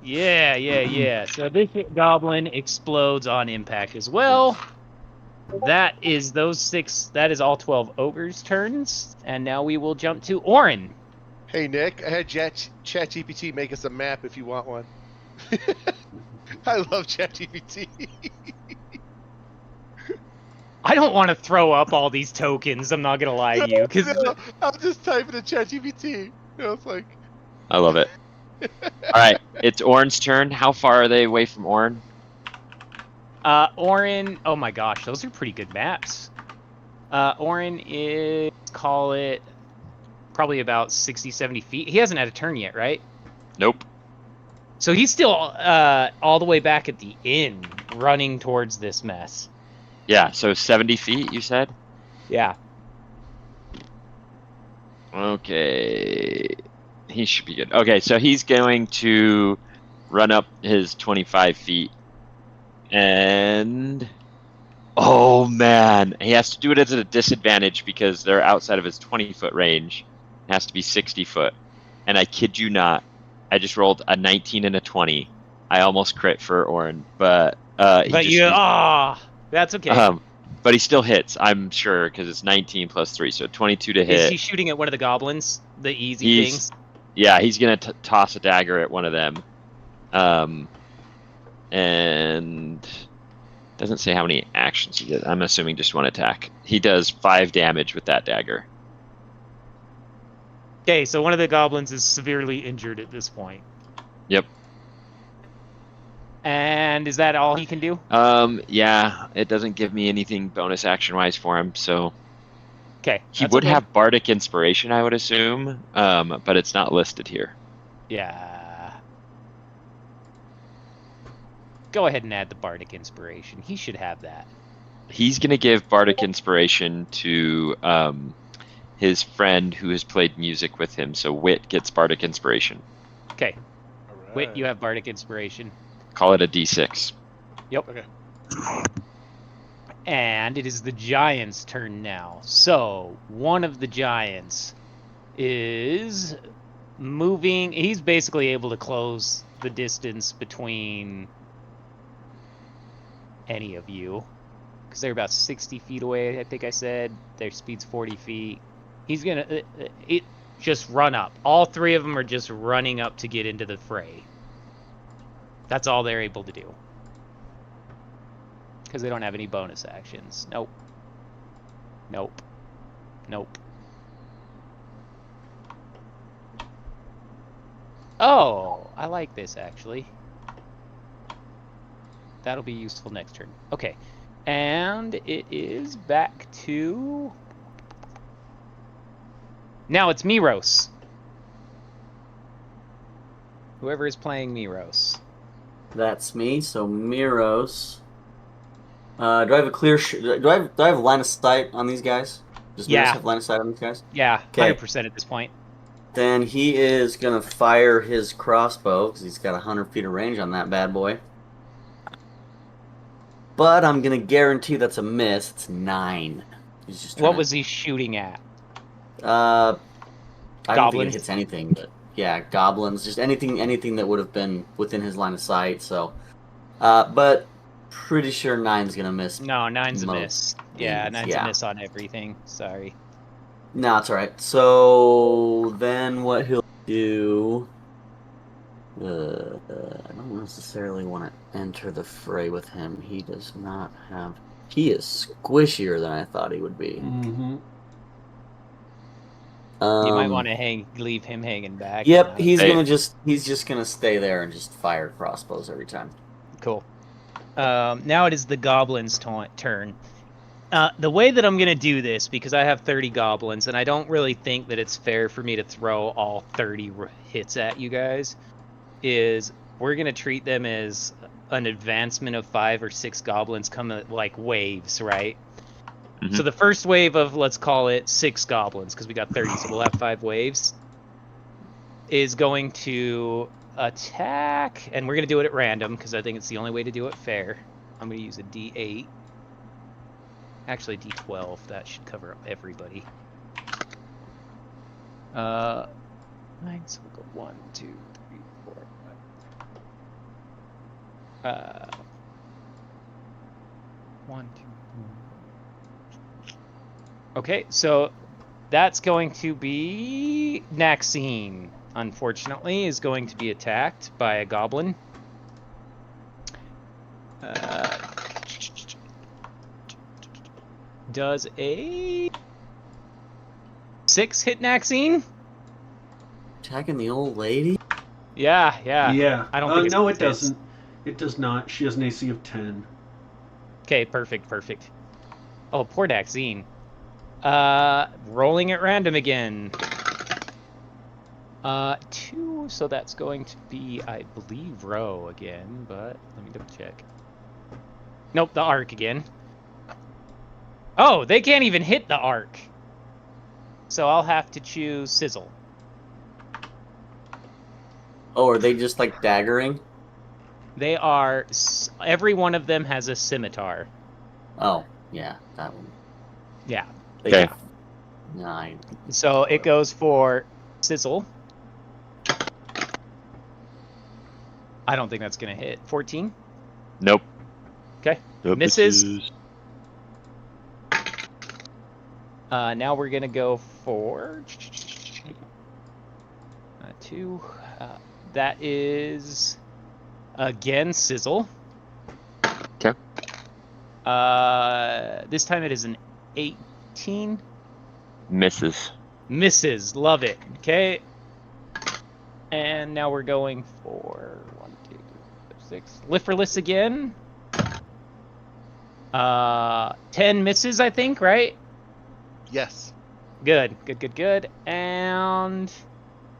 Yeah. So this goblin explodes on impact as well. That is those 6. That is all 12 ogres' turns, and now we will jump to Orin. Hey Nick, I had ChatGPT make us a map if you want one. I love ChatGPT. I don't want to throw up all these tokens. I'm not gonna lie to you, because No, I'm just typing in ChatGPT. It's like, I love it. All right, it's Orin's turn. How far are they away from Orin? Orin. Oh my gosh, those are pretty good maps. Orin is, call it, probably about 60, 70 feet. He hasn't had a turn yet, right? Nope. So he's still all the way back at the inn, running towards this mess. Yeah, so 70 feet, you said? Yeah. Okay. He should be good. Okay, so he's going to run up his 25 feet. And... oh, man. He has to do it at a disadvantage because they're outside of his 20-foot range. It has to be 60 foot. And I kid you not, I just rolled a 19 and a 20. I almost crit for Orin, but... that's okay. But he still hits, I'm sure, because it's 19 plus 3, so 22 to hit. Is he shooting at one of the goblins? The easy things? Yeah, he's going to toss a dagger at one of them. And doesn't say how many actions he did. I'm assuming just one attack. He does 5 damage with that dagger. Okay, so one of the goblins is severely injured at this point. Yep. And is that all he can do? Yeah, it doesn't give me anything bonus action-wise for him, so... Okay. He would have Bardic Inspiration, I would assume, but it's not listed here. Yeah. Go ahead and add the Bardic Inspiration. He should have that. He's going to give Bardic Inspiration to his friend who has played music with him, so Wit gets Bardic Inspiration. Okay. all right. Wit, you have Bardic Inspiration. Call it a D6. Yep. Okay. And it is the giant's turn now. So, one of the giants is moving. He's basically able to close the distance between any of you. Because they're about 60 feet away, I think I said. Their speed's 40 feet. He's going to just run up. All three of them are just running up to get into the fray. That's all they're able to do. Because they don't have any bonus actions. Nope. Nope. Nope. Oh, I like this, actually. That'll be useful next turn. Okay. And it is back to... Now it's Miros. Whoever is playing Miros. That's me. So Miros. Do I have a clear? Do I have line of sight on these guys? Does Miros Yeah. have line of sight on these guys? Yeah, Okay. 100% at this point. Then he is gonna fire his crossbow because he's got 100 feet of range on that bad boy. But I'm gonna guarantee that's a miss. It's 9. He's just What was he shooting at? I don't think Goblins? it hits anything, but yeah, goblins, just anything that would have been within his line of sight. So, but pretty sure 9's gonna miss. No, 9's a most miss. Yeah, things, 9's yeah. a miss on everything. Sorry. No, it's all right. So then what he'll do? I don't necessarily want to enter the fray with him. He does not have. He is squishier than I thought he would be. Mm-hmm. You might want to leave him hanging back. Yep, and he's Hey. just gonna stay there and just fire crossbows every time. Cool. Now it is the goblins' turn. The way that I'm going to do this, because I have 30 goblins, and I don't really think that it's fair for me to throw all 30 hits at you guys, is we're going to treat them as an advancement of 5 or 6 goblins come like waves, right? Mhm. So the first wave of, let's call it 6 goblins, because we got 30, so we'll have 5 waves, is going to attack, and we're going to do it at random, because I think it's the only way to do it fair. I'm going to use a D8. Actually, D12. That should cover everybody. 9, so we'll go 1, 2, 3, 4, 5. 1, 2, 3. Okay, so that's going to be Naxine. Unfortunately, is going to be attacked by a goblin. Does a 6 hit Naxine? Attacking the old lady? Yeah. Yeah. I don't think no, it it doesn't. It does not. She has an AC of 10. Okay, perfect. Oh, poor Naxine. Rolling at random again. 2, so that's going to be, I believe, Row again, but let me double check. Nope, the arc again. Oh, they can't even hit the arc. So I'll have to choose Sizzle. Oh, are they just like daggering? They are, every one of them has a scimitar. Oh, yeah, that one. Yeah. They Okay. get 9. So it goes for Sizzle. I don't think that's going to hit. 14? Nope. Okay. Nope, Misses. Now we're going to go for 2. That is, again, Sizzle. Okay. This time it is an 18. Misses. Misses. Love it. Okay. And now we're going for 1, 2, 6. Liferless again. 10 misses, I think, right? Yes. Good. And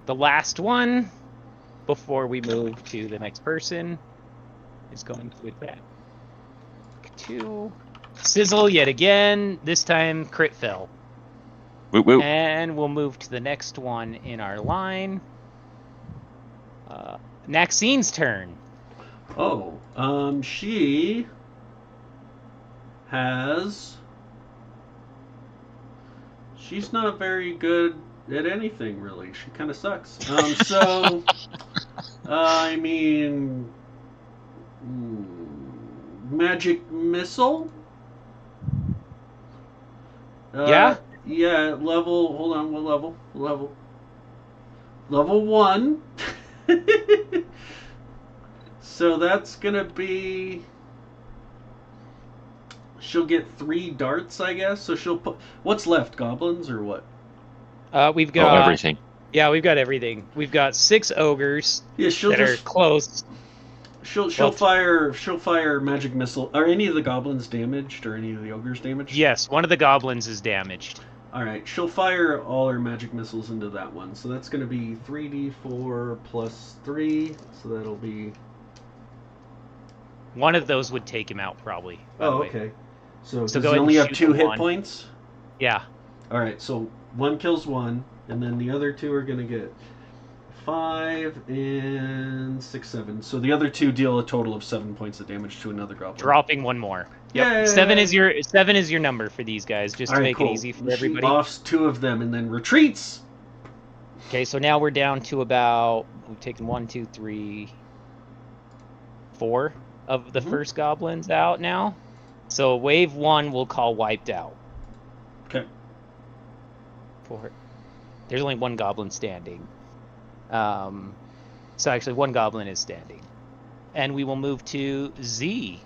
the last one, before we move to the next person, is going to attack 2. Sizzle yet again. This time, crit fail. Woo woo. And we'll move to the next one in our line. Naxine's turn. Oh, she has. She's not very good at anything, really. She kind of sucks. I mean, magic missile. Yeah? Yeah. Level. Hold on. What level? Level 1. So that's gonna be. She'll get 3 darts, I guess. So she'll put. What's left? Goblins or what? We've Oh, got everything. Yeah, we've got everything. We've got 6 ogres Yeah, she'll that are just. close. She'll Well, fire magic missile. Are any of the goblins damaged or any of the ogres damaged? Yes, one of the goblins is damaged. All right, she'll fire all her magic missiles into that one. So that's going to be 3d4 plus 3. So that'll be. One of those would take him out, probably. By the way. Okay. So So does go he ahead only and have shoot 2 the hit one. points? Yeah. All right, so one kills one, and then the other 2 are going to get 5 and 6, 7. So the other 2 deal a total of 7 points of damage to another goblin. Dropping one more. Yep. Yay! 7 is your number for these guys, just All to right, make cool. it easy for She everybody. offs 2 of them and then retreats. Okay, so now we're down to about we've taken 1, 2, 3, 4 of the Mhm. first goblins out now. So wave 1 we'll call wiped out. Okay. 4. There's only 1 goblin standing. So actually 1 goblin is standing. And we will move to Z.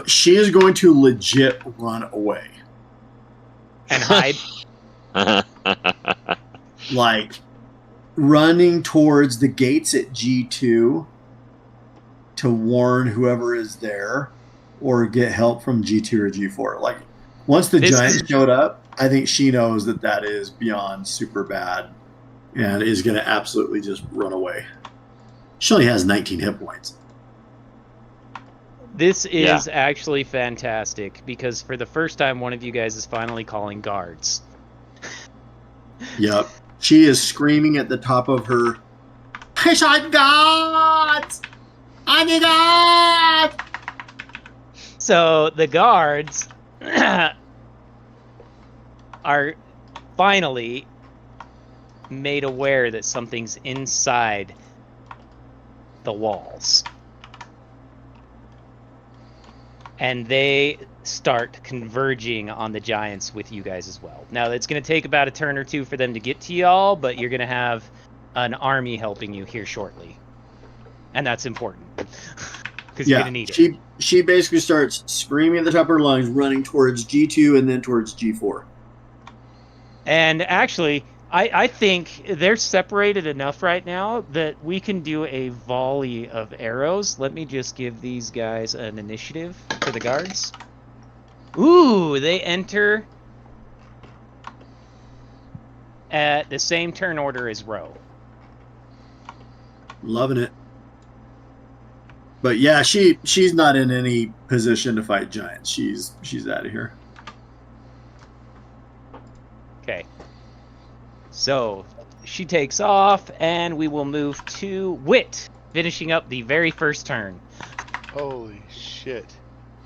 She is going to legit run away. And hide. Like running towards the gates at G2 to warn whoever is there or get help from G2 or G4. Like once the giant showed up, I think she knows that that is beyond super bad and is going to absolutely just run away. She only has 19 hit points. This is actually fantastic because for the first time one of you guys is finally calling guards. Yep. She is screaming at the top of her, I shot guards! I need guards! So the guards are finally made aware that something's inside the walls. And they start converging on the giants with you guys as well. Now, it's going to take about a turn or 2 for them to get to y'all, but you're going to have an army helping you here shortly. And that's important. Because you're going to need it. She basically starts screaming at the top of her lungs, running towards G2 and then towards G4. And actually, I think they're separated enough right now that we can do a volley of arrows. Let me just give these guys an initiative for the guards. Ooh, they enter at the same turn order as Roe. Loving it. But yeah, she's not in any position to fight giants. She's out of here. Okay. So she takes off, and we will move to Wit, finishing up the very first turn. Holy shit.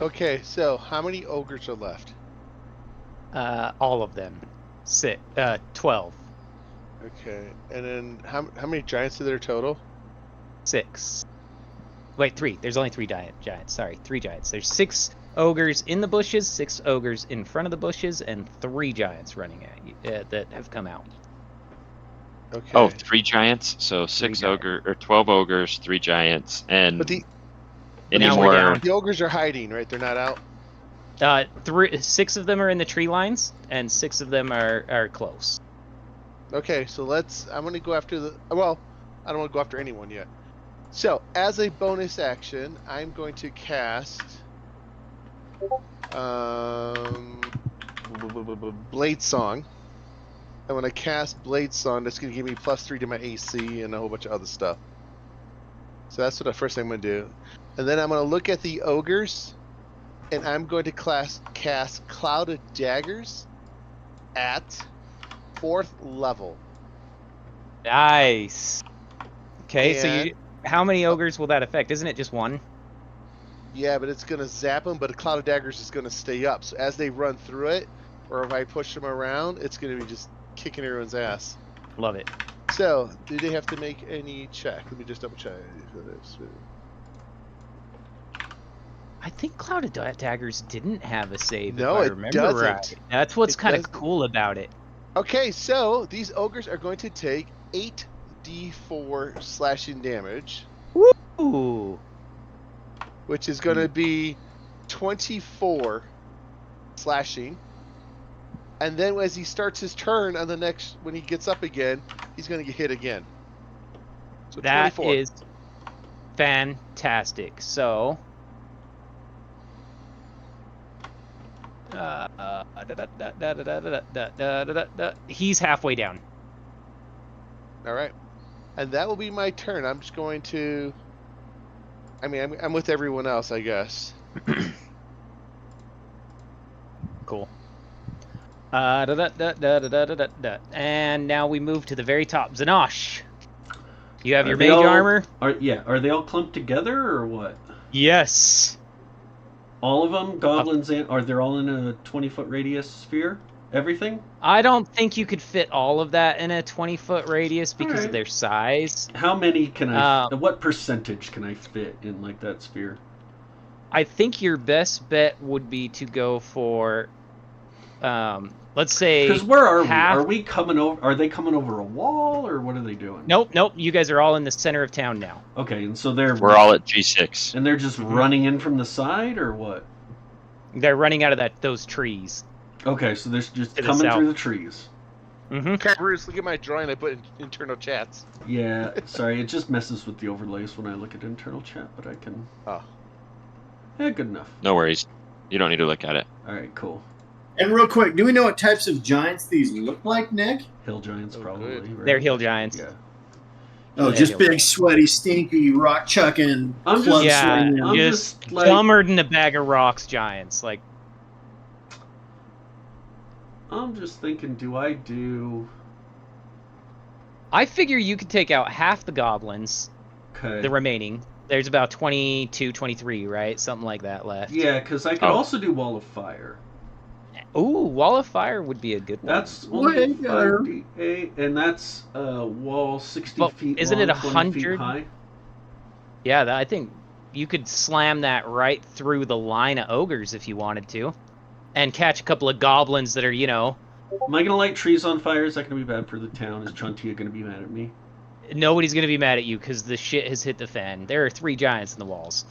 Okay, so how many ogres are left? All of them. 12. Okay, and then how many giants are there total? 6. Wait, 3. There's only 3 giants. Sorry, 3 giants. There's 6 ogres in the bushes, 6 ogres in front of the bushes, and 3 giants running at you that have come out. Okay. Oh, 3 giants. So 12 ogres, 3 giants, and But any now more? we're down. the ogres are hiding, right? They're not out. 6 of them are in the tree lines, and 6 of them are close. Okay, so I'm gonna go after well, I don't want to go after anyone yet. So, as a bonus action, I'm going to cast Blade Song. And when I cast Blade Song, that's going to give me +3 to my AC and a whole bunch of other stuff. So that's what the first thing I'm going to do. And then I'm going to look at the ogres, and I'm going to cast Cloud of Daggers at 4th level. Nice. Okay, And how many ogres will that affect? Isn't it just 1? Yeah, but it's gonna zap them. But a cloud of daggers is gonna stay up. So as they run through it, or if I push them around, it's gonna be just kicking everyone's ass. Love it. So, do they have to make any check? Let me just double check for this. I think Cloud of Daggers didn't have a save, No, if I it remember doesn't. right. That's what's It kind of doesn't. cool about it. Okay, so these ogres are going to take 8d4 slashing damage, Ooh. which is going to be 24 slashing. And then as he starts his turn on the next, when he gets up again, he's going to get hit again. So That 24. is fantastic. So, he's halfway down. All right. And that will be my turn. I'm just going to... I mean, I'm with everyone else, I guess. Cool. And now we move to the very top. Zanosh, you have your mage armor? Are they all clumped together or what? Yes. All of them? Goblins and... Are they all in a 20-foot radius sphere? Everything? I don't think you could fit all of that in a 20-foot radius because Alright. of their size. How many can I... what percentage can I fit in, like, that sphere? I think your best bet would be to go for... let's say... Because where are half... we? Are we coming over... Are they coming over a wall, or what are they doing? Nope. You guys are all in the center of town now. Okay, and so they're... We're all at G6. And they're just running in from the side, or what? They're running out of those trees. Okay, so they're just To the coming south. through the trees. Mm-hmm. Okay, Bruce, look at my drawing I put in internal chats. Yeah, sorry, it just messes with the overlays when I look at internal chat, but I can... Oh. Yeah, good enough. No worries. You don't need to look at it. Alright, cool. And real quick, do we know what types of giants these look like, Nick? Hill giants, Oh, probably. good. Right? They're hill giants. Yeah. Oh, Yeah, just hill big, giants. sweaty, stinky, rock chucking, I'm just- club Yeah, swinging. I'm just just, like- dumber than a bag of rocks giants. Like, I'm just thinking, do I do... I figure you could take out half the goblins, Okay. the remaining. There's about 22, 23, right? Something like that left. Yeah, because I could Oh. also do Wall of Fire. Ooh, Wall of Fire would be a good one. That's only Way better. 5d8, and that's wall 60 Well, feet isn't long, it 20 feet 100? high. Yeah, I think you could slam that right through the line of ogres if you wanted to. And catch a couple of goblins that are, Am I going to light trees on fire? Is that going to be bad for the town? Is Chuntia going to be mad at me? nobody's going to be mad at you because the shit has hit the fan. There are 3 giants in the walls.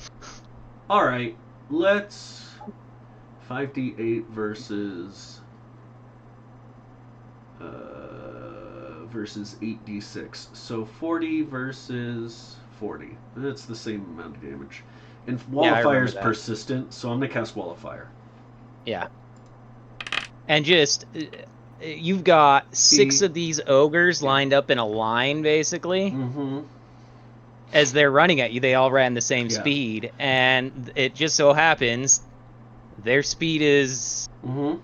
Alright, let's... 5d8 versus... versus 8d6. So 40 versus 40. That's the same amount of damage. And Wall Yeah, I of Fire remember is that. persistent, so I'm going to cast Wall of Fire. Yeah. And just... You've got 6 of these ogres lined up in a line, basically. Mm-hmm. As they're running at you, they all ran the same Yeah. speed, and it just so happens their speed is... Mm-hmm.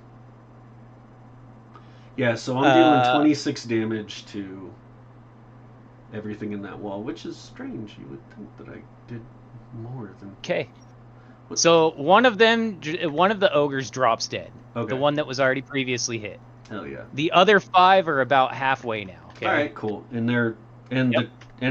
Yeah, so I'm dealing 26 damage to everything in that wall, which is strange. You would think that I did more than... Okay. So one of the ogres drops dead. Okay. The one that was already previously hit. Hell yeah. The other 5 are about halfway now. Okay. All right, cool. And they're and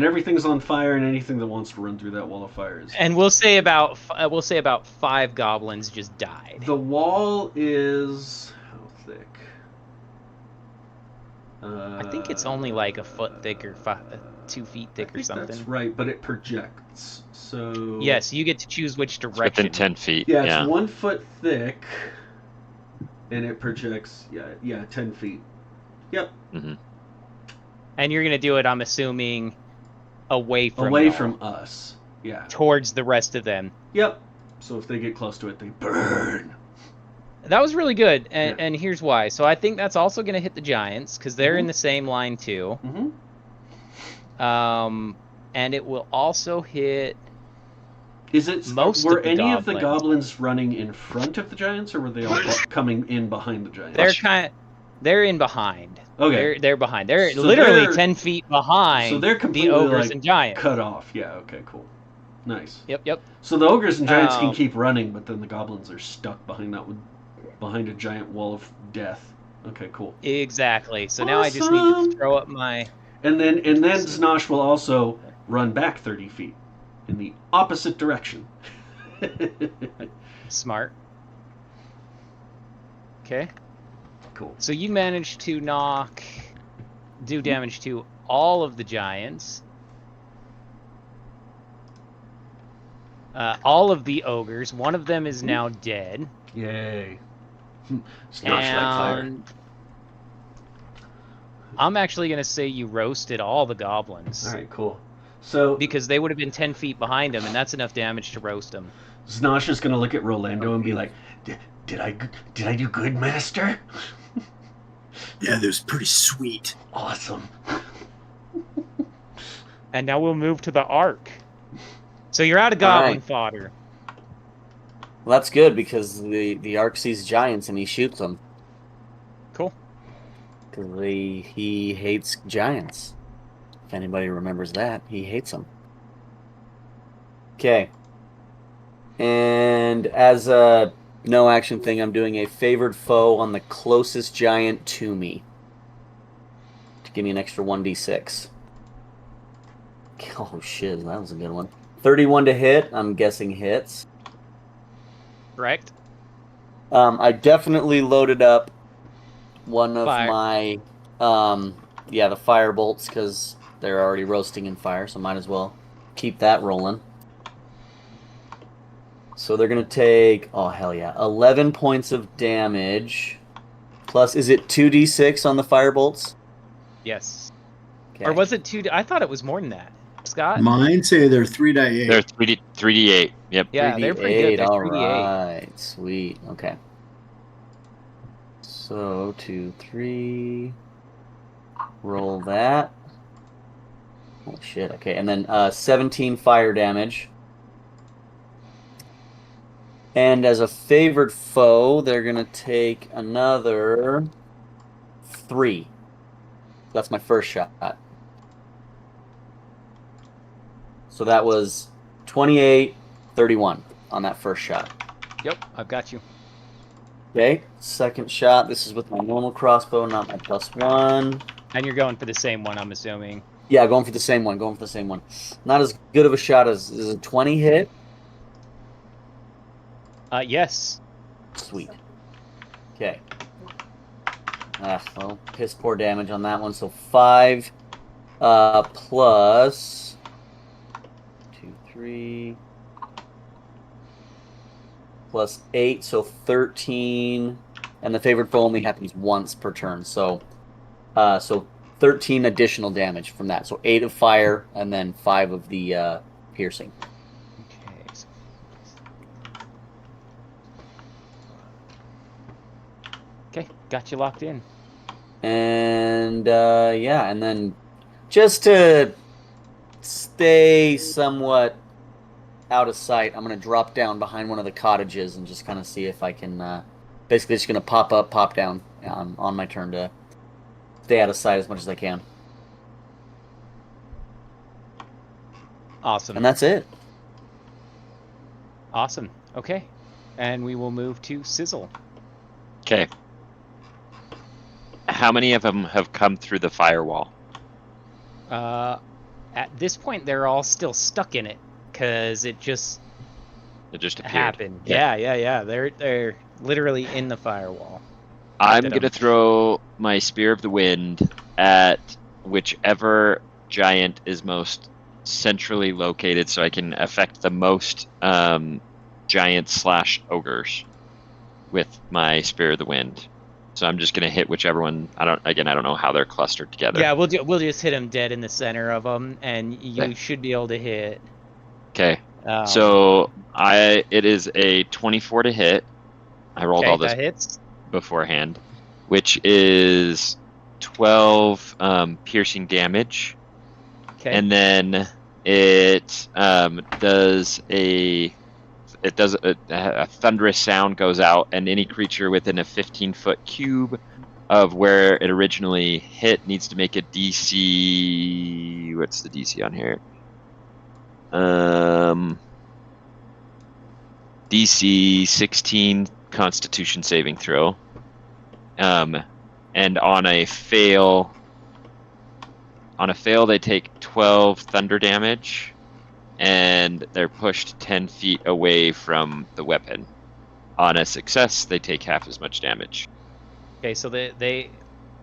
everything's on fire, and anything that wants to run through that wall of fire is. And we'll say about 5 goblins just died. The wall is how thick? I think it's only like a foot thick or 2 feet thick I or think something. That's right, but it projects. So Yes, you get to choose which It's direction. within 10 feet. Yeah, it's Yeah. 1 foot thick, and it projects. Yeah, 10 feet. Yep. Mm-hmm. And you're gonna do it, I'm assuming, away from y'all, us. Yeah. towards the rest of them. Yep. So if they get close to it, they burn. That was really good, and, Yeah. and here's why. So I think that's also gonna hit the giants because they're in the same line too. Mm-hmm. And it will also hit. Is it Most were of the any of the goblins. goblins running in front of the giants, or were they all coming in behind the giants? They're in behind. Okay. They're behind. They're So literally they're- 10 feet behind. So they're completely the ogres like and giants. cut off. Yeah. Okay. Cool. Nice. Yep. So the ogres and giants can Um, keep running, but then the goblins are stuck behind behind a giant wall of death. Okay, cool. Exactly. So now I just need to Awesome. throw up my. And then Znosh will also run back 30 feet in the opposite direction. Smart. Okay. Cool. So you managed to do damage to all of the giants. All of the ogres. One of them is now dead. Yay. Snosh like fire. And I'm actually going to say you roasted all the goblins. All right, cool. So Because they would have been 10 feet behind him, and that's enough damage to roast them. Znosh is gonna look at Rolando and be like, "Did I do good, Master?" Yeah, that was pretty sweet. Awesome. And now we'll move to the Ark. So you're out of goblin fodder. Well, that's good because the Ark sees giants and he shoots them. Cool. Because he hates giants. If anybody remembers that, he hates them. Okay. And as a no action thing, I'm doing a favored foe on the closest giant to me. To give me an extra 1d6. Oh shit, that was a good one. 31 to hit, I'm guessing hits. Correct. I definitely loaded up one of Fire. my the fire bolts because they're already roasting in fire, so might as well keep that rolling. So they're gonna take 11 points of damage. Plus, is it 2d6 on the fire bolts? Yes. Okay. Or was it 2? I thought it was more than that. Scott? Mine say they're 3d8. They're 3d8. Yep. Yeah, they're pretty good. They're 3d8. Alright, sweet. Okay. So 2, 3. Roll that. Oh shit. Okay, and then 17 fire damage. And as a favored foe, they're gonna take another 3. That's my first shot. So that was 28, 31 on that first shot. Yep, I've got you. Okay, second shot. This is with my normal crossbow, not my +1. And you're going for the same one, I'm assuming. Yeah, going for the same one. Not as good of a shot as a 20 hit. Yes. Sweet. Okay. Well, piss poor damage on that one. So 5 plus 2, 3 plus 8, so 13. And the favored foe only happens once per turn. So 13 additional damage from that. So 8 of fire and then 5 of the piercing. Okay, got you locked in. And and then just to stay somewhat out of sight, I'm going to drop down behind one of the cottages and just kind of see if I can basically just going to pop up, pop down on my turn to stay out of sight as much as I can. Awesome. And that's it. Awesome. Okay. And we will move to Sizzle. Okay. How many of them have come through the firewall? At this point, they're all still stuck in it because it just Appeared. happened. Yeah. They're literally in the firewall. I'm going to throw my Spear of the Wind at whichever giant is most centrally located so I can affect the most giants/ogres with my Spear of the Wind. So I'm just going to hit whichever one. I don't know how they're clustered together. Yeah, we'll just hit them dead in the center of them, and you should be able to hit. Okay. So it is a 24 to hit. I rolled all this that hits. beforehand, which is 12 piercing damage. Okay. And then it does a thunderous sound goes out, and any creature within a 15-foot cube of where it originally hit needs to make a DC. What's the DC on here? DC 16 Constitution saving throw. And on a fail, they take 12 thunder damage, and they're pushed 10 feet away from the weapon. On a success, they take half as much damage. Okay, so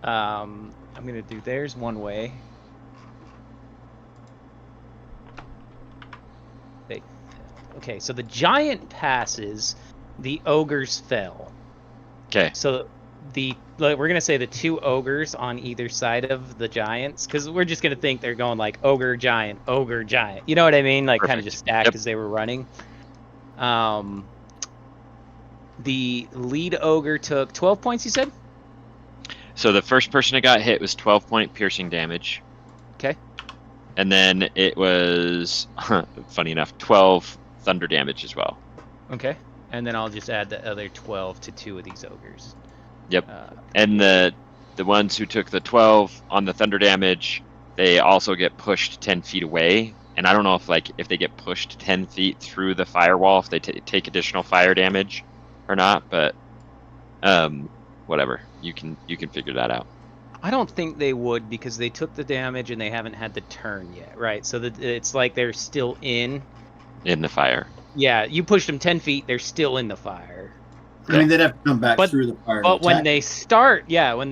I'm gonna do theirs one way. Okay, so the giant passes, the ogres fell. Okay. So we're gonna say the 2 ogres on either side of the giants, because we're just gonna think they're going like ogre giant. You know what I mean? Like kind of Perfect. just stacked Yep. as they were running. The lead ogre took 12 points. You said. So the first person that got hit was 12-point piercing damage. Okay. And then it was, funny enough, 12 thunder damage as well. Okay. And then I'll just add the other 12 to 2 of these ogres. Yep. And the ones who took the 12 on the thunder damage, they also get pushed 10 feet away. And I don't know if they get pushed 10 feet through the firewall, if they take additional fire damage or not. But whatever, you can figure that out. I don't think they would, because they took the damage and they haven't had the turn yet, right? So it's like they're still in the fire. Yeah, you pushed them 10 feet, they're still in the fire. I mean, they'd have to come back through the fire. But when they start their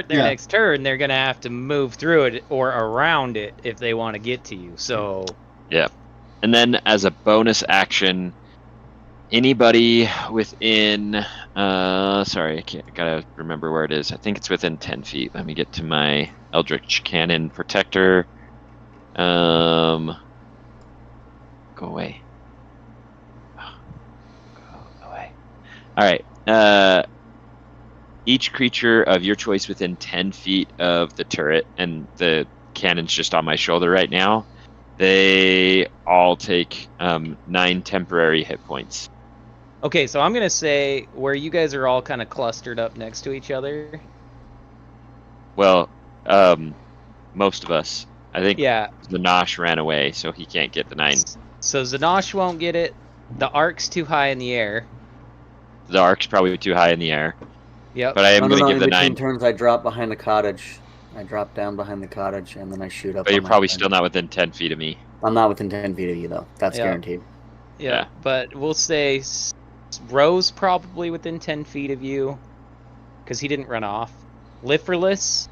next turn, they're going to have to move through it or around it if they want to get to you. So yeah. And then as a bonus action, anybody within I gotta remember where it is. I think it's within 10 feet. Let me get to my Eldritch Cannon Protector. Go away. Go away. Alright. Each creature of your choice within 10 feet of the turret, and the cannon's just on my shoulder right now, they all take 9 temporary hit points. Okay, so I'm going to say where you guys are all kind of clustered up next to each other. Well, most of us. I think Yeah. Zanosh ran away, so he can't get the 9. So Zanosh won't get it. The ark's too high in the air. The ark's probably too high in the air. Yep. But I am going to give the 9. In turns, I drop behind the cottage. I drop down behind the cottage, and then I shoot up. But you're probably still not within 10 feet of me. I'm not within 10 feet of you, though. That's guaranteed. Yeah, but we'll say Rose probably within 10 feet of you, because he didn't run off. Liferless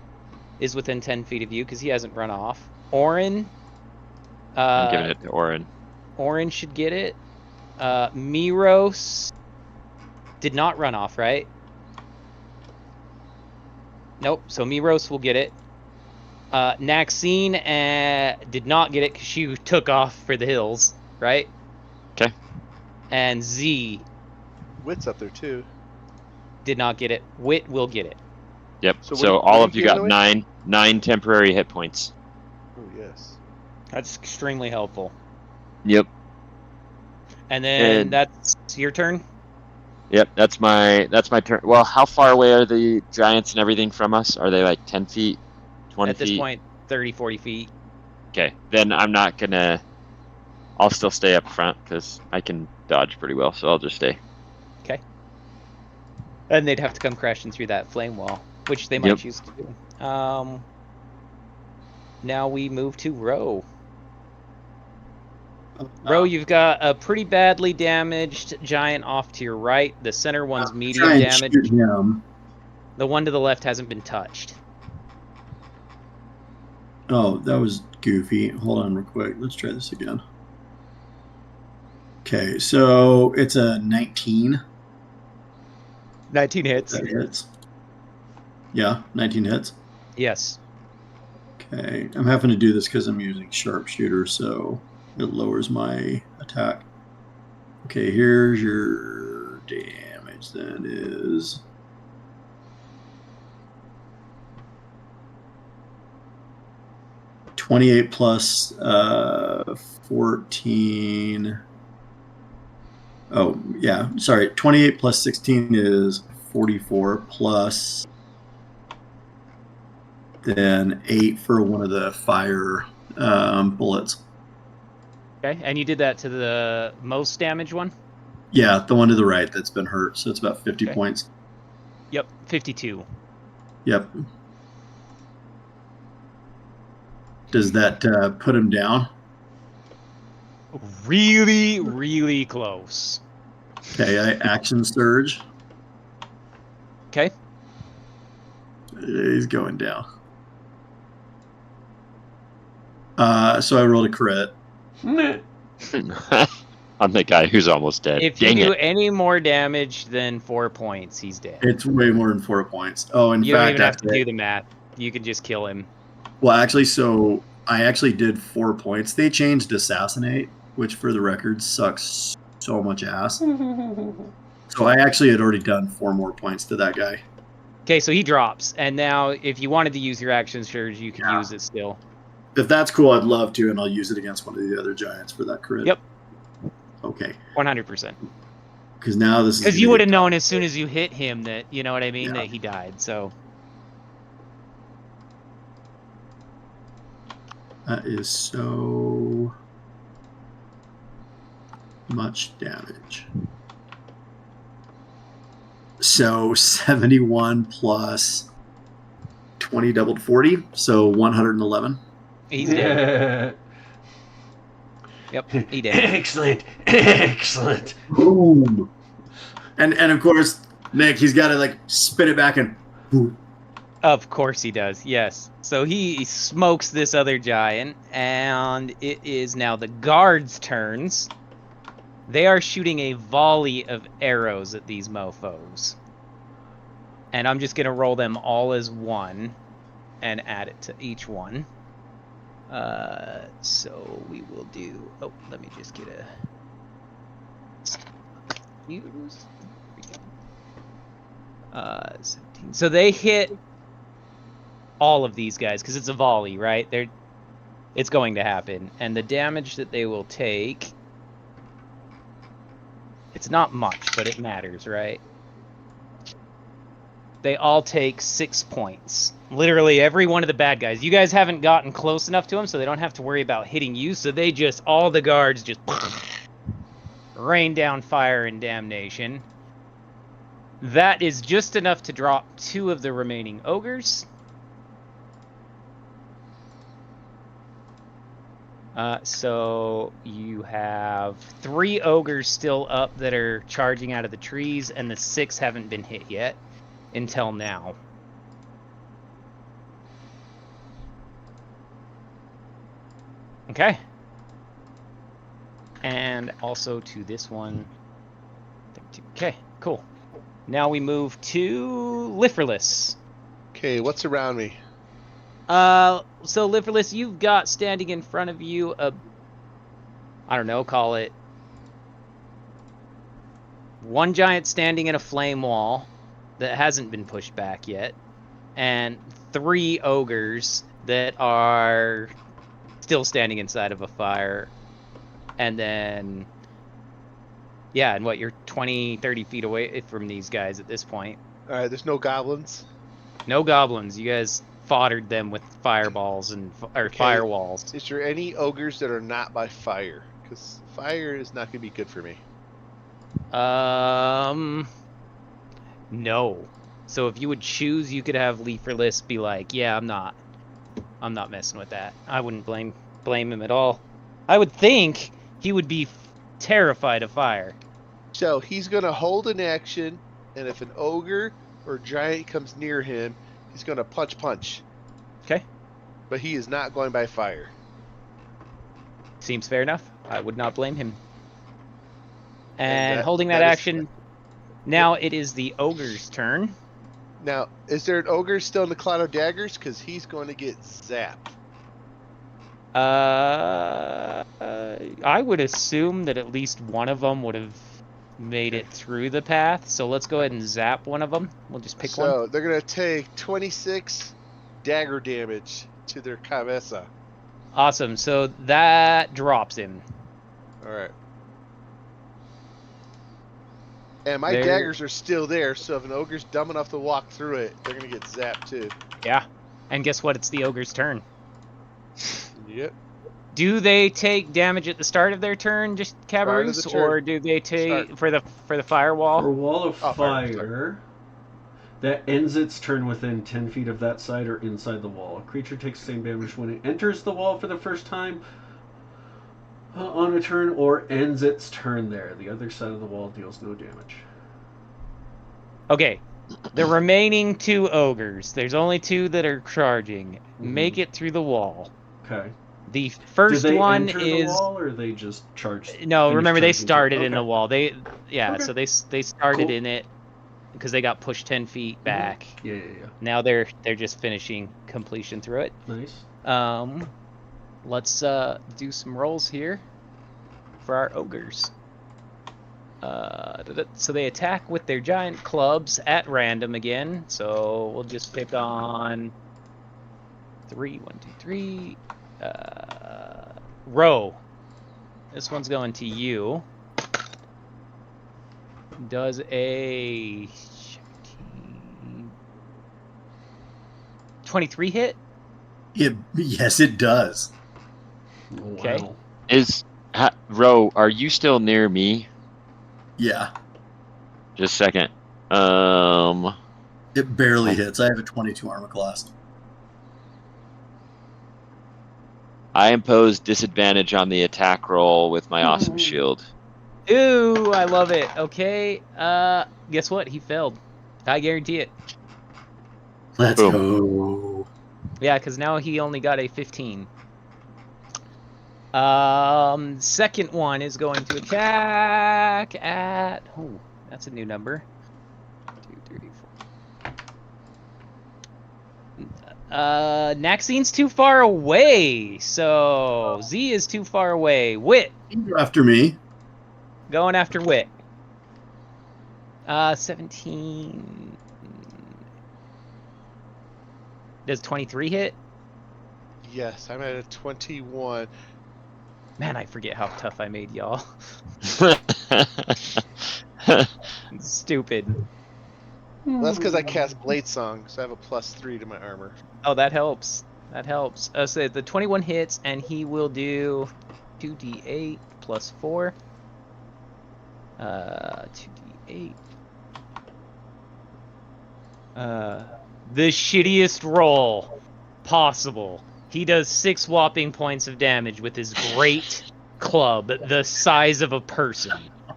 is within 10 feet of you, because he hasn't run off. Orin. I'm giving it to Orin. Orin should get it. Miros did not run off, right? Nope, so Miros will get it. Naxine did not get it because she took off for the hills, right? Okay. And Z Wit's up there too. did not get it. Wit will get it. Yep. So So what all are of you you got giving 9 temporary hit points. Oh yes. That's extremely helpful. Yep. And then And- that's your turn? Yep, that's my turn. Well, how far away are the giants and everything from us? Are they like 10 feet, 20 At feet? this point, 30, 40 feet. Okay, then I'm not gonna. I'll still stay up front because I can dodge pretty well, so I'll just stay. Okay. And they'd have to come crashing through that flame wall, which they might Yep. choose to do. Now we move to Ro. Ro, you've got a pretty badly damaged giant off to your right. The center one's medium Try and damage. shoot him. The one to the left hasn't been touched. Oh, that was goofy. Hold on real quick. Let's try this again. Okay, so it's a 19. 19 hits. That hits. Yeah, 19 hits. Yes. Okay, I'm having to do this because I'm using sharpshooter, so it lowers my attack. Okay, here's your damage. That is 28 plus 14. Oh, yeah. Sorry. 28 plus 16 is 44 plus then 8 for one of the fire bullets. Okay, and you did that to the most damaged one? Yeah, the one to the right that's been hurt. So it's about 50 Okay. points. Yep, 52. Yep. Does that put him down? Really, really close. Okay, I action surge. Okay. He's going down. So I rolled a crit. On the guy who's almost dead. If you Dang do it. any more damage than 4 points, he's dead. It's way more than 4 points. Oh, in You don't fact, even have to do the math. You can just kill him. well, actually, so I actually did 4 points. They changed assassinate, which for the record sucks so much ass. So I actually had already done 4 more points to that guy. Okay, so he drops, and now if you wanted to use your action surge, you can Yeah. use it still. If that's cool, I'd love to, and I'll use it against one of the other giants for that crit. Yep. Okay. 100%. Because now this is. Because you would have known as soon as you hit him that, you know what I mean, Yeah. that he died, so. That is so much damage. So 71 plus 20 doubled 40, so 111. He's dead. Yep, he did. Excellent. Excellent. Boom. And of course, Nick, he's got to like spin it back and. Boom. Of course he does, yes. So he smokes this other giant, and it is now the guards' turns. They are shooting a volley of arrows at these mofos. And I'm just going to roll them all as one and add it to each one. So we will do... Oh, let me just get a... Use... 17. So they hit all of these guys, because it's a volley, right? It's going to happen. And the damage that they will take... It's not much, but it matters, right? They all take 6 points. Literally every one of the bad guys. You guys haven't gotten close enough to them, so they don't have to worry about hitting you. So they just, all the guards just rain down fire and damnation. That is just enough to drop 2 of the remaining ogres. So you have 3 ogres still up that are charging out of the trees, and the 6 haven't been hit yet until now. Okay. And also to this one. Okay, cool. Now we move to Liferless. Okay, what's around me? So Liferless, you've got standing in front of you a, I don't know, call it one giant standing in a flame wall that hasn't been pushed back yet, and 3 ogres that are still standing inside of a fire, and then, yeah, and what, you're 20, 30 feet away from these guys at this point. All right, there's no goblins. No goblins. You guys foddered them with fireballs and firewalls. Is there any ogres that are not by fire? Because fire is not going to be good for me. No. So if you would choose, you could have Leaferless be like, yeah, I'm not messing with that. I wouldn't blame him at all. I would think he would be terrified of fire. So he's going to hold an action, and if an ogre or giant comes near him, he's going to punch. Okay. But he is not going by fire. Seems fair enough. I would not blame him. And that- holding that that is- action, now it is the ogre's turn. Now, is there an ogre still in the cloud of daggers? Because he's going to get zapped. I would assume that at least one of them would have made it through the path. So let's go ahead and zap one of them. We'll just pick one. So they're going to take 26 dagger damage to their cabeza. Awesome. So that drops him. All right. And my There- daggers are still there, so if an ogre's dumb enough to walk through it, they're going to get zapped too. Yeah. And guess what? It's the ogre's turn. Yep. Do they take damage at the start of their turn, just Start of Caboose, the turn. or do they take Start. for the firewall? For Wall of Oh, Fire, sorry. that ends its turn within 10 feet of that side or inside the wall. A creature takes the same damage when it enters the wall for the first time on a turn or ends its turn there. The other side of the wall deals no damage. Okay. The remaining 2 ogres. There's only 2 that are charging. Make it through the wall. Okay. The Do first they one enter is the wall or they just charge? no. finish Remember, they charging started through? in the Okay. wall. They Okay. so they started Cool. in it because they got pushed 10 feet back. Yeah. Now they're just finishing completion through it. Nice. Let's do some rolls here for our ogres. So they attack with their giant clubs at random again. So we'll just pick on 3. 1, 2, 3. Row. This one's going to you. Does a 23 hit? Yes, it does. Oh, Okay. wow. Ro, are you still near me? Yeah, Just a second. it barely hits. I have a 22 armor class. I impose disadvantage on the attack roll with my awesome shield. Ooh, I love it. Okay. Guess what? He failed. I guarantee it. Let's Boom. go. Yeah, because now he only got a 15. Second one is going to attack at... Oh, that's a new number. 2, 3, 4. Naxine's too far away, so Z is too far away. Wit, You can go after me. going after Wit. 17. Does 23 hit? Yes, I'm at a 21. Man, I forget how tough I made y'all. Stupid. Well, that's because I cast Blade Song, so I have a +3 to my armor. Oh, that helps. That helps. So the 21 hits, and he will do 2d8 plus 4. 2d8. The shittiest roll possible. He does 6 whopping points of damage with his great club, the size of a person.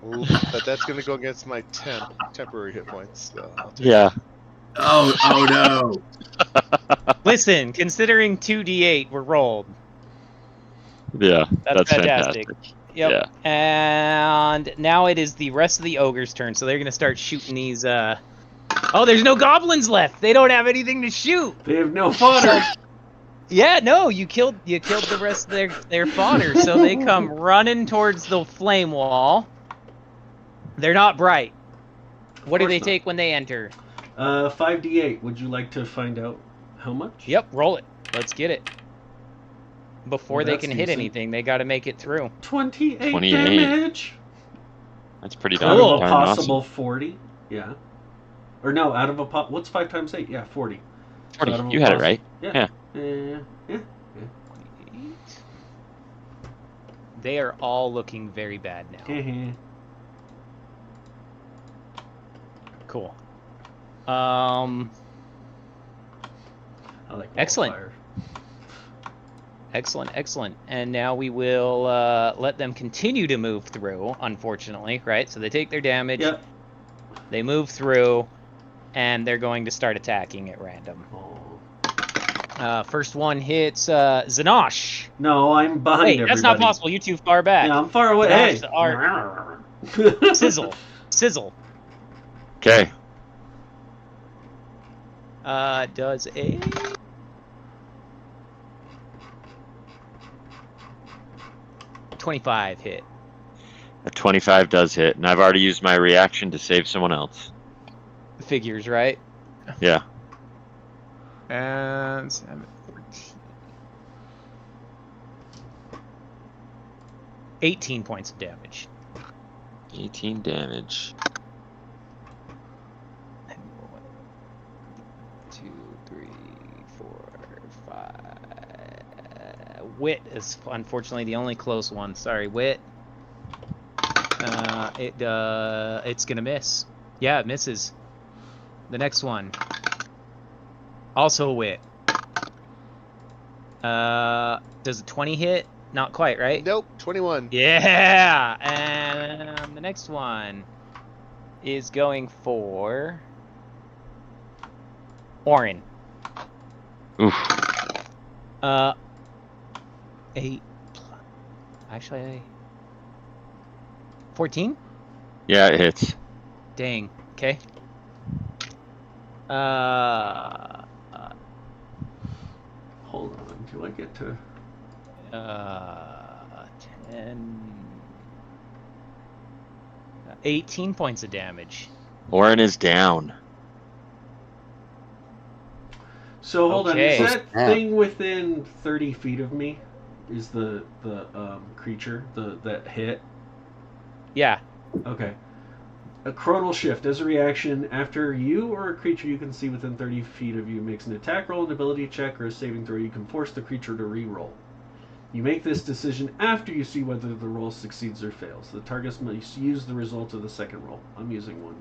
Ooh, but that's going to go against my temporary hit points. So I'll take Yeah. Oh no. Listen, considering 2d8 were rolled, Yeah. that's fantastic. Yep. Yeah. And now it is the rest of the ogre's turn, so they're gonna start shooting these. Oh, there's no goblins left. They don't have anything to shoot. They have no fodder. Yeah, no, you killed the rest of their fodder, so they come running towards the flame wall. They're not bright. What do they take when they enter? 5d8. Would you like to find out how much? Yep, roll it. Let's get it. Before Well, they that's can hit decent. anything, they got to make it through. 28 28. damage. That's pretty Out Cool. of a darn possible awesome. 40. Yeah. Or no, out of a what's 5 times 8? Yeah, 40. 40. So out of a You had it possi- right. Yeah. Yeah. Yeah. 28. They are all looking very bad now. Yeah. Cool. I like Wall of Excellent. Fire. Excellent. And now we will let them continue to move through, unfortunately, right? So they take their damage, Yep. they move through, and they're going to start attacking at random. Oh. First one hits Zanosh. No, I'm behind Wait, everybody. that's not possible. You're too far back. Yeah, I'm far away. Zanosh, Hey. Sizzle. Okay. Does a... $25 hit. A 25 does hit, and I've already used my reaction to save someone else. Figures, right? Yeah. And 7, 14. 18 points of damage. 18 damage. 2, 3, 4, 5. Wit is unfortunately the only close one. Sorry, Wit. It's gonna miss. Yeah, it misses. The next one. Also a Wit. Does a 20 hit? Not quite, right? Nope, 21. Yeah, and the next one is going for Orin. Oof. 8. Actually, 14. Yeah, it hits. Dang. Okay. Hold on, do I get to? 10. 18 points of damage. Orin is down. So hold on, Okay. is that Yeah. thing within 30 feet of me? Is the creature that hit? Yeah. Okay. A chronal shift. As a reaction, after you or a creature you can see within 30 feet of you makes an attack roll, an ability check, or a saving throw, you can force the creature to re-roll. You make this decision after you see whether the roll succeeds or fails. The target must use the result of the second roll. I'm using one.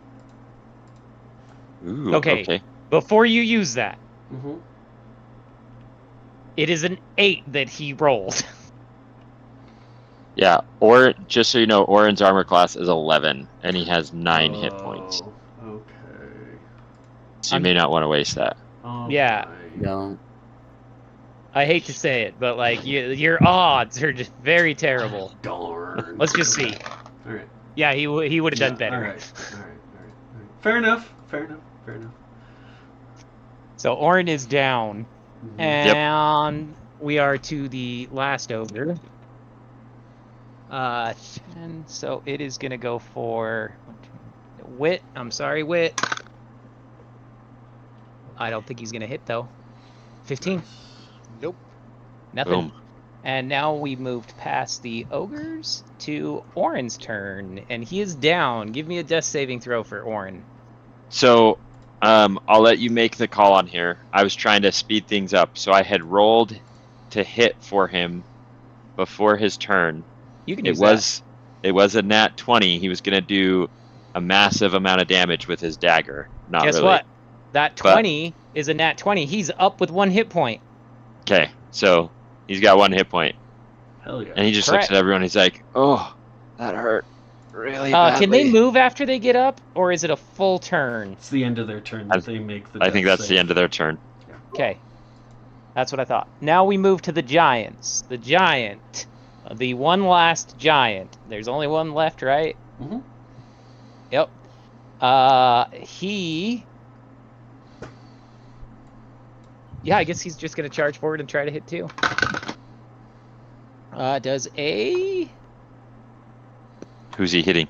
Ooh, Okay. Before you use that, Mm-hmm. it is an 8 that he rolled. Yeah, or just so you know, Orin's armor class is 11, and he has 9 hit points. Okay. So you may not want to waste that. Yeah. Alright. No. I hate to say it, but like your odds are just very terrible. Darn. Let's just see. Alright. Yeah, he would have done better. Alright. Fair enough. So Orin is down, Mhm. and we are to the last ogre. And so it is gonna go for Wit. I'm sorry, Wit. I don't think he's gonna hit though. 15. Nope. Nothing. Boom. And now we moved past the ogres to Orin's turn, and he is down. Give me a death saving throw for Orin. So, I'll let you make the call on here. I was trying to speed things up, so I had rolled to hit for him before his turn. You can It use was a nat 20. He was gonna do a massive amount of damage with his dagger. that. Not Guess really. what? That 20 is a nat 20. He's up with 1 hit point. Okay, so he's got 1 hit point, Hell yeah. and he just Correct. looks at everyone. He's like, "Oh, that hurt really badly." Can they move after they get up, or is it a full turn? It's the end of their turn that they make the I think death that's the save. end of their turn. Okay. That's what I thought. Now we move to the giants. The giant. The one last giant. There's only one left, right? Mhm. Yep. He... Yeah, I guess he's just going to charge forward and try to hit too. Does a... Who's he hitting?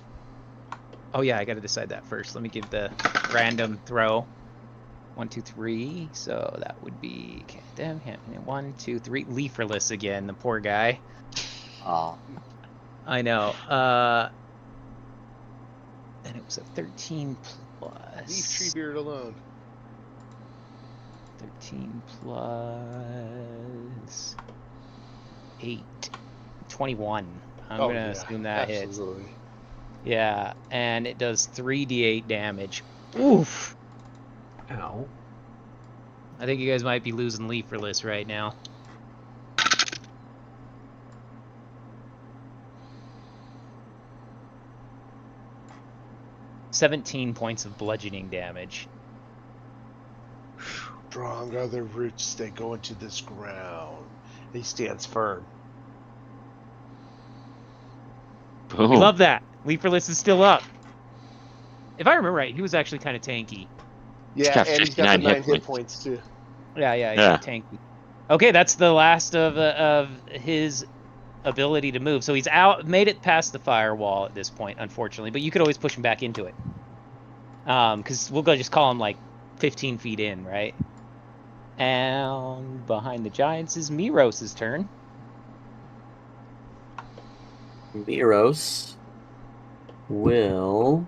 Oh yeah, I got to decide that first. Let me give the random throw. 1, 2, 3. So that would be... Damn, 1, 2, 3. Leaferless again, the poor guy. Oh. I know. And it was a 13 plus... Leave Treebeard alone. 13 plus 8. 21. I'm going to assume that hits. Absolutely. Yeah, and it does 3d8 damage. Oof! Ow. I think you guys might be losing Leaferless right now. $17 points of bludgeoning damage. Strong are the roots that go into this ground. He stands firm. Boom. We love that. Leaferless is still up. If I remember right, he was actually kind of tanky. Yeah, got and he's got the 59 hit 9 hit points too. Yeah, he's Yeah. tanky. Okay, that's the last of his ability to move. So he's made it past the firewall at this point, unfortunately. But you could always push him back into it. Because we'll just call him like 15 feet in, right? And behind the giants is Miros' turn. Miros will.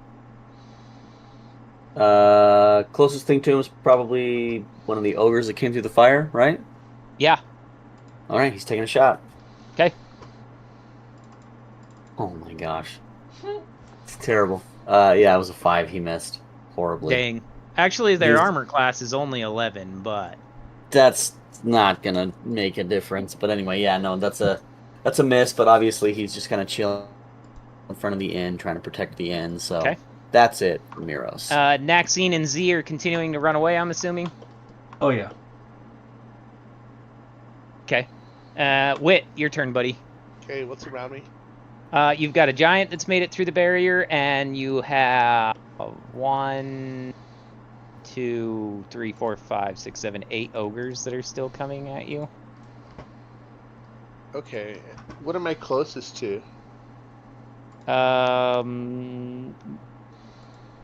Closest thing to him is probably one of the ogres that came through the fire, right? Yeah. All right, he's taking a shot. Okay. Oh my gosh. It's terrible. Yeah, it was a 5. He missed horribly. Dang. Actually, their He's- armor class is only 11, but That's not gonna make a difference. But anyway, yeah, no, that's a miss. But obviously, he's just kind of chilling in front of the inn, trying to protect the inn. So Okay. that's it, Miros. Naxine and Z are continuing to run away, I'm assuming. Oh yeah. Okay. Wit, your turn, buddy. Okay, what's around me? You've got a giant that's made it through the barrier, and you have 1, 2, 3, 4, 5, 6, 7, 8 ogres that are still coming at you. Okay, what am I closest to?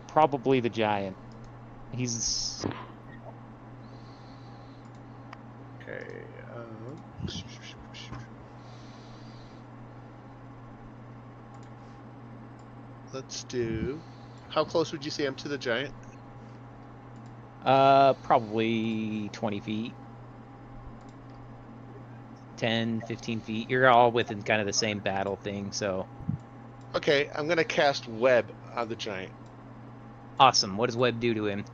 Probably the giant. He's Okay. Let's do. How close would you say I'm to the giant? probably 20 feet. 10, 15 feet. You're all within kind of the same battle thing, so Okay, I'm gonna cast web on the giant. awesome. What does Web do to him?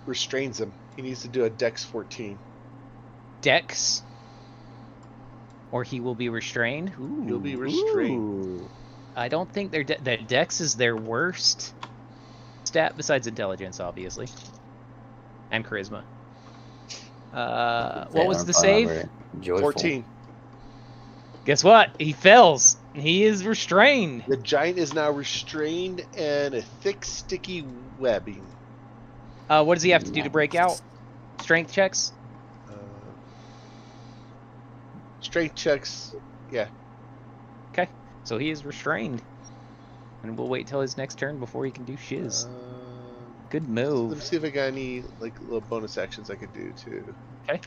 Restrains him. He needs to do a Dex 14. Dex? Or he will be restrained? Ooh. He'll be restrained. Ooh. I don't think their Dex is their worst stat besides intelligence, obviously, and charisma. What was the save? Joyful. 14. Guess what? He fails. He is restrained. The giant is now restrained and a thick, sticky webbing. What does he have to do to break out? Strength checks? Strength checks. Yeah. Okay. So he is restrained. And we'll wait till his next turn before he can do shiz. Good Let me move. see if I got any like little bonus actions I could do too. Okay.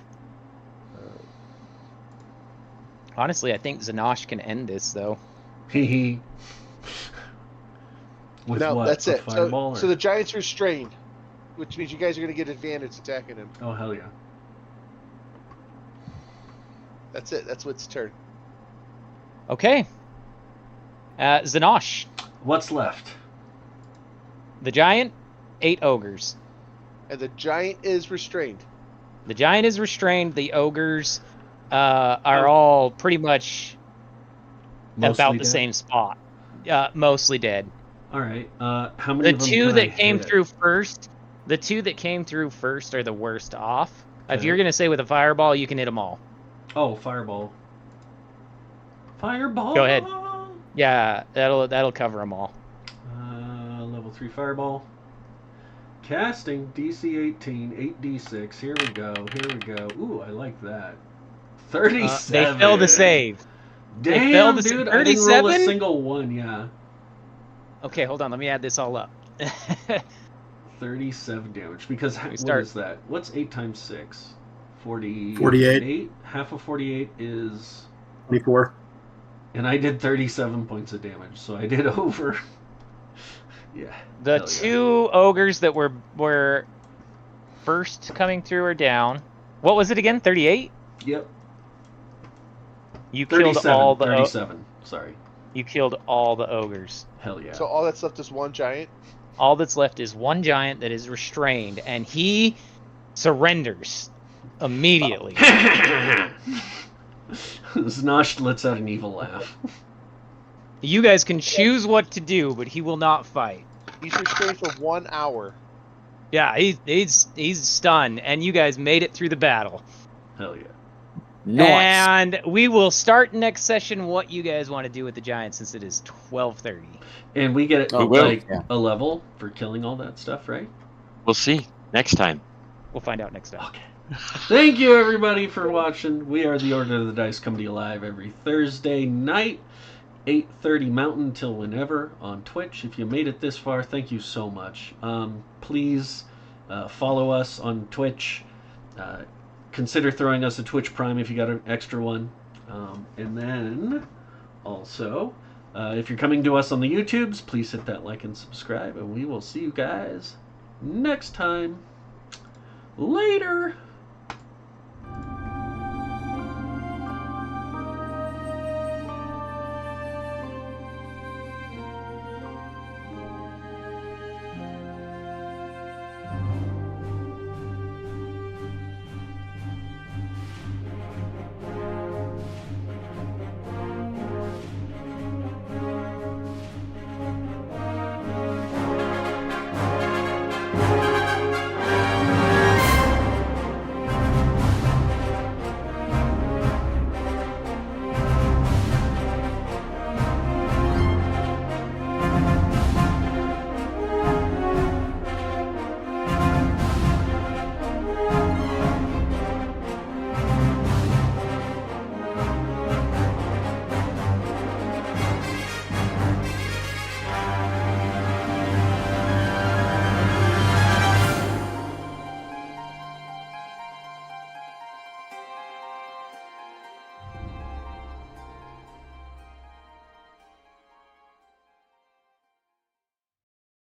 Honestly, I think Zanosh can end this, though. Hee With No, what? that's A it. fireball So or- the giant's restrained, which means you guys are going to get advantage attacking him. Oh hell yeah. That's it. That's what's turn. Okay. Zanosh. What's left? The giant, 8 ogres. And the giant is restrained. The giant is restrained. The ogres are all pretty much Mostly about the dead? same spot. Mostly dead. All right. How many The of them two can I that came hit? through first, are the worst off. If Okay. you're gonna say with a fireball, you can hit them all. Oh, fireball. Fireball. Go ahead. Yeah, that'll cover them all. Level 3 fireball. Casting DC 18, 8d6. Here we go. Here we go. Ooh, I like that. 37. They failed the save. Damn, they failed the dude. I didn't roll a 37? single one. Yeah. Okay, hold on. Let me add this all up. 37 damage. Because We what start- is that? What's 8 times 6? 48. 48. Half of 48 is... 24. And I did 37 points of damage, so I did over. Yeah. The hell yeah. 2 ogres that were first coming through are down. What was it again? 38? Yep. You killed 37. all the 37. Sorry. you killed all the ogres. Hell yeah. So all that's left is one giant. All that's left is one giant that is restrained, and he surrenders immediately. Znosh lets out an evil laugh. You guys can choose what to do, but he will not fight. He's restrained for 1 hour. Yeah, he's stunned, and you guys made it through the battle. Hell yeah. Nice. And we will start next session what you guys want to do with the giant since it is 12:30. And we get Oh, like yeah. a level for killing all that stuff, right? We'll see next time. We'll find out next time. Okay. Thank you everybody for watching. We are the Order of the Dice, come to you live every Thursday night, 8:30 Mountain till whenever on Twitch. If you made it this far, thank you so much. Please follow us on Twitch. Consider throwing us a Twitch Prime if you got an extra one. And then also, if you're coming to us on the YouTubes, please hit that like and subscribe, and we will see you guys next time. Later.